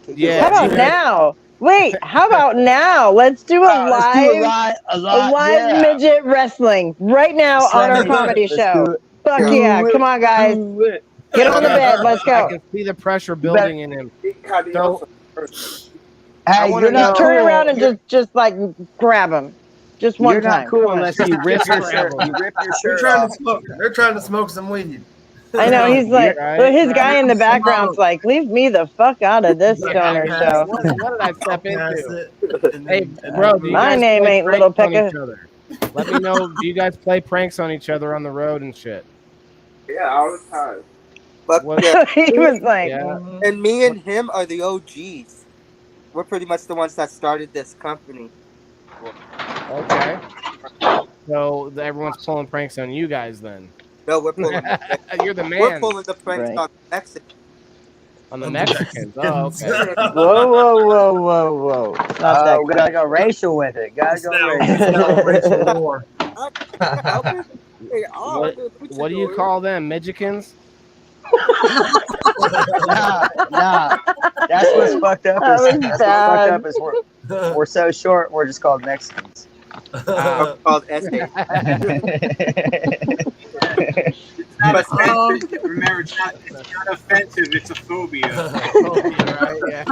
How about now? Wait, how about now? Let's do a live midget wrestling right now on our comedy show. Fuck yeah. Come on, guys. Get on the bed. Let's go. I can see the pressure building in him. So, hey, you're not turn around and just like grab him. Just one time. You're not cool unless you rip your shirt. You rip your shirt off. They're trying to smoke some weed. I know, he's like, but his guy in the background's like, leave me the fuck out of this stoner show. What did I step into? Hey, bro, do you my guys name play ain't Little pranks on Picka. each other? Let me know, do you guys play pranks on each other on the road and shit? Yeah, all the time. But he was like, and me and him are the OGs. We're pretty much the ones that started this company. Okay. So everyone's pulling pranks on you guys then? No, we're pulling. You're the man. We're pulling the pranks on the Mexicans. On the Mexicans. Oh, okay. Whoa. We gotta go racial with it. Gotta go racial. What do you call them? Midgikins? Nah. That's what's fucked up is we're so short. We're just called Mexicans. Called SA. But remember, it's not offensive. It's a phobia. Right? Yeah.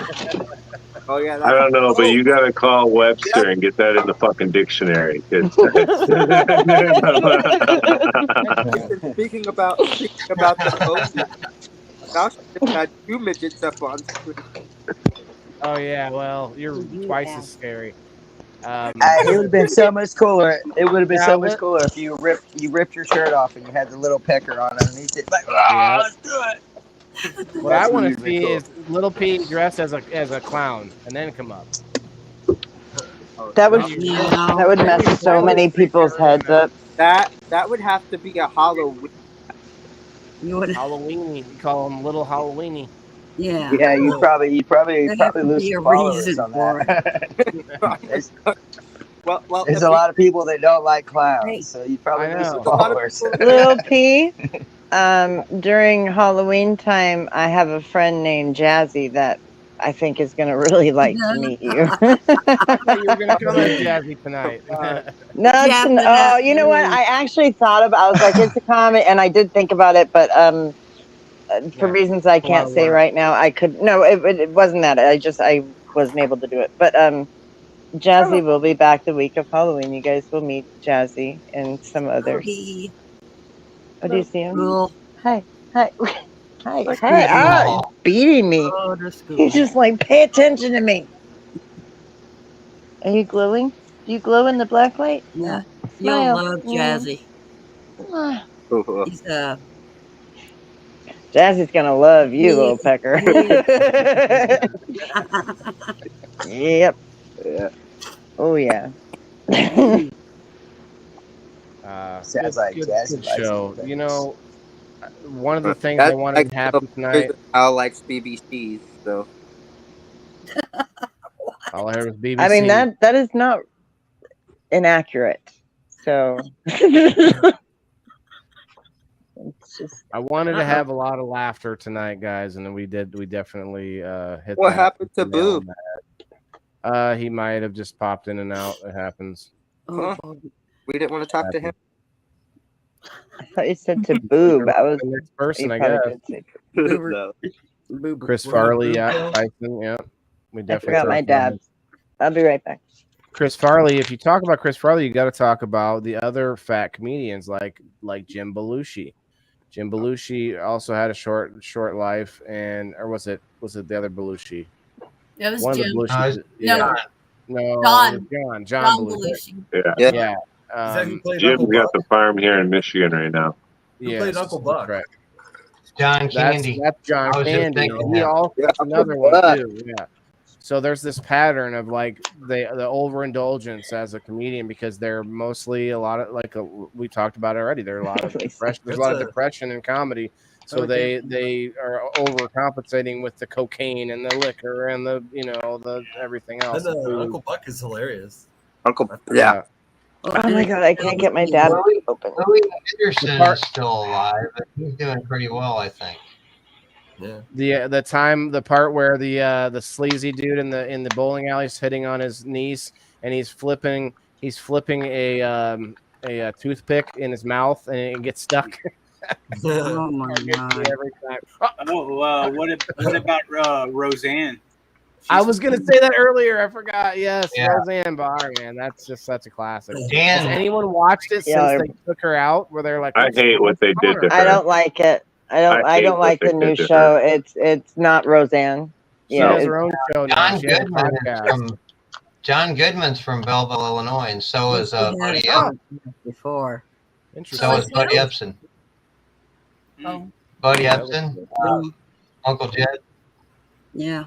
Oh yeah. I don't know, but you gotta call Webster and get that in the fucking dictionary. Speaking about the phobia, now she had 2 midgets up on screen. Oh yeah, well, you're twice as scary. It would have been so much cooler. It would have been so much cooler if you ripped your shirt off and you had the little pecker on underneath it. Like, let's do it. What I want to see is Little Pete dressed as a clown and then come up. That would mess so many people's heads up. That would have to be a Halloween. Halloweeny. You call him Little Halloweeny. Yeah. Yeah, you probably lose some followers on that. There's a lot of people that don't like clowns, so you probably lose some followers. Lil P, during Halloween time, I have a friend named Jazzy that I think is going to really like to meet you. You're going to come with Jazzy tonight. No, you know what? I actually thought about. I was like, it's a comedy, and I did think about it, but for reasons I can't say right now, I could. No, it wasn't that. I wasn't able to do it. But Jazzy will be back the week of Halloween. You guys will meet Jazzy and some others. Oh, do you see him? Cool. Hi. Beating me. He's just like, pay attention to me. Are you glowing? Do you glow in the black light? Yeah, you'll Smile. love Jazzy. Ah. He's Jazzy's gonna love you, little Pecker. he- Yep. Yeah. Oh yeah. Sounds like Good Jazzy likes show. it. You know, one of the things I That's wanted like to happen tonight. Al likes BBCs, so. All I heard was BBC. I mean that is not inaccurate. So I wanted to have a lot of laughter tonight, guys, and we did. We definitely hit. What that happened to nail on Boob? the head. He might have just popped in and out. It happens. Huh? We didn't want to talk to him. I thought you said to boob. I was the next person, you I probably guess. did say No. Chris Farley, yeah, Tyson, yeah. We I definitely forgot my talked about dad. him. I'll be right back. Chris Farley. If you talk about Chris Farley, you got to talk about the other fat comedians like Jim Belushi. Jim Belushi also had a short life, or was it the other Belushi? That was One Jim. of the Belushi. No. No, John John Belushi. Yeah. Yeah. Is that who played Jim's Uncle got Buck? the farm here in Michigan right now. Who played Uncle Buck? Right. John Candy. That's John I was just Candy. thinking He that. also Yeah, that's another one Buck. too. Yeah. So there's this pattern of like the overindulgence as a comedian because they're mostly a lot of we talked about it already. There are a lot of depression. There's a lot of depression in comedy. So they are overcompensating with the cocaine and the liquor and the the everything else. Then, Uncle Buck is hilarious. Uncle, yeah. Oh my god, I can't get my dad open. Louis Anderson is still alive, but he's doing pretty well, I think. Yeah. The part where the sleazy dude in the bowling alley is hitting on his niece and he's flipping a toothpick in his mouth and it gets stuck. Oh my god! Every time. What about Roseanne? I was gonna say that earlier. I forgot. Yes, Yeah. Roseanne Barr, man, that's just such a classic. Dan- Has anyone watched it Yeah, since they took her out? Where they're like, I hate what they did to her. I don't like it. I hate don't what like they the new did to show. her. It's not Roseanne. She Yeah, has her own show now. John She has a Goodman is podcast. from John Goodman's from Belleville, Illinois, and so is Buddy Epson. Before. So is Buddy Epson. Oh. Buddy Epson, Uncle Jed. Yeah.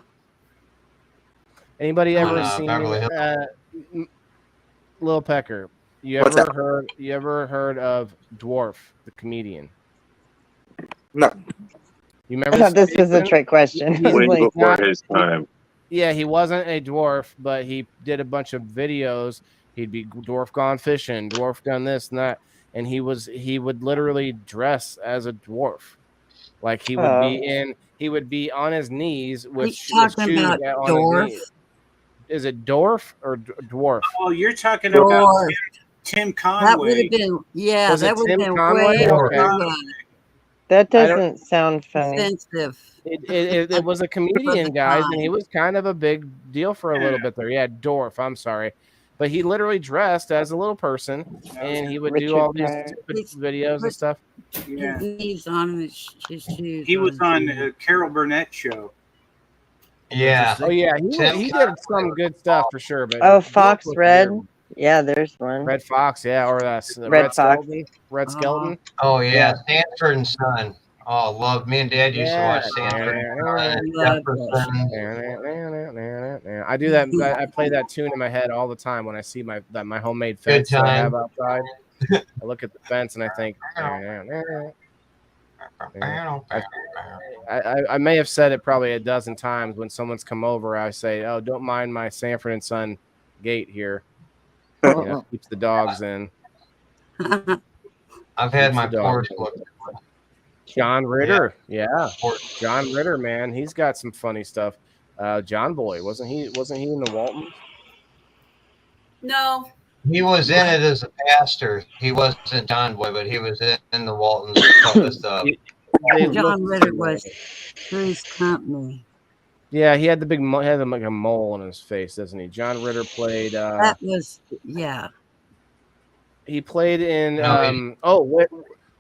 Anybody On, ever seen Beverly Hills. Lil Pecker? You What's ever heard of Dwarf, the comedian? No. You I remember thought this was a trick question. I was Way like, before his time. Yeah, he wasn't a dwarf, but he did a bunch of videos. He'd be dwarf gone fishing, dwarf done this and that, and he would literally dress as a dwarf, like he would be on his knees with He's talking shoes about on dwarf. his knees. Is it dwarf or dwarf? Oh, you're talking Dwarf. about Tim That Conway. would have been, yeah, Was it that would have Tim been Conway? way Okay. that doesn't sound funny. offensive. It was a comedian, guys, and he was kind of a big deal for a little bit there. Yeah, dwarf. I'm sorry. But he literally dressed as a little person, and he would do all these stupid videos and stuff. Yeah. He's on his shoes. He was on Carol Burnett show. Yeah. Oh yeah, he did some good stuff for sure. But Oh, Fox Dwarf was Red. weird. Yeah, there's one. Red Fox, yeah, or Red Fox. Skeleton. Red Skeleton. Oh yeah, Sanford and Son. Oh, love. Me and Dad used to watch Sanford and Son and Jefferson. I do that. I play that tune in my head all the time when I see my homemade Good fence that I have time. outside. I look at the fence and I think. I may have said it probably a dozen times when someone's come over. I say, "Oh, don't mind my Sanford and Son gate here. Keeps the dogs in." I've had Keeps my the dogs porch in. looked. John Ritter, yeah. John Ritter, man, he's got some funny stuff. John Boy, wasn't he in the Waltons? No. He was in it as a pastor. He wasn't John Boy, but he was in the Waltons with stuff. John Ritter was Three's Company. Yeah, he had the big had like a mole on his face, doesn't he? John Ritter played. That was, yeah. He played in.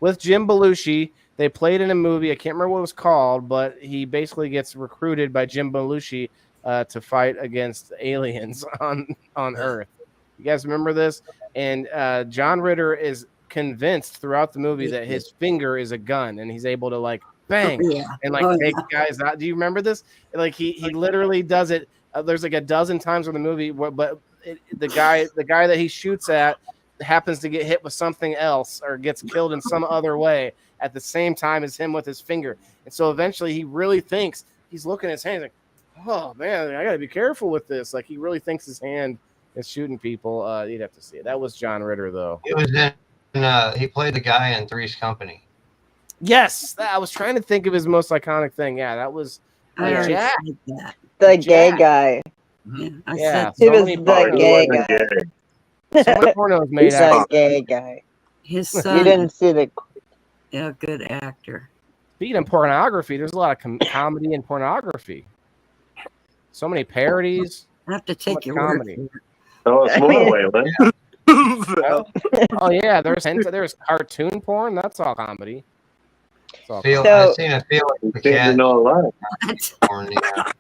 With Jim Belushi. They played in a movie. I can't remember what it was called, but he basically gets recruited by Jim Belushi to fight against aliens on Earth. You guys remember this? And John Ritter is convinced throughout the movie that his finger is a gun, and he's able to like bang and like take guys out. Do you remember this? Like he literally does it. There's like a dozen times in the movie, but the guy that he shoots at happens to get hit with something else or gets killed in some other way at the same time as him with his finger. And so eventually he really thinks, he's looking at his hands like, oh man, I gotta be careful with this. Like he really thinks his hand is shooting people. You'd have to see it. That was John Ritter though. He was in he played the guy in Three's Company. Yes, I was trying to think of his most iconic thing. Yeah, that was Jack. The gay guy. Yeah, he was the gay guy. So many pornos made out. The gay guy. His son. You didn't see the. Yeah, good actor. Speaking of pornography, there's a lot of comedy and pornography. So many parodies. I have to take your comedy. word. Oh, it's more Waylon. Oh yeah, there's cartoon porn. That's all comedy. I've seen a Felix the Cat. Porn, yeah.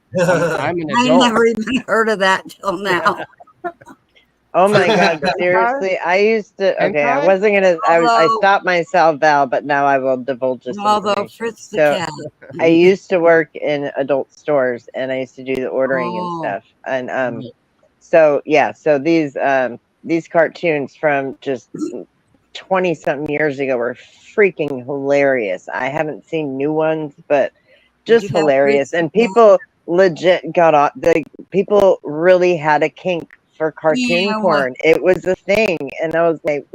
I'm an I adult. never even heard of that till now. Oh my god, seriously. I used to I wasn't gonna I stopped myself, Val, but now I will divulge this Although Fritz the so, Cat. I used to work in adult stores and I used to do the ordering and stuff. And so these cartoons from just 20 something years ago were freaking hilarious. I haven't seen new ones, but just hilarious. And people legit got off. People really had a kink for cartoon porn. It was a thing, and I was like,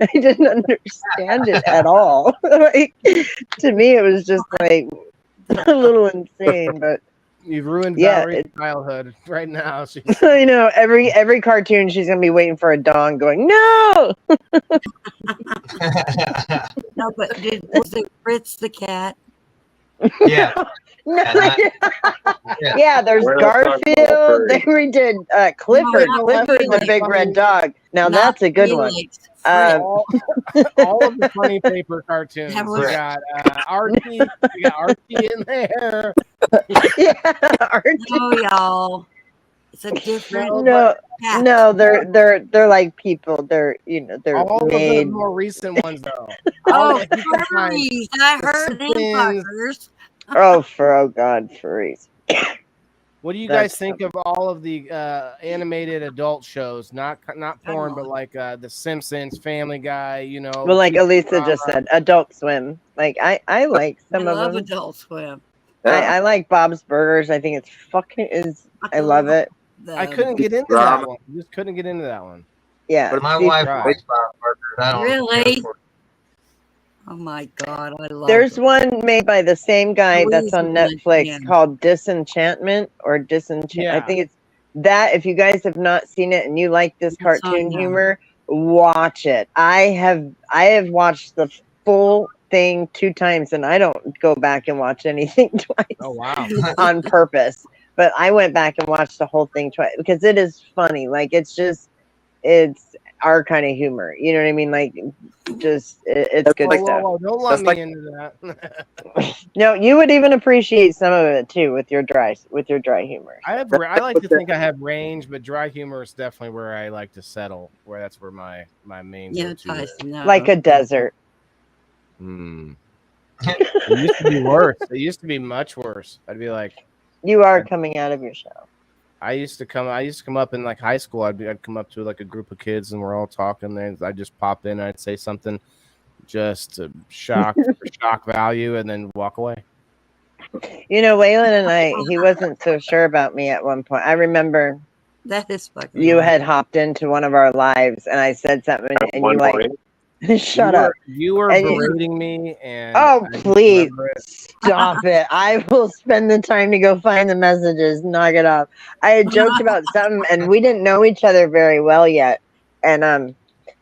I didn't understand it at all. Like, to me, it was just like a little insane. But you've ruined Valerie's childhood right now. I know every cartoon she's gonna be waiting for a dong going no. No, but was it Fritz the Cat? Yeah. No, yeah, there's Garfield. They redid Clifford. Clifford the Big Red Dog. Now that's a good one. All of the funny paper cartoons. We got Archie. We got Archie in there. Yeah, Archie. Oh, y'all. It's a different. No, they're like people. They're they're all made. Of the more recent ones though. Oh, furries! I heard them fuckers. Oh God, furries. What do you guys think of all of the animated adult shows? Not porn, but like The Simpsons, Family Guy. You know. Well, like Elisa just said, Adult Swim. Like I like some of them. I love Adult Swim. I like Bob's Burgers. I think it's I love it. I couldn't get into that one. I just couldn't get into that one. Yeah, but my wife likes Bob's Burgers. Really? Oh my god, I love There's one made by the same guy that's on Netflix called Disenchantment or Disenchant. I think it's that. If you guys have not seen it and you like this cartoon humor, watch it. I have watched the full thing 2 times and I don't go back and watch anything twice. Oh wow. On purpose. But I went back and watched the whole thing twice because it is funny. Like it's our kind of humor. You know what I mean? Like it's good stuff. Whoa, don't let me into that. No, you would even appreciate some of it too with your dry humor. I like to think I have range, but dry humor is definitely where I like to settle. That's where my main like a desert. It used to be worse. It used to be much worse. I'd be like, you are coming out of your shell. I used to come up in like high school. I'd come up to like a group of kids and we're all talking. Then I'd just pop in and I'd say something just to shock value and then walk away. You know, Waylon and he wasn't so sure about me at one point. I remember that is fucking you had hopped into one of our lives and I said something and you like shut up. You were berating me and please stop it. I will spend the time to go find the messages, knock it off. I had joked about something and we didn't know each other very well yet. And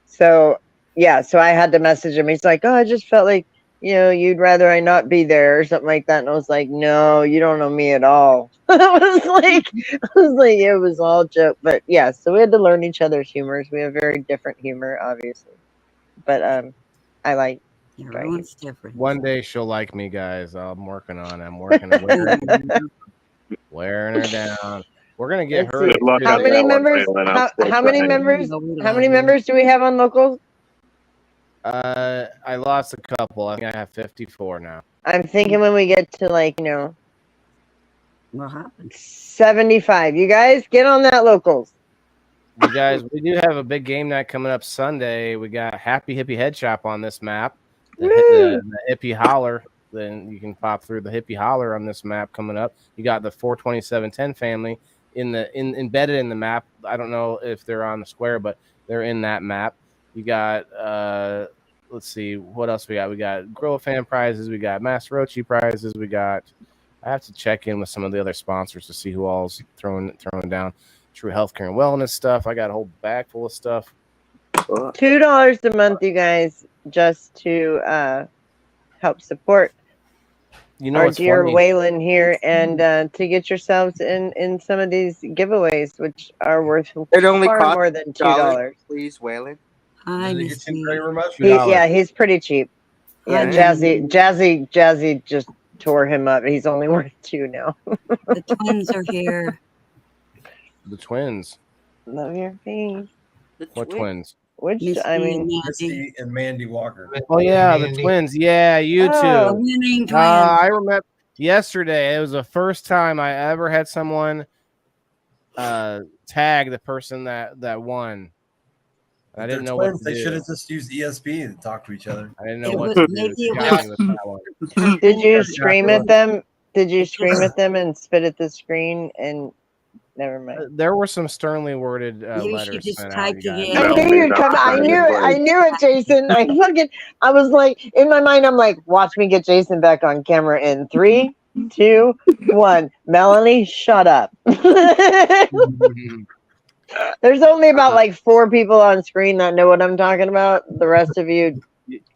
so I had to message him. He's like, oh, I just felt like, you'd rather I not be there or something like that. And I was like, no, you don't know me at all. I was like, it was all joke. But yeah, so we had to learn each other's humors. We have very different humor, obviously. But I like everyone's different. One day she'll like me, guys. I'm working on it. I'm working on it. Wearing her down. We're gonna get her. Good luck How on many that one, members? Waylon. I'm still How many trying. members? How many members do we have on locals? I lost a couple. I think I have 54 now. I'm thinking when we get to like What happened? 75. You guys get on that locals. You guys, we do have a big game night coming up Sunday. We got Happy Hippie Head Shop on this map. The Hippie Holler. Then you can pop through the Hippie Holler on this map coming up. You got the 42710 family embedded in the map. I don't know if they're on the square, but they're in that map. You got let's see what else we got. We got Grill Fan prizes. We got Master Rochi prizes. We got. I have to check in with some of the other sponsors to see who all's throwing down. True Healthcare and Wellness stuff. I got a whole bag full of stuff. $2 a month, you guys, just to help support our dear Waylon here, and to get yourselves in some of these giveaways, which are worth It only far costs more than $2. Please, Waylon. Hi, Missy. He's pretty cheap. Yeah, Jazzy just tore him up. He's only worth $2 now. The twins are here. The twins. Love your face. What twins? Which Missy Misty and Mandy Walker. Oh yeah, the twins. Yeah, you two. The winning twins. I remember yesterday. It was the first time I ever had someone tag the person that won. I didn't know what to They do. should have just used ESP to talk to each other. I didn't know what to do. Did you scream at them? Did you scream at them and spit at the screen? And never mind. There were some sternly worded letters just sent typed out. it in. I knew you'd come. I knew it, Jason. I was like, in my mind, I'm like, watch me get Jason back on camera in 3, 2, 1. Melanie, shut up. There's only about like 4 people on screen that know what I'm talking about. The rest of you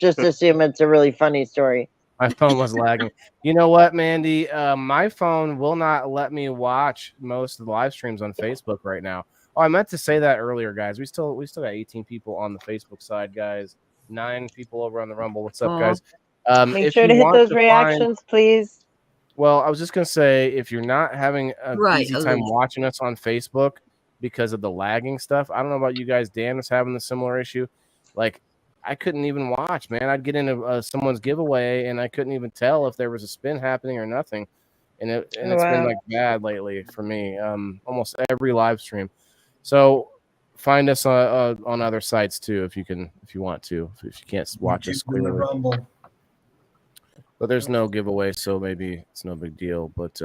just assume it's a really funny story. My phone was lagging. You know what, Mandy? My phone will not let me watch most of the live streams on Facebook right now. Oh, I meant to say that earlier, guys. We still got 18 people on the Facebook side, guys. 9 people over on the Rumble. What's up, guys? Make sure to hit those reactions, please. Well, I was just gonna say, if you're not having an easy time watching us on Facebook because of the lagging stuff, I don't know about you guys. Dan was having a similar issue. Like, I couldn't even watch, man. I'd get into someone's giveaway, and I couldn't even tell if there was a spin happening or nothing. And it's been like bad lately for me. Almost every live stream. So find us on other sites too, if you want to. If you can't watch us clearly. Rumble. But there's no giveaway, so maybe it's no big deal. But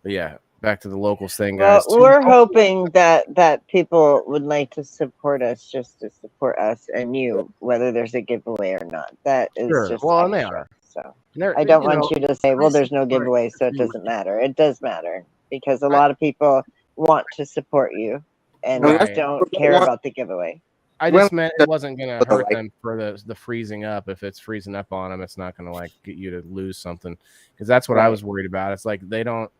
yeah, back to the locals thing, guys. Well, we're hoping that people would like to support us, just to support us and you, whether there's a giveaway or not. That is just well, and they are. So I don't want you to say, well, there's no giveaway, so it doesn't matter. It does matter, because a lot of people want to support you and don't care about the giveaway. I just meant it wasn't going to hurt them for the freezing up. If it's freezing up on them, it's not going to like get you to lose something, because that's what I was worried about. It's like they don't.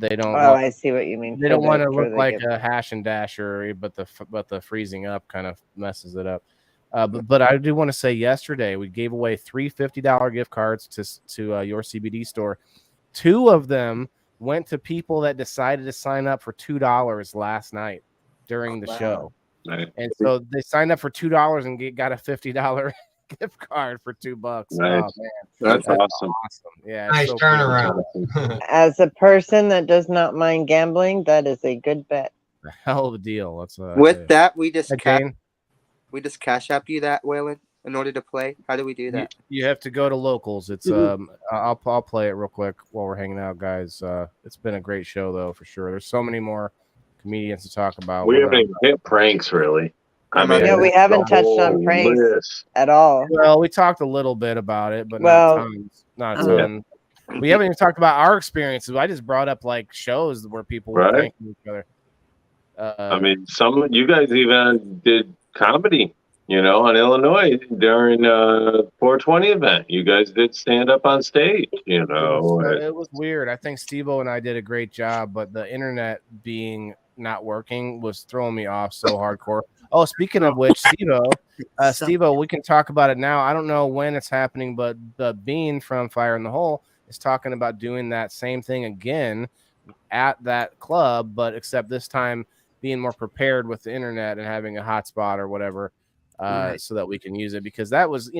Oh, I see what you mean. They don't want to look like a hash and dasher, but the freezing up kind of messes it up. But I do want to say, yesterday we gave away 3 $50 gift cards to your CBD store. 2 of them went to people that decided to sign up for $2 last night during the show. Nice. And so they signed up for $2 and got a $50 gift card for $2. Nice. Oh, man. That's awesome. Yeah, nice turnaround. As a person that does not mind gambling, that is a good bet. A hell of a deal. That's with that, we just cash app you that, Waylon, in order to play. How do we do that? You have to go to locals. It's I'll play it real quick while we're hanging out, guys. It's been a great show though, for sure. There's so many more comedians to talk about. We haven't even hit pranks, really. I mean, we haven't touched on pranks at all. Well, we talked a little bit about it, but not a ton. We haven't even talked about our experiences. I just brought up like shows where people were pranking each other. I mean, some of you guys even did comedy, in Illinois during 420 event. You guys did stand up on stage, It was weird. I think Steve-O and I did a great job, but the internet being not working was throwing me off so hardcore. Oh, speaking of which, Steve-O, we can talk about it now. I don't know when it's happening, but the Bean from Fire in the Hole is talking about doing that same thing again at that club, but except this time being more prepared with the internet and having a hotspot or whatever, so that we can use it, because that was,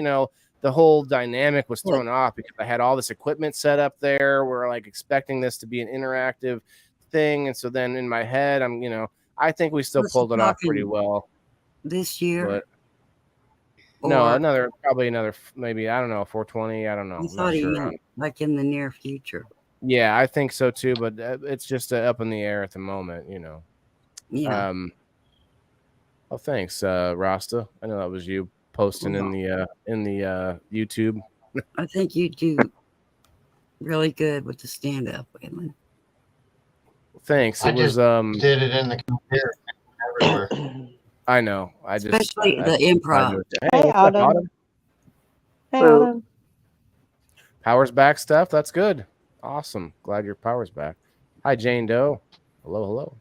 the whole dynamic was thrown off because I had all this equipment set up there. We're like expecting this to be an interactive thing. And so then in my head, I think we still pulled it off pretty well this year. But no, probably another, maybe, I don't know, 420. I don't know. I thought he meant like in the near future. Yeah, I think so too, but it's just up in the air at the moment, Yeah. Oh, thanks, Rasta. I know that was you posting in the YouTube. I think you do really good with the stand up, Waylon. Thanks. I just did it in the computer everywhere. I know. Especially the improv. Hey, Autumn. Hey, Autumn. Power's back, Steph. That's good. Awesome. Glad your power's back. Hi, Jane Doe. Hello.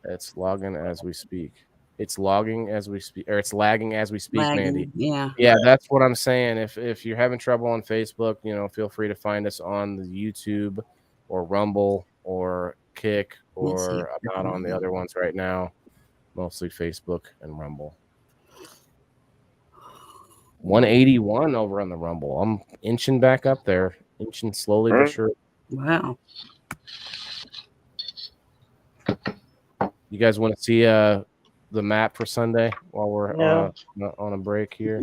It's logging as we speak. It's logging as we speak, or it's lagging as we speak, Mandy. Yeah. Yeah, that's what I'm saying. If you're having trouble on Facebook, feel free to find us on the YouTube or Rumble or Kick, or I'm not on the other ones right now. Mostly Facebook and Rumble. 181 over on the Rumble. I'm inching back up there, inching slowly but sure. Wow. You guys want to see the map for Sunday while we're on a break here?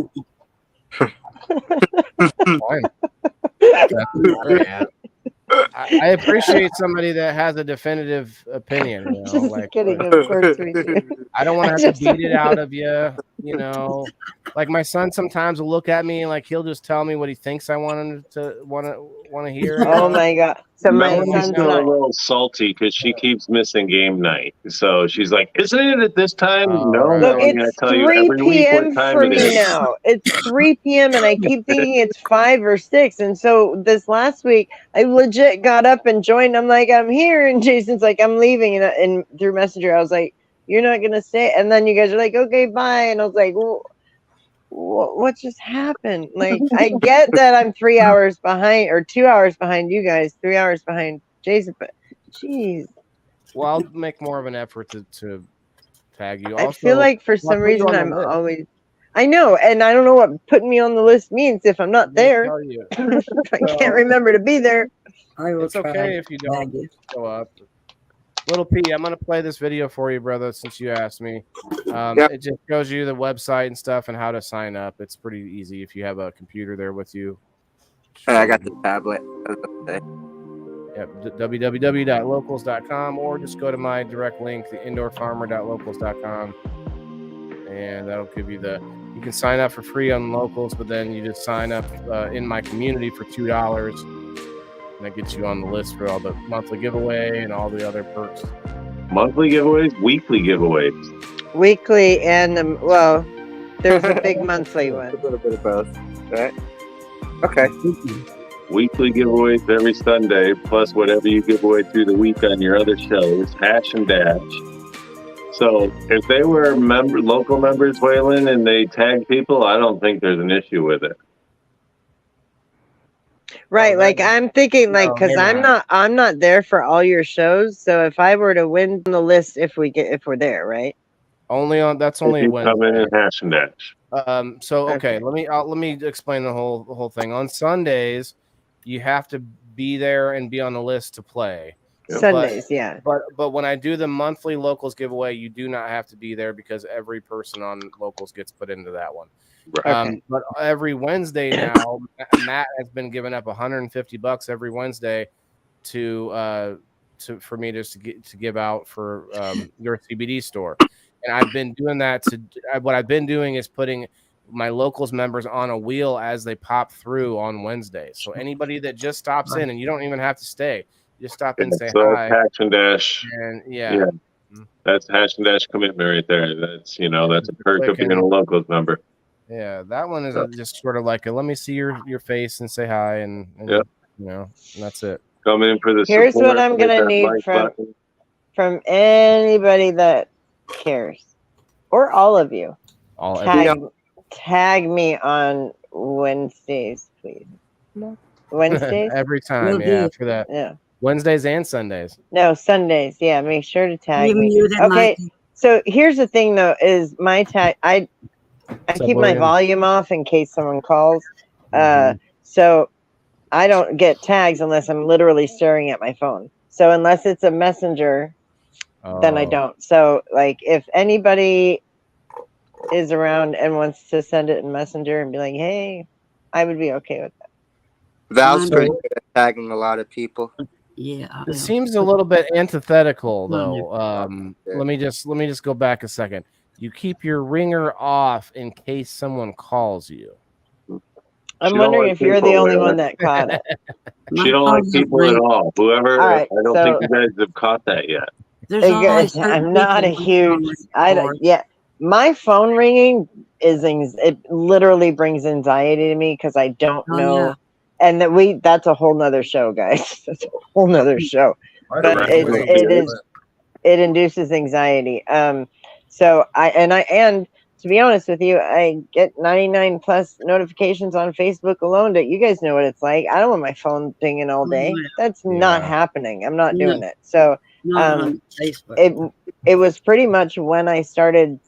Fine. I appreciate somebody that has a definitive opinion. Just kidding. Of course we do. I don't want to have to beat it out of you. Like my son sometimes will look at me and like he'll just tell me what he thinks I want him to want to hear. Oh my God! So my Melanie's son's still a little salty because she keeps missing game night. So she's like, "Isn't it at this time?" No, Look, I'm going to it's tell you 3 every week p.m. what time for it me is. now. It's 3 p.m. and I keep thinking it's 5 or 6. And so this last week, I legit got up and joined. I'm like, I'm here, and Jason's like, I'm leaving. And through Messenger, I was like, you're not gonna stay. And then you guys are like, okay, bye. And I was like, well, what just happened? Like, I get that I'm 3 hours behind or 2 hours behind you guys, 3 hours behind Jason, but geez. Well, I'll make more of an effort to tag you. I feel like for some reason I'm always. I know, and I don't know what putting me on the list means if I'm not there. If I can't remember to be there. It's okay if you don't show up. Little P, I'm going to play this video for you, brother, since you asked me. It just shows you the website and stuff and how to sign up. It's pretty easy if you have a computer there with you. I got the tablet. Yep, www.locals.com, or just go to my direct link, the indoorfarmer.locals.com, and that'll give you you can sign up for free on Locals, but then you just sign up in my community for $2, and that gets you on the list for all the monthly giveaway and all the other perks. Monthly giveaways, weekly giveaways. Weekly and there's a big monthly one. A little bit of both, right? Okay. Weekly giveaways every Sunday, plus whatever you give away through the week on your other shows, Hash and Dash. So if they were local members, Waylon, and they tag people, I don't think there's an issue with it. Right, like I'm thinking, like, because I'm not there for all your shows. So if I were to win the list, if we're there, right? That's only when come in and Hash and Dash. Okay, let me explain the whole thing. On Sundays, you have to be there and be on the list to play. Sundays, But when I do the monthly Locals giveaway, you do not have to be there because every person on Locals gets put into that one. Okay. But every Wednesday now, Matt has been giving up $150 every Wednesday for me to give out for your CBD store. And I've been doing that what I've been doing is putting my Locals members on a wheel as they pop through on Wednesdays. So anybody that just stops in, and you don't even have to stay, you just stop in and say hi. Hash and Dash. And that's Hash and Dash commitment right there. That's that's a perk of being a Locals member. Yeah, that one is just sort of like let me see your face and say hi, and and that's it. Come in for the Here's what I'm gonna need from anybody that cares, or all of you. Tag me on Wednesdays, please. Wednesdays every time, for that. Yeah. Wednesdays and Sundays. No, Sundays. Yeah, make sure to tag You me. muted Okay, Mikey. so here's the thing though: is my tag? I keep my William? volume off in case someone calls. Mhm. So I don't get tags unless I'm literally staring at my phone. So unless it's a messenger, then I Oh. don't. So like if anybody is around and wants to send it in messenger and be like, hey, I would be okay with that. Val's pretty good at tagging a lot of people. Yeah. It seems a little bit antithetical though. Let me just go back a second. You keep your ringer off in case someone calls you. I'm wondering if you're the only one that caught it. She don't like people at all. Whoever, All right, I don't think you guys have caught that yet. I'm not a huge. My phone ringing it literally brings anxiety to me because I don't know, and that's a whole nother show, guys. That's a whole nother show. But it induces anxiety. So and to be honest with you, I get 99 plus notifications on Facebook alone. You guys know what it's like. I don't want my phone dinging all day. That's not happening. I'm not doing it. So it was pretty much when we started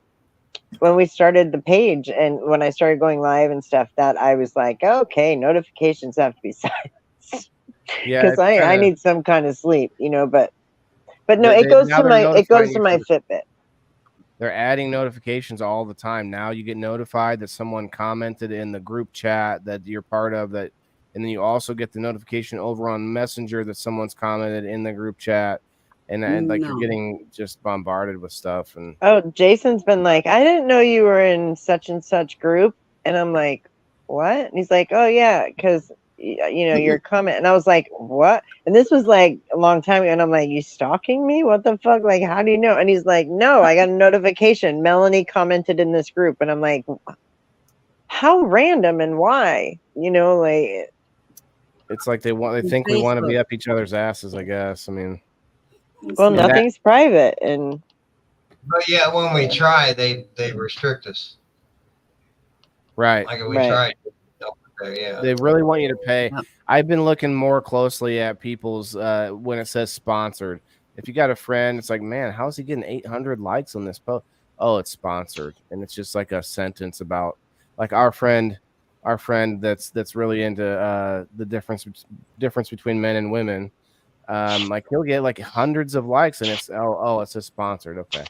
the page and when I started going live and stuff that I was like, okay, notifications have to be silenced. Because I need some kind of sleep, but no, it goes to my Fitbit. They're adding notifications all the time. Now you get notified that someone commented in the group chat that you're part of that. And then you also get the notification over on Messenger that someone's commented in the group chat. And you're getting just bombarded with stuff. And Jason's been like, I didn't know you were in such and such group. And I'm like, what? And he's like, oh yeah, because your comment. And I was like, what? And this was like a long time ago. And I'm like, you stalking me? What the fuck? Like, how do you know? And he's like, no, I got a notification. Melanie commented in this group. And I'm like, how random and why? It's like they think we want to be up each other's asses, I guess. I mean, well, nothing's private. But yeah, when we try, they restrict us. Right. Like if we tried. Yeah. They really want you to pay. I've been looking more closely at people's when it says sponsored. If you got a friend, it's like, man, how's he getting 800 likes on this post? Oh, it's sponsored, and it's just like a sentence about like our friend that's really into the difference between men and women. Like he'll get like hundreds of likes, and it's it says sponsored. Okay,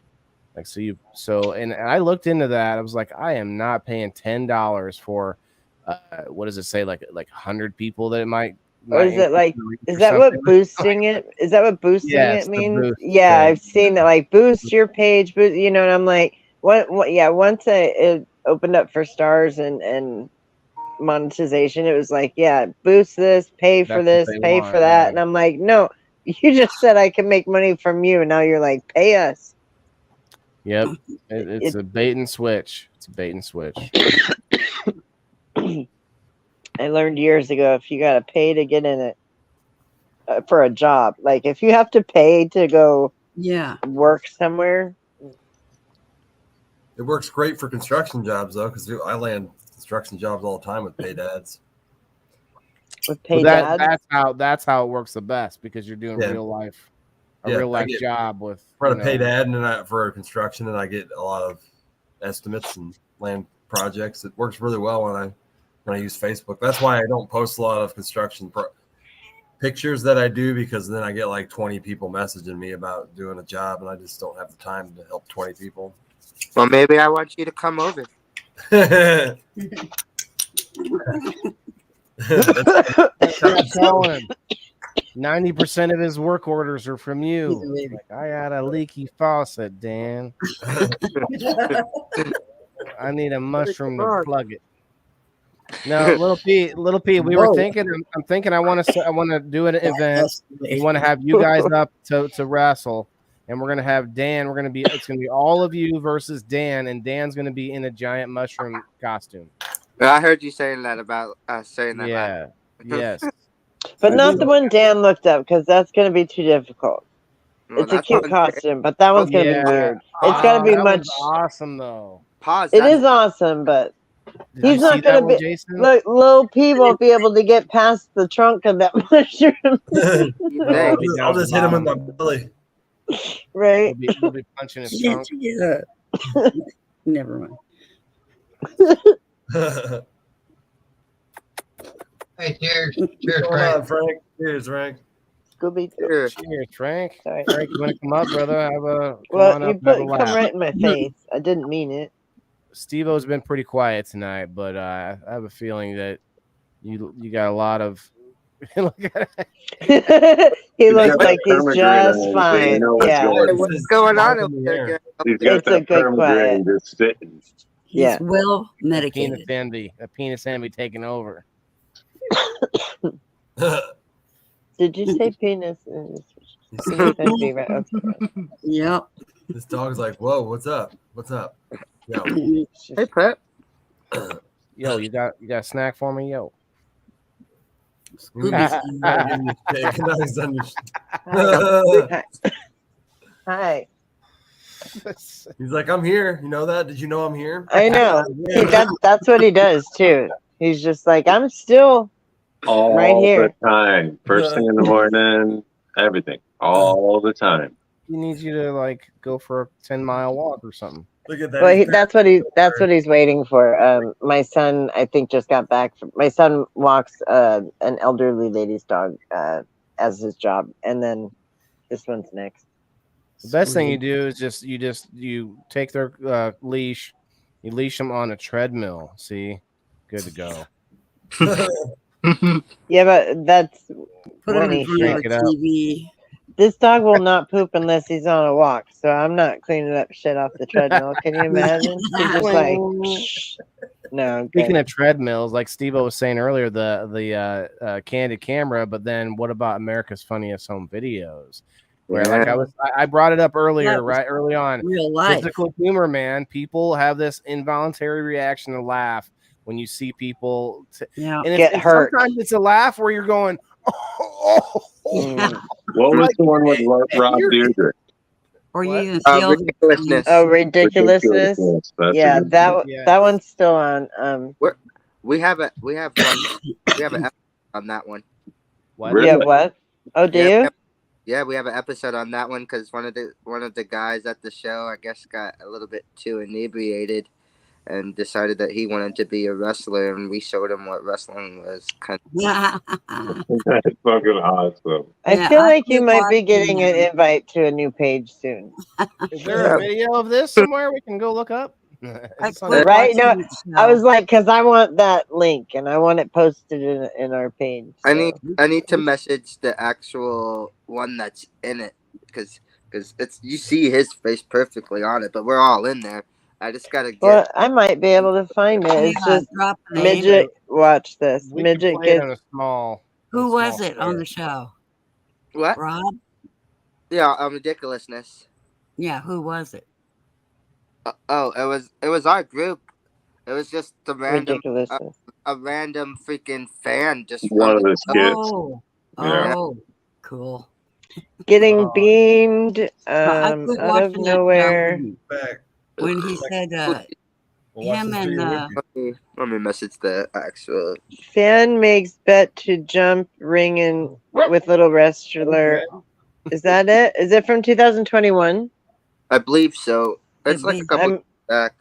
like and I looked into that. I was like, I am not paying $10 for. What does it say? Like 100 people that it might. Or is it like? Is that what boosting it? Is that what boosting it means? Yeah, I've seen that. Like boost your page, and I'm like, what? Yeah, once it opened up for stars and monetization, it was like, yeah, boost this, pay for this, pay for that, and I'm like, no, you just said I can make money from you, and now you're like, pay us. Yep, it's a bait and switch. It's a bait and switch. I learned years ago if you got to pay to get in it for a job, like if you have to pay to go work somewhere. It works great for construction jobs though, because I land construction jobs all the time with paid ads. With paid ads? That's how it works the best because you're doing real life job with a paid ad and for construction, and I get a lot of estimates and land projects. It works really well when I use Facebook. That's why I don't post a lot of construction pictures that I do, because then I get like 20 people messaging me about doing a job, and I just don't have the time to help 20 people. Well, maybe I want you to come over. 90% of his work orders are from you. Like, I had a leaky faucet, Dan. I need a mushroom to plug it. No, little P, we were thinking. I'm thinking. I want to do an event. We want to have you guys up to wrestle, and we're gonna have Dan. It's gonna be all of you versus Dan, and Dan's gonna be in a giant mushroom costume. I heard you saying that about saying that. Yeah. Yes. But not the one Dan looked up, because that's gonna be too difficult. Well, it's a cute costume, but that one's gonna be weird. It's gonna be much awesome though. It is awesome, but He's not going to be. Jason? Look, Lil P won't be able to get past the trunk of that mushroom. I'll just hit him with my belly. Right. We'll be punching his trunk. Yeah. Never mind. Hey, cheers. What's Cheers, going on, Frank. Frank? Cheers, Frank. Scooby. Cheers. Cheers, Frank. Sorry. Frank, you want to come up, brother? Have a come Well, on you up. Have a come laugh. right in my face. I didn't mean it. Steve-O's been pretty quiet tonight, but I have a feeling that you got a lot of. He looks like he's just fine. Yeah. What's going on over there? He's got It's a that good permagrain just sitting. He's Yeah. well A medicated. penis envy taking over. Did you say penis? Yep. This dog's like, whoa, what's up? What's up? Yo. Hey, Pet. Yo, you got a snack for me, yo? Hi. He's like, I'm here. You know that? Did you know I'm here? I know. That's what he does too. He's just like, I'm still All right here. the time. First thing in the morning, everything. All the time. He needs you to like go for a 10-mile walk or something. Look at that. Well, that's what he's waiting for. My son, I think, just got back. My son walks an elderly lady's dog as his job, and then this one's next. The best thing you do is you take their leash, you leash them on a treadmill. See, good to go. Yeah, but that's Put when him he in front of shake a it up. TV. This dog will not poop unless he's on a walk, so I'm not cleaning up shit off the treadmill. Can you imagine? He's just like, no. I'm Speaking good. of treadmills, like Steve-O was saying earlier, the candid camera, but then what about America's Funniest Home Videos? Where like I brought it up earlier, Yeah, right early on. Real life. Physical humor, man. People have this involuntary reaction to laugh when you see people. Yeah. And Get hurt. Sometimes it's a laugh where you're going, oh. What was the one with Rob Deirdre? Or you What? even feel Ridiculousness. Oh, ridiculousness. That's Yeah, a good one. that one's still on. We have an episode on that one. What? Really? Yeah, what? Oh, do you? Yeah, we have an episode on that one because one of the guys at the show, I guess, got a little bit too inebriated and decided that he wanted to be a wrestler, and we showed him what wrestling was. That's fucking awesome. I feel like you might be getting an invite to a new page soon. Is there a video of this somewhere we can go look up? Right? No, I was like, because I want that link and I want it posted in our page. I need to message the actual one that's in it because it's you see his face perfectly on it, but we're all in there. I just gotta get. Well, I might be able to find it. It's just midget. Watch this. We Midget can play it on gets. a small. Who was it on the show? What? Rob? Yeah, ridiculousness. Yeah, who was it? It was our group. It was just a random a random freaking fan just one of the skits. Oh, cool. Getting beamed I out quit of watching that nowhere. when he said him and let me message the actual Fan makes bet to jump ring in with little wrestler. Is that it? Is it from 2021? I believe so. It's like a couple years back.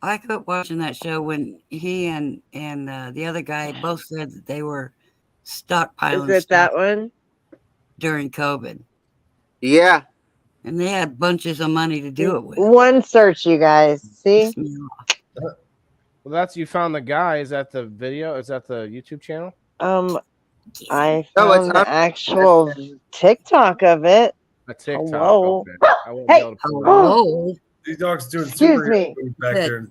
I quit watching that show when he and the other guy both said that they were stockpiling. Is it that one? During COVID. Yeah. And they had bunches of money to do it with. One search, you guys. See? Well, that's you found the guy. Is that the video? Is that the YouTube channel? I found the actual TikTok of it. A TikTok. Hello. Okay. I won't be Hey. able to pull it up. Hello. These dogs doing Excuse me. back there.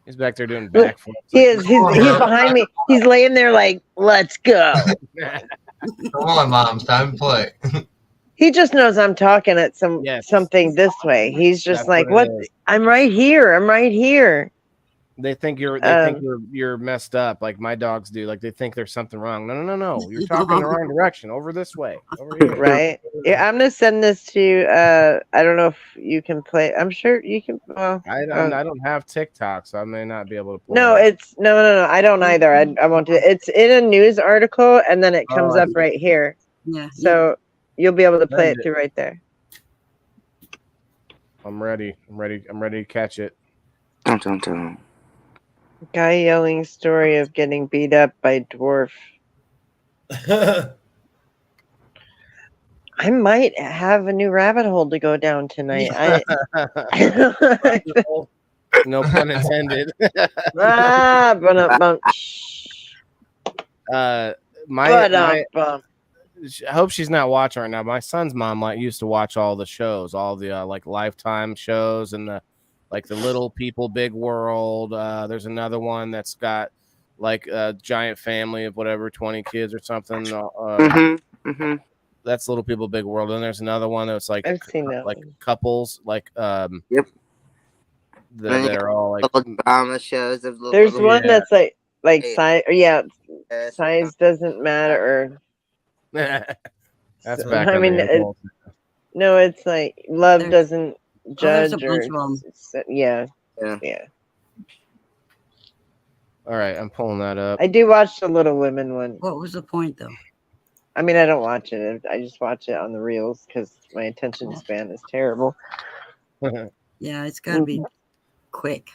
He's back there doing backflips. He is. He's behind me. He's laying there like, let's go. Come on, Mom. It's time to play. He just knows I'm talking at something this way. He's just That's like, what what? it is. I'm right here. I'm right here. They think you're messed up, like my dogs do. Like they think there's something wrong. No. You're talking the wrong direction. Over this way. Over here. Right. Yeah, I'm gonna send this to you. I don't know if you can play. I'm sure you can. Well, I don't have TikTok, so I may not be able to. No, it's no. I don't either. I won't do it. It's in a news article, and then it comes up right here. Yeah. So you'll be able to play it through right there. I'm ready. I'm ready to catch it. Dun. Guy yelling story of getting beat up by dwarf. I might have a new rabbit hole to go down tonight. No pun intended. I hope she's not watching right now. My son's mom used to watch all the shows, all the like Lifetime shows, and the Little People, Big World. There's another one that's got like a giant family of whatever 20 kids or something. That's Little People, Big World. And there's another one that's like I've seen that like one. couples, like Yep. that are all like drama shows of little. There's one that's like size. Yeah, size doesn't matter. That's back. I mean, no, it's like love doesn't judge. Yeah. All right, I'm pulling that up. I do watch the Little Women one. What was the point, though? I mean, I don't watch it. I just watch it on the reels because my attention span is terrible. Yeah, it's got to be quick.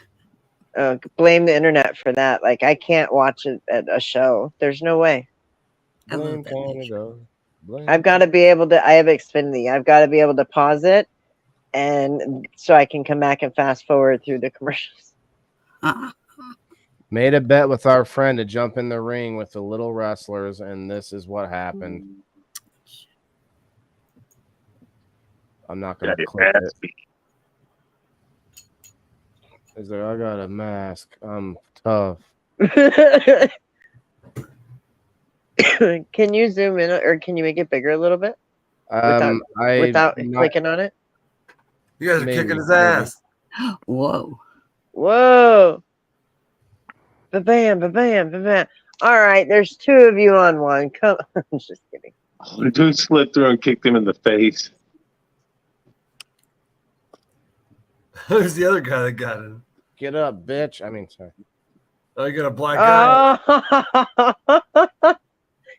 Blame the internet for that. Like, I can't watch it at a show. There's no way. I've got to be able to. I have Xfinity. I've got to be able to pause it, and so I can come back and fast forward through the commercials. Made a bet with our friend to jump in the ring with the little wrestlers, and this is what happened. I'm not going to click it. He's like, I got a mask. I'm tough. Can you zoom in, or can you make it bigger a little bit? Without clicking on it? You guys are kicking his ass. Whoa. Ba-bam, ba-bam, ba-bam. All right, there's two of you on one. Come on. I'm just kidding. The dude slipped through and kicked him in the face. Who's the other guy that got him? Get up, bitch. I mean, sorry. Oh, you got a black guy.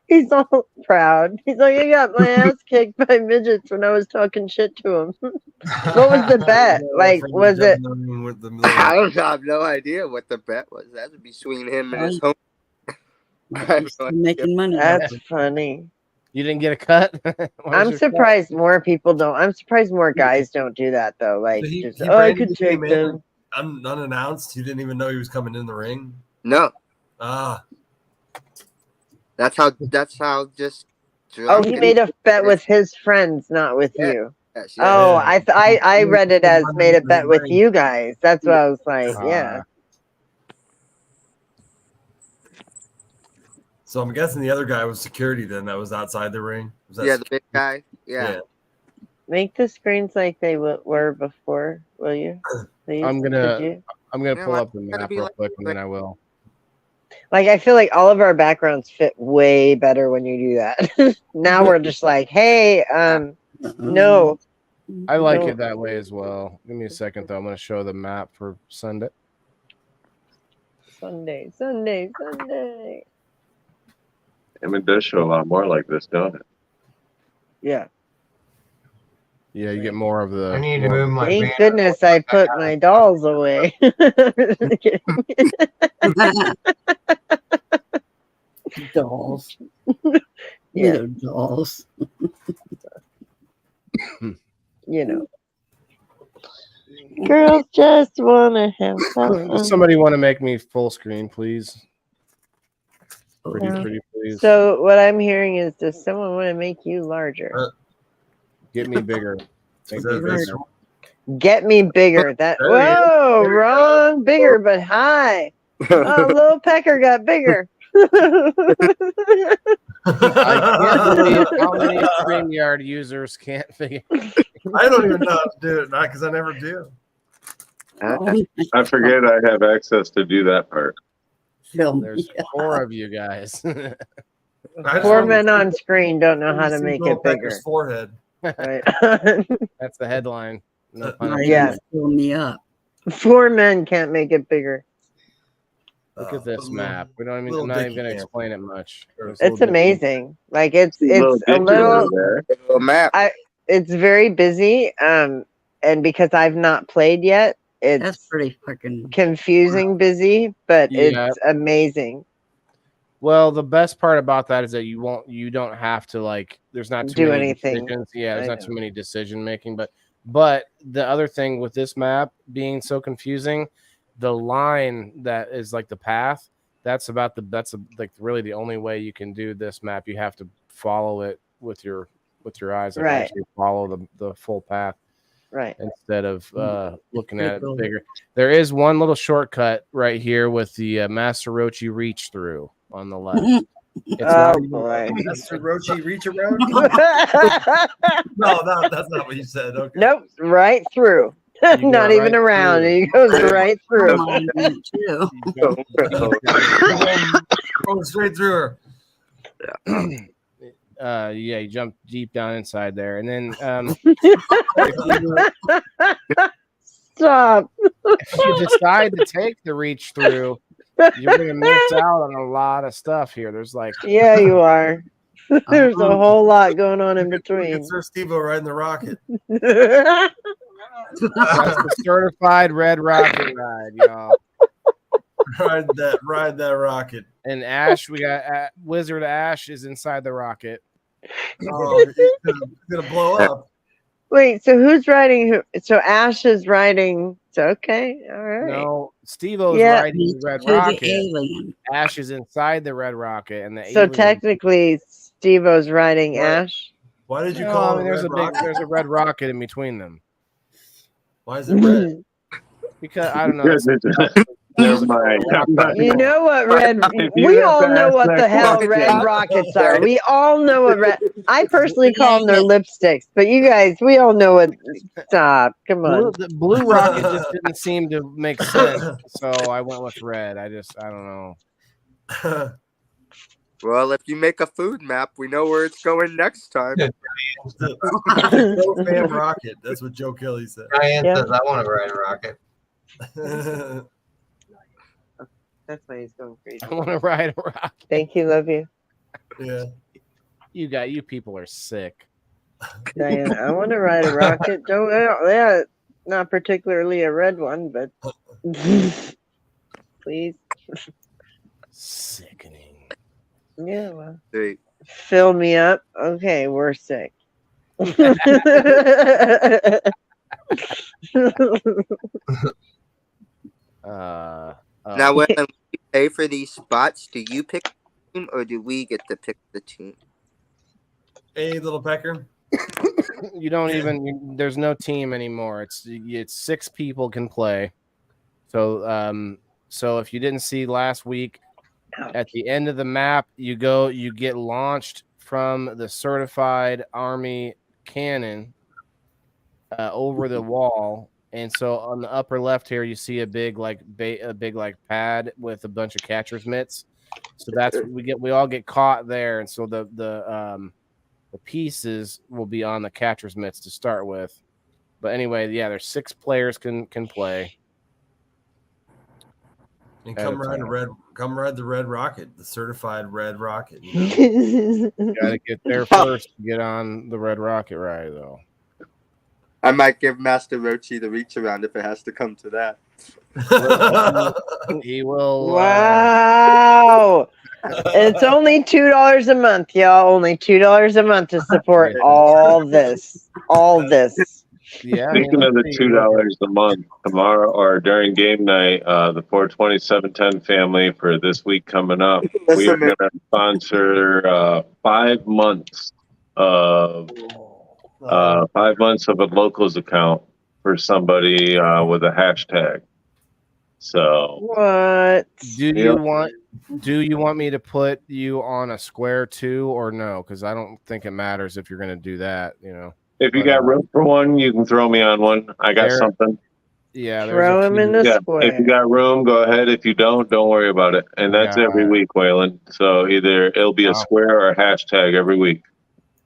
He's all proud. He's like, I got my ass kicked by midgets when I was talking shit to him. What was the bet? Like, was it? I have no idea what the bet was. That would be between him and his home. Making money. That's funny. You didn't get a cut? I'm surprised more people don't. I'm surprised more guys don't do that though. Like, So I could take them. Unannounced. You didn't even know he was coming in the ring. No. That's how just. Oh, he made a bet with his friends, not with you. Oh, I read it as made a bet with you guys. That's what I was like. Yeah. So I'm guessing the other guy was security then that was outside the ring. Was that the big guy. Yeah. Make the screens like they were before, will you? Please? I'm gonna pull up the map real quick, and then I will. Like, I feel like all of our backgrounds fit way better when you do that. Now we're just like, hey, no. I like it that way as well. Give me a second, though. I'm going to show the map for Sunday. Sunday. And it does show a lot more like this, don't it? Yeah. Yeah, you get more of the. I need to move my. Thank goodness I put my dolls away. Dolls. Yeah, dolls. You know, girls just want to have fun. Somebody want to make me full screen, please? Pretty, please. So what I'm hearing is, does someone want to make you larger? Get me bigger. Get me bigger. That whoa, wrong. Bigger but high. Oh, little Pecker got bigger. I can't believe how many StreamYard users can't figure. I don't even know how to do it, not because I never do. I forget I have access to do that part. There's 4 of you guys. 4 men on screen don't know how to See make Bill it bigger. Becker's forehead. Right. That's the headline. No pun Now intended. Yeah. fill me up. 4 men can't make it bigger. Look at this map. We don't even. little I'm not even Dickie going to camp. explain it much. There's It's little Dickie. amazing. Like it's Little a Dicky little. over there. Little map. It's very busy. And because I've not played yet, That's it's pretty fucking. confusing busy, but Yeah. it's amazing. Well, the best part about that is that you don't have to like. There's not too Do many anything. decisions. Yeah, there's I not know. too many decision making. But the other thing with this map being so confusing, the line that is like the path. That's like really the only way you can do this map. You have to follow it with your eyes, like Right. actually follow the full path. Right. Instead of looking pretty at it cool. bigger. There is one little shortcut right here with the Master Rochi reach through on the left. It's not Oh even, boy. Mr. Rochi reach around? Nope, No, that's not what you said. Okay. right through. You go Not even right around. through. He goes right through. Mine in it too. Going straight through her. Yeah, you jump deep down inside there, and then Stop. if you decide to take the reach through, you're gonna miss out on a lot of stuff here. There's like Yeah, you are. There's a whole lot going on in between. It's Sir Steve-O riding the rocket. that's the certified red rocket ride, y'all. Ride that rocket. And Ash, we got Wizard Ash is inside the rocket. Oh, it's gonna blow up. Wait, so who's riding who? So Ash is riding. So okay, all right. No, Steve-O's Yeah. riding the red To the rocket. alien. Ash is inside the red rocket, and the So alien. technically, Steve-O's riding Right. Ash. Why did you No, call I mean, it there's red a big, rocket? there's a red rocket in between them Why is it red? because I don't know. Never mind. You know what red? If you We have all to know ask what that the hell question. red rockets are. We all know what red. I personally call them their lipsticks, but you guys, we all know what. Stop! Come on. The blue rocket just didn't seem to make sense, so I went with red. I don't know. Well, if you make a food map, we know where it's going next time. Joe Fam rocket. That's what Joe Kelly said. Diane Yeah. says, I want to ride a rocket. That's why he's going crazy. I want to ride a rocket. Thank you, love you, Yeah. You people are sick. Diane. I want to ride a rocket. Don't. Yeah, not particularly a red one, but please. Sickening. Yeah. Well, Hey, fill me up. Okay, we're sick. now, when we pay for these spots, do you pick the team or do we get to pick the team? Hey, little pecker. you don't even. There's no team anymore. It's 6 people can play. So so if you didn't see last week, at the end of the map, you get launched from the certified army cannon over the wall, and so on the upper left here, you see a big pad with a bunch of catcher's mitts. So that's we all get caught there, and so the pieces will be on the catcher's mitts to start with. But anyway, yeah, there's 6 players can play. And come ride the red rocket, the certified red rocket. You gotta get there first to get on the red rocket ride, though. I might give Master Rochi the reach around if it has to come to that. He will. Wow. It's only $2 a month, y'all. Only $2 a month to support all this. All this. Yeah. Speaking of the $2 a month, tomorrow or during game night, the 42710 family for this week coming up, we are going to sponsor 5 months of 5 months of a locals account for somebody with a hashtag. So what do you want me to put you on a square too, or no? Because I don't think it matters if you're going to do that. If you got room for one, you can throw me on one. I got something. Yeah, throw him in the square. If you got room, go ahead. If you don't worry about it. And that's every week, Waylon. So either it'll be a square or a hashtag every week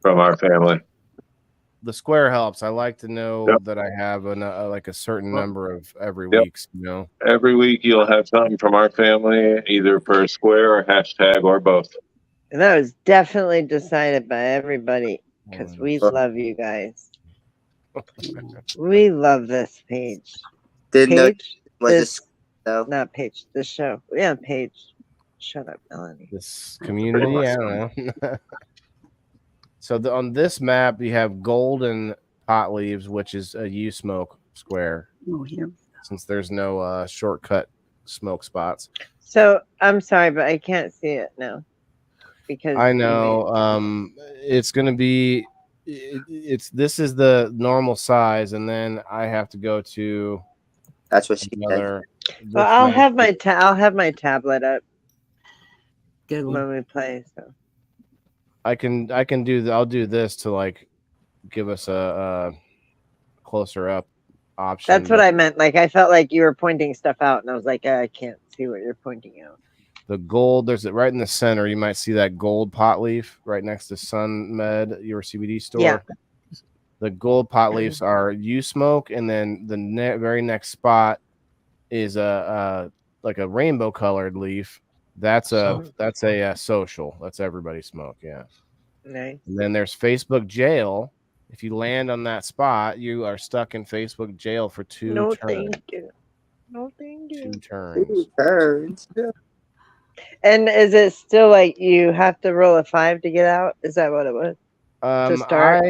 from our family. The square helps. I like to know that I have like a certain number of every week. You know, every week you'll have something from our family, either for a square or hashtag or both. And that was definitely decided by everybody because we love you guys. We love this page. Page this, not page. This show. Yeah, page. Shut up, Melanie. This community. I don't know. So on this map, you have golden pot leaves, which is a U smoke square. Oh, here. Since there's no shortcut smoke spots. So I'm sorry, but I can't see it now. Because I know it's gonna be this is the normal size, and then I have to go to that's what she said. Well, I'll have my tablet up. Good when we play. So I can do I'll do this to like give us a closer up option. That's what I meant. Like I felt like you were pointing stuff out, and I was like, I can't see what you're pointing out. The gold, there's it right in the center. You might see that gold pot leaf right next to Sun Med, your CBD store. Yeah. The gold pot leaves are U smoke, and then the very next spot is a like a rainbow colored leaf. That's a social. That's everybody smoke. Yeah. Nice. And then there's Facebook jail. If you land on that spot, you are stuck in Facebook jail for 2 turns. Thank you. No, thank you. 2 turns. 2 turns. Yeah. And is it still like you have to roll a 5 to get out? Is that what it was? To start?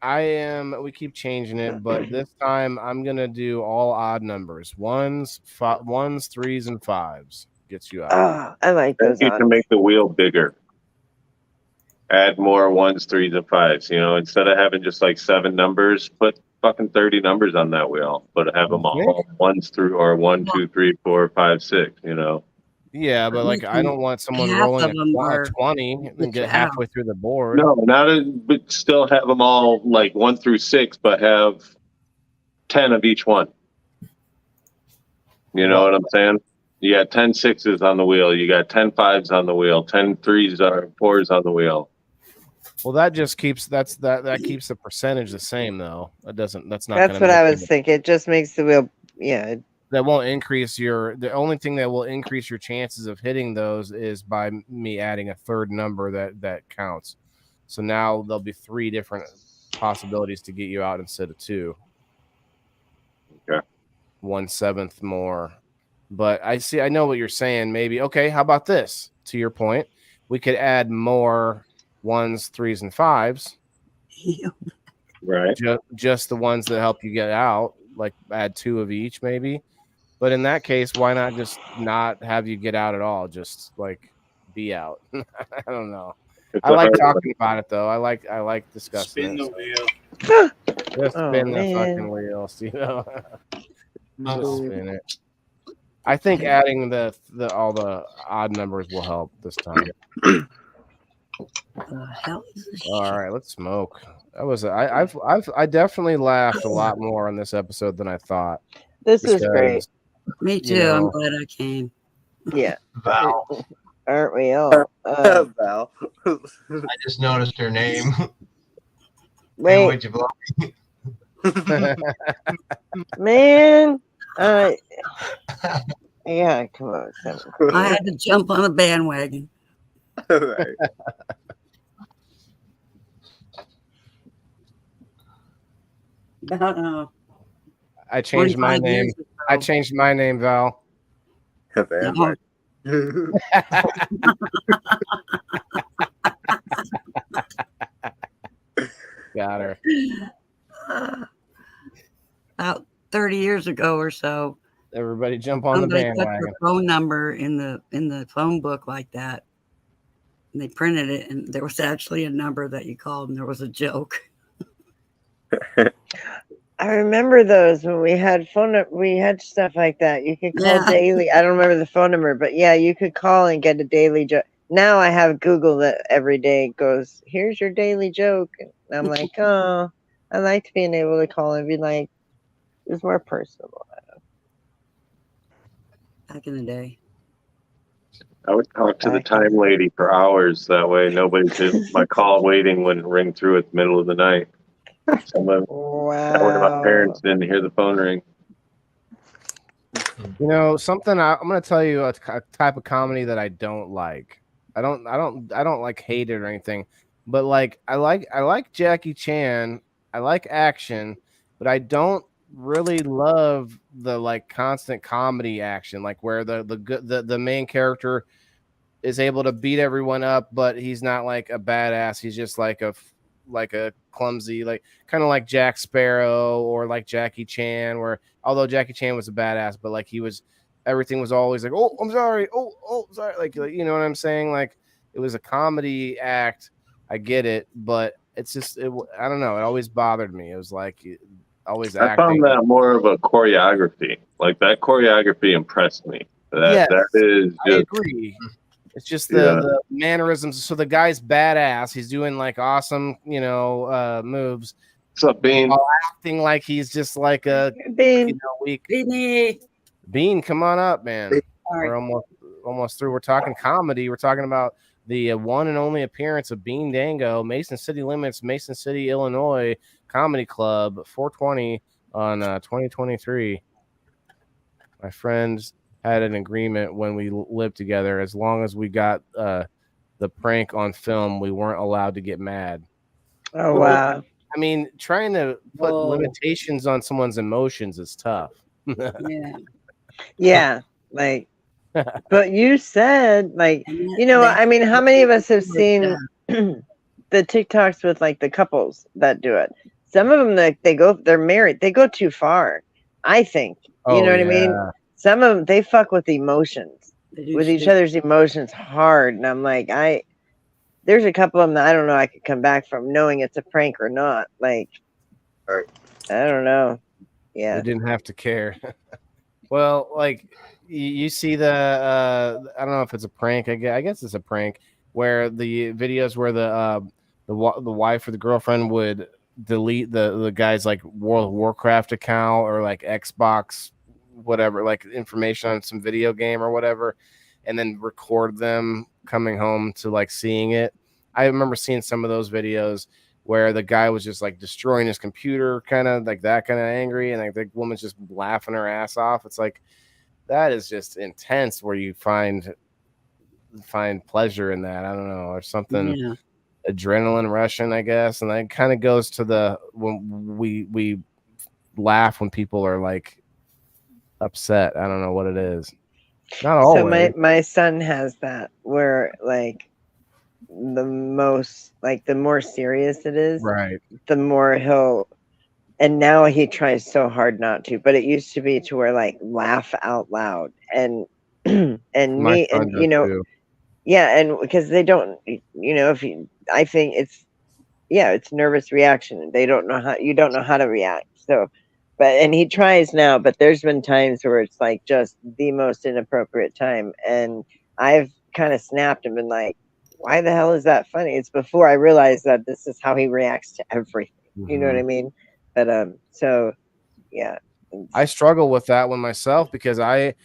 I am. We keep changing it, but this time I'm gonna do all odd numbers: ones, 3s, and 5s. Gets you out. Oh, I like those. You can make the wheel bigger. Add more 1s, 3s, and 5s. You know, instead of having just like 7 numbers, put fucking 30 numbers on that wheel. But have them all 1s through or 1, 2, 3, 4, 5, 6. You know. Yeah, but like I don't want someone rolling a 20 and get halfway through the board. No, but still have them all like 1 through 6, but have 10 of each one. You know what I'm saying? You got 10 6s on the wheel. You got 10 5s on the wheel. 10 3s or 4s on the wheel. Well, that just keeps that keeps the percentage the same though. That's not. That's what I was thinking. It just makes the wheel. Yeah. That won't increase the only thing that will increase your chances of hitting those is by me adding a third number that counts. So now there'll be 3 different possibilities to get you out instead of 2. Okay. 1/7 more. But I know what you're saying. Maybe, okay, how about this? To your point, we could add more 1s, 3s, and 5s. Right. Just the ones that help you get out, like add 2 of each maybe. But in that case, why not just not have you get out at all? Just like be out. I don't know. I like talking about it though. I like discussing Spin the wheel. Just spin the fucking wheel, you know. Just spin it. I think adding the all the odd numbers will help this time. Hell is this all right, let's smoke. That was I definitely laughed a lot more on this episode than I thought. This is great. Me too. I'm glad I came. Yeah. Val. Aren't we all? Val. I just noticed her name. Wait. Would you blow me? Man. Yeah, come on. I had to jump on the bandwagon. All right. About I changed my name. I changed my name, Val. No. Got her. About 30 years ago or so. Everybody jump on the bandwagon. Put their phone number in the phone book like that. And they printed it, and there was actually a number that you called, and there was a joke. I remember those when we had we had stuff like that. You could call daily. I don't remember the phone number, but yeah, you could call and get a daily joke. Now I have Google that every day goes, here's your daily joke. And I'm like, oh, I liked being able to call and be like, it's more personable. back in the day. I would talk to the time lady for hours. That way, my call waiting wouldn't ring through at the middle of the night. That way, my parents didn't hear the phone ring. You know, something I'm going to tell you a type of comedy that I don't like. I don't like hate it or anything, but like I like Jackie Chan. I like action, but I don't really love the like constant comedy action, like where the main character is able to beat everyone up, but he's not like a badass. He's just like a clumsy, like kind of like Jack Sparrow or like Jackie Chan, where although Jackie Chan was a badass, but like everything was always like, oh, I'm sorry. Oh, sorry. Like, you know what I'm saying? Like it was a comedy act. I get it, but it's just, I don't know. It always bothered me. It was like always I acting. found that more of a choreography. Like that choreography impressed me. That is just, I agree. It's just the mannerisms. So the guy's badass. He's doing like awesome, moves. What's up, Bean? While acting like he's just like a Bean. Weak. Beanie. Bean, come on up, man. We're almost through. We're talking comedy. We're talking about the one and only appearance of Bean Dango, Mason City Limits, Mason City, Illinois Comedy Club, 420 on 2023. My friends had an agreement when we lived together. As long as we got the prank on film, we weren't allowed to get mad. Oh, wow. I mean, trying to put limitations on someone's emotions is tough. Yeah. Yeah. Like, but you said, like, I mean, how many of us have seen the TikToks with like the couples that do it? Some of them, like, they're married, they go too far, I think. You know what I mean? Some of them, they fuck with emotions, with each other's emotions hard. And I'm like, there's a couple of them that I don't know I could come back from knowing it's a prank or not. Like, I don't know. Yeah. They didn't have to care. Well, like you see I don't know if it's a prank. I guess it's a prank where the videos where the wife or the girlfriend would delete the guy's like World of Warcraft account or like Xbox, whatever, like information on some video game or whatever, and then record them coming home to like seeing it. I remember seeing some of those videos where the guy was just like destroying his computer, kind of like that, kind of angry, and like the woman's just laughing her ass off. It's like that is just intense. Where you find pleasure in that. I don't know, or something, adrenaline rushing, I guess, and that kind of goes to when we laugh when people are like upset. I don't know what it is. Not always. So my son has that where like the more serious it is, right, the more and now he tries so hard not to, but it used to be to where like laugh out loud and and My me son and does too. yeah, and because they don't, I think it's nervous reaction. You don't know how to react. So, and he tries now, but there's been times where it's like just the most inappropriate time. And I've kind of snapped and been like, why the hell is that funny? It's before I realized that this is how he reacts to everything. You know what I mean? But, so yeah. I struggle with that one myself because I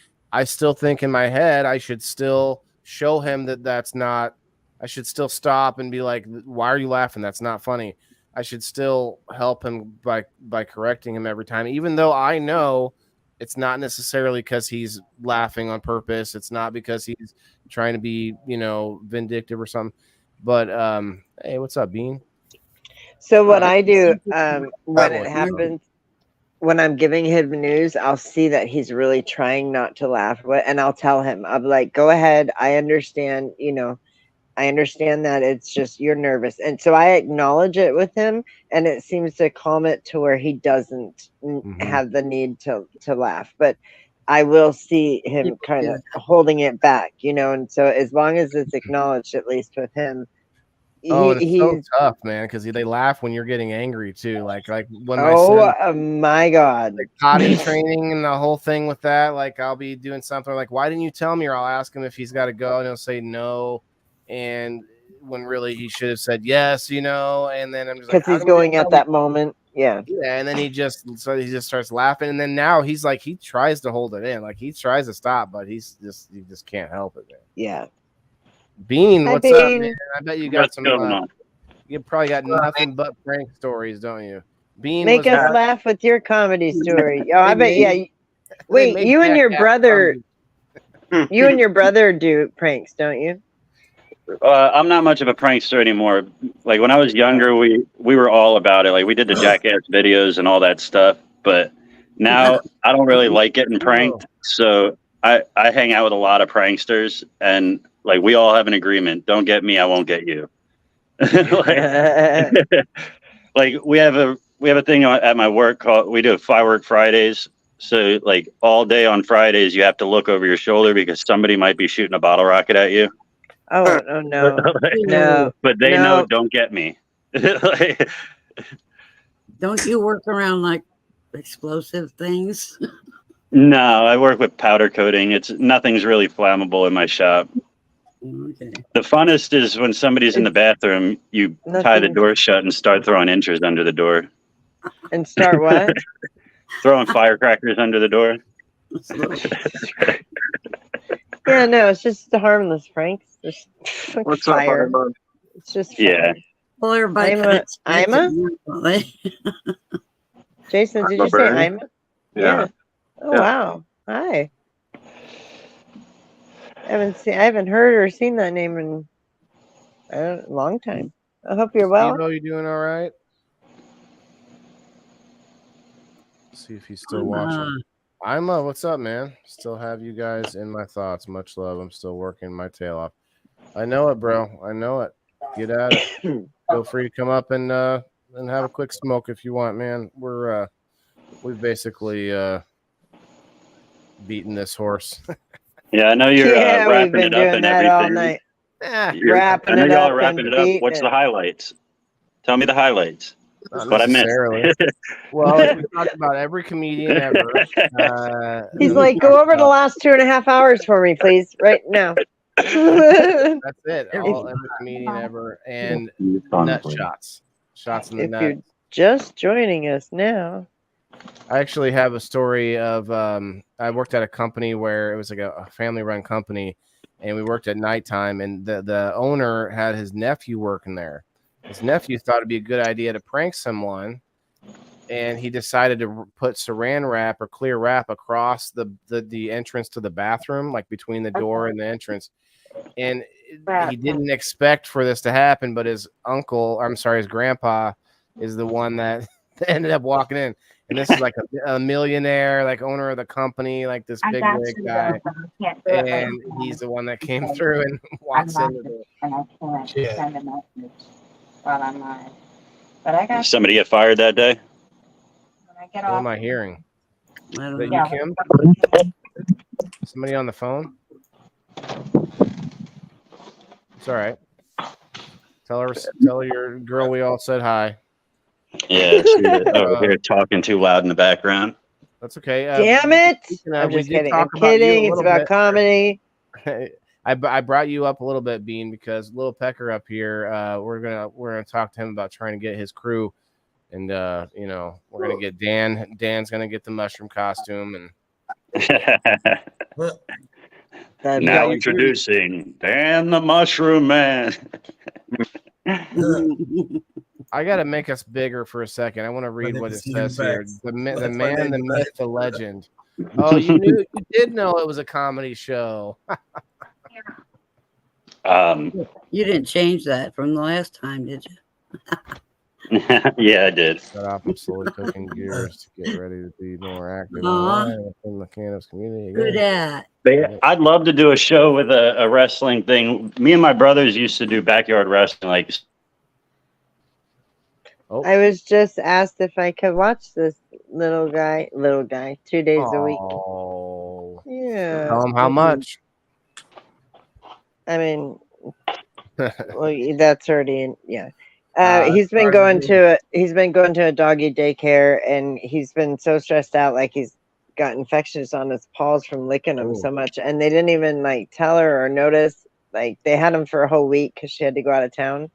still think in my head, I should still show him that's not, I should still stop and be like, why are you laughing? That's not funny. I should still help him by correcting him every time, even though I know it's not necessarily because he's laughing on purpose. It's not because he's trying to be, vindictive or something. But hey, what's up, Bean? So what I do when it happens, when I'm giving him news, I'll see that he's really trying not to laugh, and I'll tell him, I'm like, go ahead. I understand, I understand that it's just you're nervous. And so I acknowledge it with him, and it seems to calm it to where he doesn't have the need to laugh. But I will see him kind of holding it back, and so as long as it's acknowledged, at least with him, it's so tough, man, because they laugh when you're getting angry too. Like when my son, my God, like potty training and the whole thing with that. Like I'll be doing something like, why didn't you tell me? Or I'll ask him if he's got to go, and he'll say no. And when really he should have said yes, and then I'm just because he's going at that moment. Yeah. Yeah, and then he just starts laughing, and then now he's like he tries to hold it in, like he tries to stop, but he just can't help it, man. Yeah. Bean, Hi, what's up, Bean. man? I bet you got What's some. going on? You probably got nothing but prank stories, don't you? Bean, Make was us that- laugh with your comedy story. Oh, I bet. made- Yeah. Wait, made you and your Jackass brother. comedy. You and your brother do pranks, don't you? I'm not much of a prankster anymore. Like when I was younger, we were all about it. Like we did the Jackass videos and all that stuff. But now I don't really like getting pranked. So I hang out with a lot of pranksters, and like we all have an agreement: don't get me, I won't get you. Like we have a thing at my work called we do Firework Fridays. So like all day on Fridays, you have to look over your shoulder because somebody might be shooting a bottle rocket at you. Oh no. No. But they know don't get me. Don't you work around like explosive things? No, I work with powder coating. Nothing's really flammable in my shop. Okay. The funnest is when somebody's in the bathroom, you tie the Nothing. door shut and start throwing inches under the door. And start what? Throwing firecrackers under the door. Yeah, no, it's just the harmless pranks. Just What's fire. up, Armand? It's just fun. Yeah. Well, everybody Ima? Jason, did you say Ima? Yeah. Oh Yeah. wow. Hi. I haven't heard or seen that name in a long time. I hope you're well. Steve-O, you doing all right? See if he's still watching. Ima, what's up, man? Still have you guys in my thoughts. Much love. I'm still working my tail off. I know it, bro. I know it. Get at it. Feel free to come up and have a quick smoke if you want, man. We've basically beaten this horse. Yeah, I know you're Yeah, we've wrapping been it up doing and that all everything. night. I know y'all are wrapping it up. beating What's the it. highlights? Tell me the highlights. Not What I missed. necessarily. Well, we talked about every comedian ever. He's like, go over the last 2.5 hours for me, please, right now. That's it. Every comedian ever and nut shots. Shots in the If nut. you're just joining us now. I actually have a story of I worked at a company where it was like a family-run company, and we worked at nighttime, and the owner had his nephew working there. His nephew thought it'd be a good idea to prank someone, and he decided to put saran wrap or clear wrap across the entrance to the bathroom, like between the door and the entrance. And he didn't expect for this to happen, but his grandpa is the one that ended up walking in. And this is like a millionaire, like owner of the company, like this big wig guy. And he's the one that came through and walks into the. And I can't send a message while I'm live. But I got Somebody get fired that day? when I get What off. am I hearing? Is that Yeah. you, Kim? Somebody on the phone? It's all right. Tell your girl we all said hi. Yeah, she's over here talking too loud in the background. That's okay. Damn it! I'm we just did kidding. talk I'm about you a kidding. It's little about bit. comedy. I brought you up a little bit, Bean, because Lil Pecker up here. We're gonna talk to him about trying to get his crew, and we're gonna get Dan. Dan's gonna get the mushroom costume, and Now introducing Dan the Mushroom Man. I got to make us bigger for a second. I want to read what it says here. The man, the myth, the legend. Oh, you did know it was a comedy show. You didn't change that from the last time, did you? Yeah, I did. Set off. I'm slowly cooking gears to get ready to be more active Aw. online in the cannabis community. Good at. I'd love to do a show with a wrestling thing. Me and my brothers used to do backyard wrestling. Like, I was just asked if I could watch this little guy 2 days a week. Oh. Yeah. Tell him how much. I mean, well, that's already in, yeah. He's been going to a doggy daycare, and he's been so stressed out, like he's got infections on his paws from licking them so much, and they didn't even like tell her or notice. Like they had him for a whole week because she had to go out of town,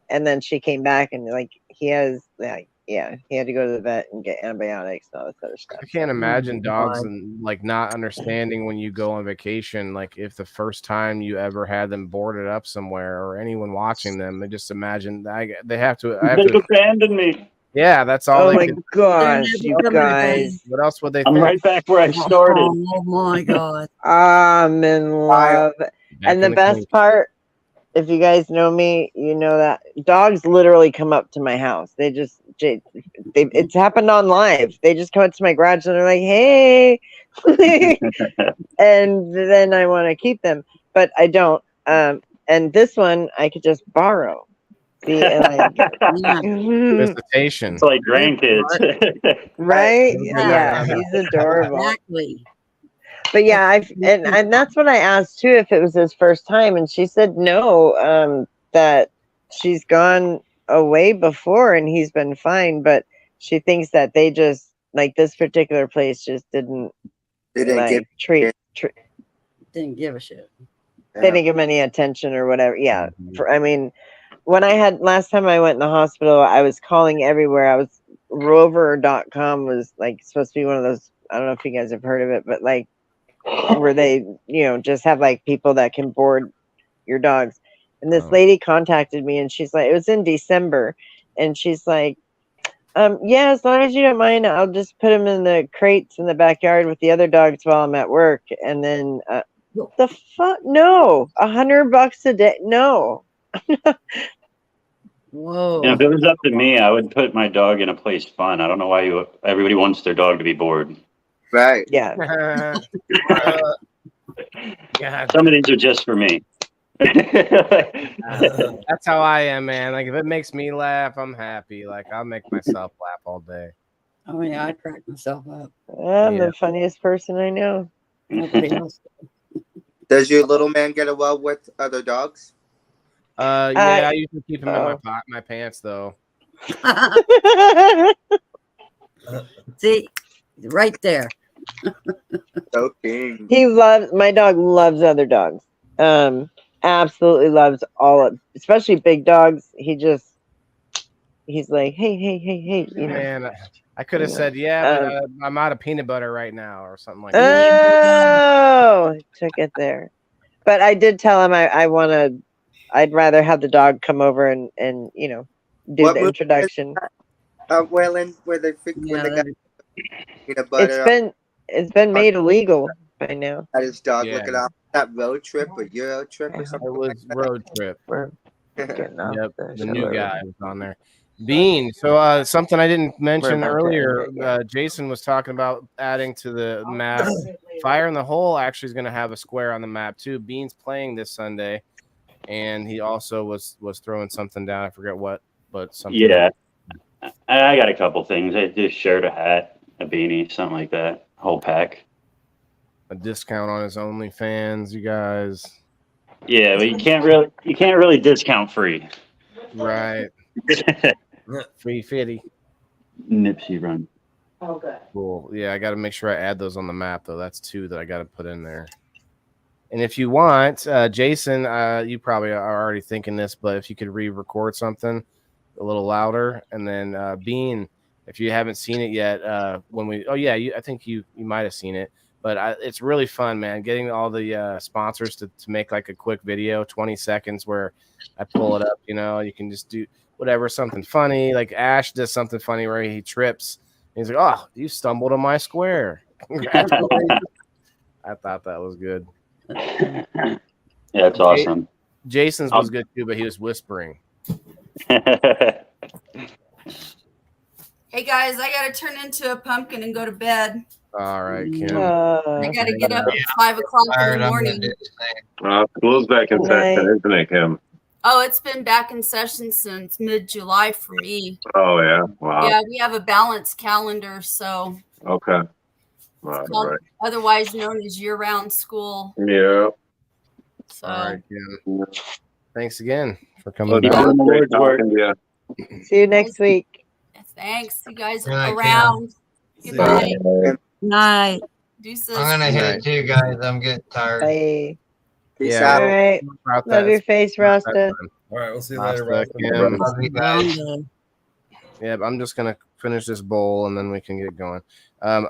and then she came back, and like he has like yeah, he had to go to the vet and get antibiotics and all this other stuff. I can't imagine dogs God. and like not understanding when you go on vacation. Like if the first time you ever had them boarded up somewhere or anyone watching them, they just imagine they have to. I have They to. abandoned me. Yeah, that's all. Oh they my could, gosh, you guys! what else would they I'm think? right back where I started. Oh my god! I'm in love. And the best clink. part, if you guys know me, you know that dogs literally come up to my house. It's happened on live. They just come up to my garage and they're like, "Hey," and then I want to keep them, but I don't. And this one I could just borrow. See, and like Visitation. It's like grandkids. right? Yeah. Yeah, he's adorable. Exactly. But yeah, and that's what I asked too, if it was his first time, and she said no, that she's gone away before and he's been fine, but she thinks that they just like this particular place just didn't like treat Didn't give a shit. they didn't give him any attention or whatever. Yeah, I mean, when I had last time I went in the hospital, I was calling everywhere. I was Rover.com was like supposed to be one of those. I don't know if you guys have heard of it, but like where they, just have like people that can board your dogs. And this lady contacted me and she's like, it was in December. And she's like, yeah, as long as you don't mind, I'll just put them in the crates in the backyard with the other dogs while I'm at work. And then the fuck? No, $100 a day. No. Whoa. And if it was up to me, I would put my dog in a place fun. I don't know why everybody wants their dog to be bored. Right. Yeah. Some of these are just for me. That's how I am, man. Like if it makes me laugh, I'm happy. Like I'll make myself laugh all day. Oh yeah, I'd crack myself up. I'm the funniest person I know. Nobody else. Does your little man get along with other dogs? Yeah, I usually keep him in my pants though. See, right there. So king. My dog loves other dogs. Absolutely loves especially big dogs. He's like, hey, Man, I could have said, but I'm out of peanut butter right now or something like that. Oh, took it there. But I did tell him I'd rather have the dog come over and do the introduction. Waylon, where they got peanut butter. It's been made illegal by now. Had his dog looking out that road trip or Euro trip or something. It was road trip. Yep, the new guy was on there. Bean. So something I didn't mention earlier, Jason was talking about adding to the map. Fire in the Hole actually is going to have a square on the map too. Bean's playing this Sunday, and he also was throwing something down. I forget what, but something. Yeah, I got a couple things. I just shared a hat, a beanie, something like that. Whole pack. A discount on his OnlyFans, you guys. Yeah, but you can't really discount free. Right. Free fitty. Nipsey run. Okay. Cool. Yeah, I got to make sure I add those on the map, though. That's 2 that I got to put in there. And if you want, Jason, you probably are already thinking this, but if you could re-record something a little louder, and then Bean, if you haven't seen it yet, I think you might have seen it, but it's really fun, man. Getting all the sponsors to make like a quick video, 20 seconds, where I pull it up. You can just do whatever, something funny. Like Ash does something funny where he trips. And he's like, "Oh, you stumbled on my square." Congratulations. I thought that was good. Yeah, it's awesome. Jason's was good too, but he was whispering. Hey guys, I gotta turn into a pumpkin and go to bed. All right, Kim. I gotta get up at 5 o'clock in the morning. School's back in session, isn't it, Kim? Oh, it's been back in session since mid-July for me. Oh yeah, wow. Yeah, we have a balanced calendar, so Okay. it's called, otherwise known as year-round school. Yeah. So. All right, Kim. Thanks again for coming back. See you next week. Thanks. You guys Good night, are around. Good night. Night. Deuces. I'm gonna hit it too, guys. I'm getting tired. Bye. Peace All right. Love your face, Rasta. All right, we'll see you later, Rasta. Rasta. Love you guys. Yeah, I'm just gonna finish this bowl and then we can get going.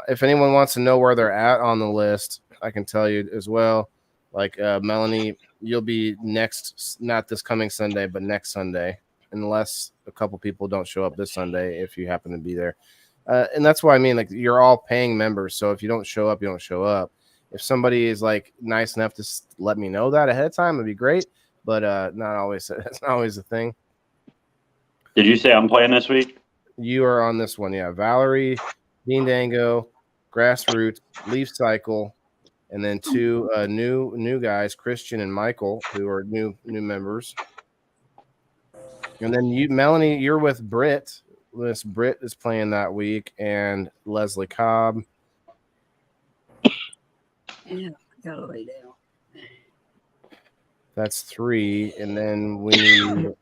If anyone wants to know where they're at on the list, I can tell you as well. Like Melanie, you'll be next, not this coming Sunday, but next Sunday, unless a couple people don't show up this Sunday. If you happen to be there, and that's why I mean, like you're all paying members, so if you don't show up, you don't show up. If somebody is like nice enough to let me know that ahead of time, it'd be great. But not always. That's not always the thing. Did you say I'm playing this week? You are on this one, yeah. Valerie, Dean Dango, Grassroots, Leaf Cycle, and then two new guys, Christian and Michael, who are new members. And then you, Melanie, you're with Britt. Miss Britt is playing that week, and Leslie Cobb. Yeah, gotta lay down. That's 3, and then we need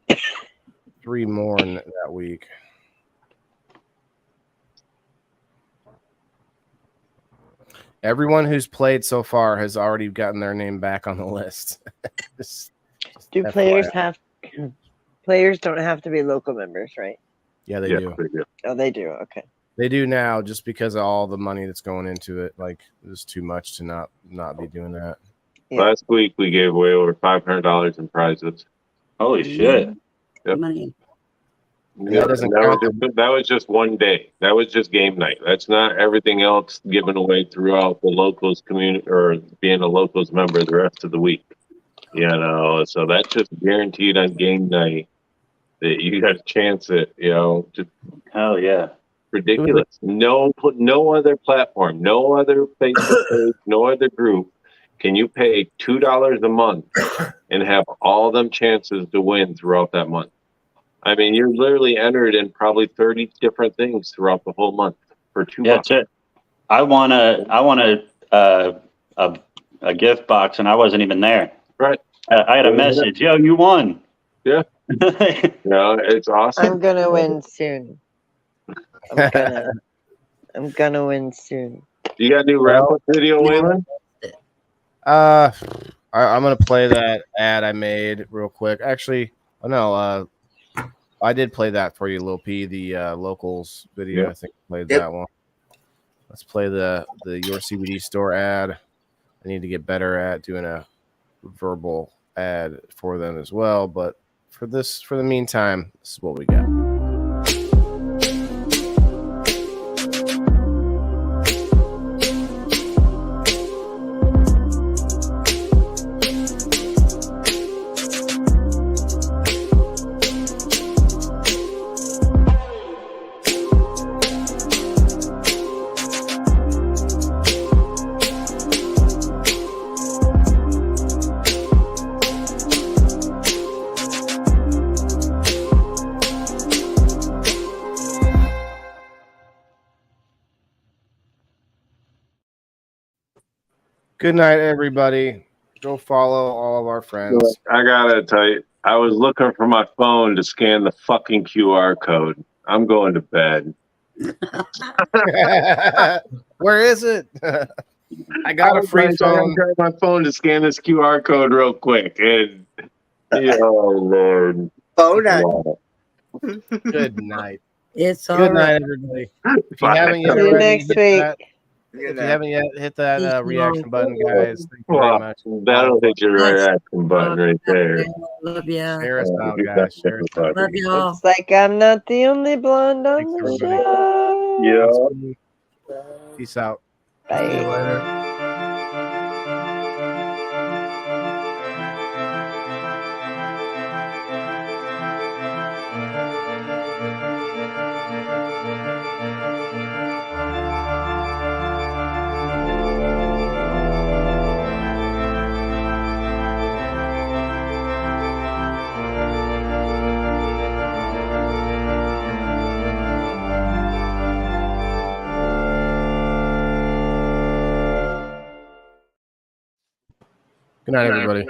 3 more in that week. Everyone who's played so far has already gotten their name back on the list. Do players have players don't have to be local members, right? Yeah, they do. Oh, they do. Okay. They do now, just because of all the money that's going into it. Like, it's too much to not be doing that. Yeah. Last week we gave away over $500 in prizes. Holy shit! Yep. Money. Yeah, that was just one day. That was just game night. That's not everything else given away throughout the locals community or being a locals member the rest of the week. You know, so that's just guaranteed on game night that you got a chance at. You know, just hell yeah, ridiculous. No other platform, no other Facebook page, no other group can you pay $2 a month and have all them chances to win throughout that month. I mean, you're literally entered in probably 30 different things throughout the whole month for $2. That's it. I want a gift box, and I wasn't even there. Right. I had a message. Yo, you won. Yeah. No, it's awesome. I'm gonna win soon. I'm gonna win soon. You got a new wrap-up video, Waylon? I'm gonna play that ad I made real quick. Actually, no. I did play that for you, Lil P, the locals video. Yeah. I think I played that one. Let's play the Your CBD store ad. I need to get better at doing a verbal ad for them as well. But for the meantime, this is what we got. Good night, everybody. Go follow all of our friends. I gotta tell you, I was looking for my phone to scan the fucking QR code. I'm going to bed. Where is it? I got a free phone. I grabbed my phone to scan this QR code real quick, and oh Lord, phone. Good night. It's all good right. night, everybody. If you haven't yet, See you next week. If you haven't yet, hit that reaction button, guys. Thank you very much. That'll hit your reaction button right there. Love ya. Share us out, guys. Share us out. Love y'all. Looks like I'm not the only blonde on the show. Yeah. Peace out. Bye. See you later. Good night, everybody.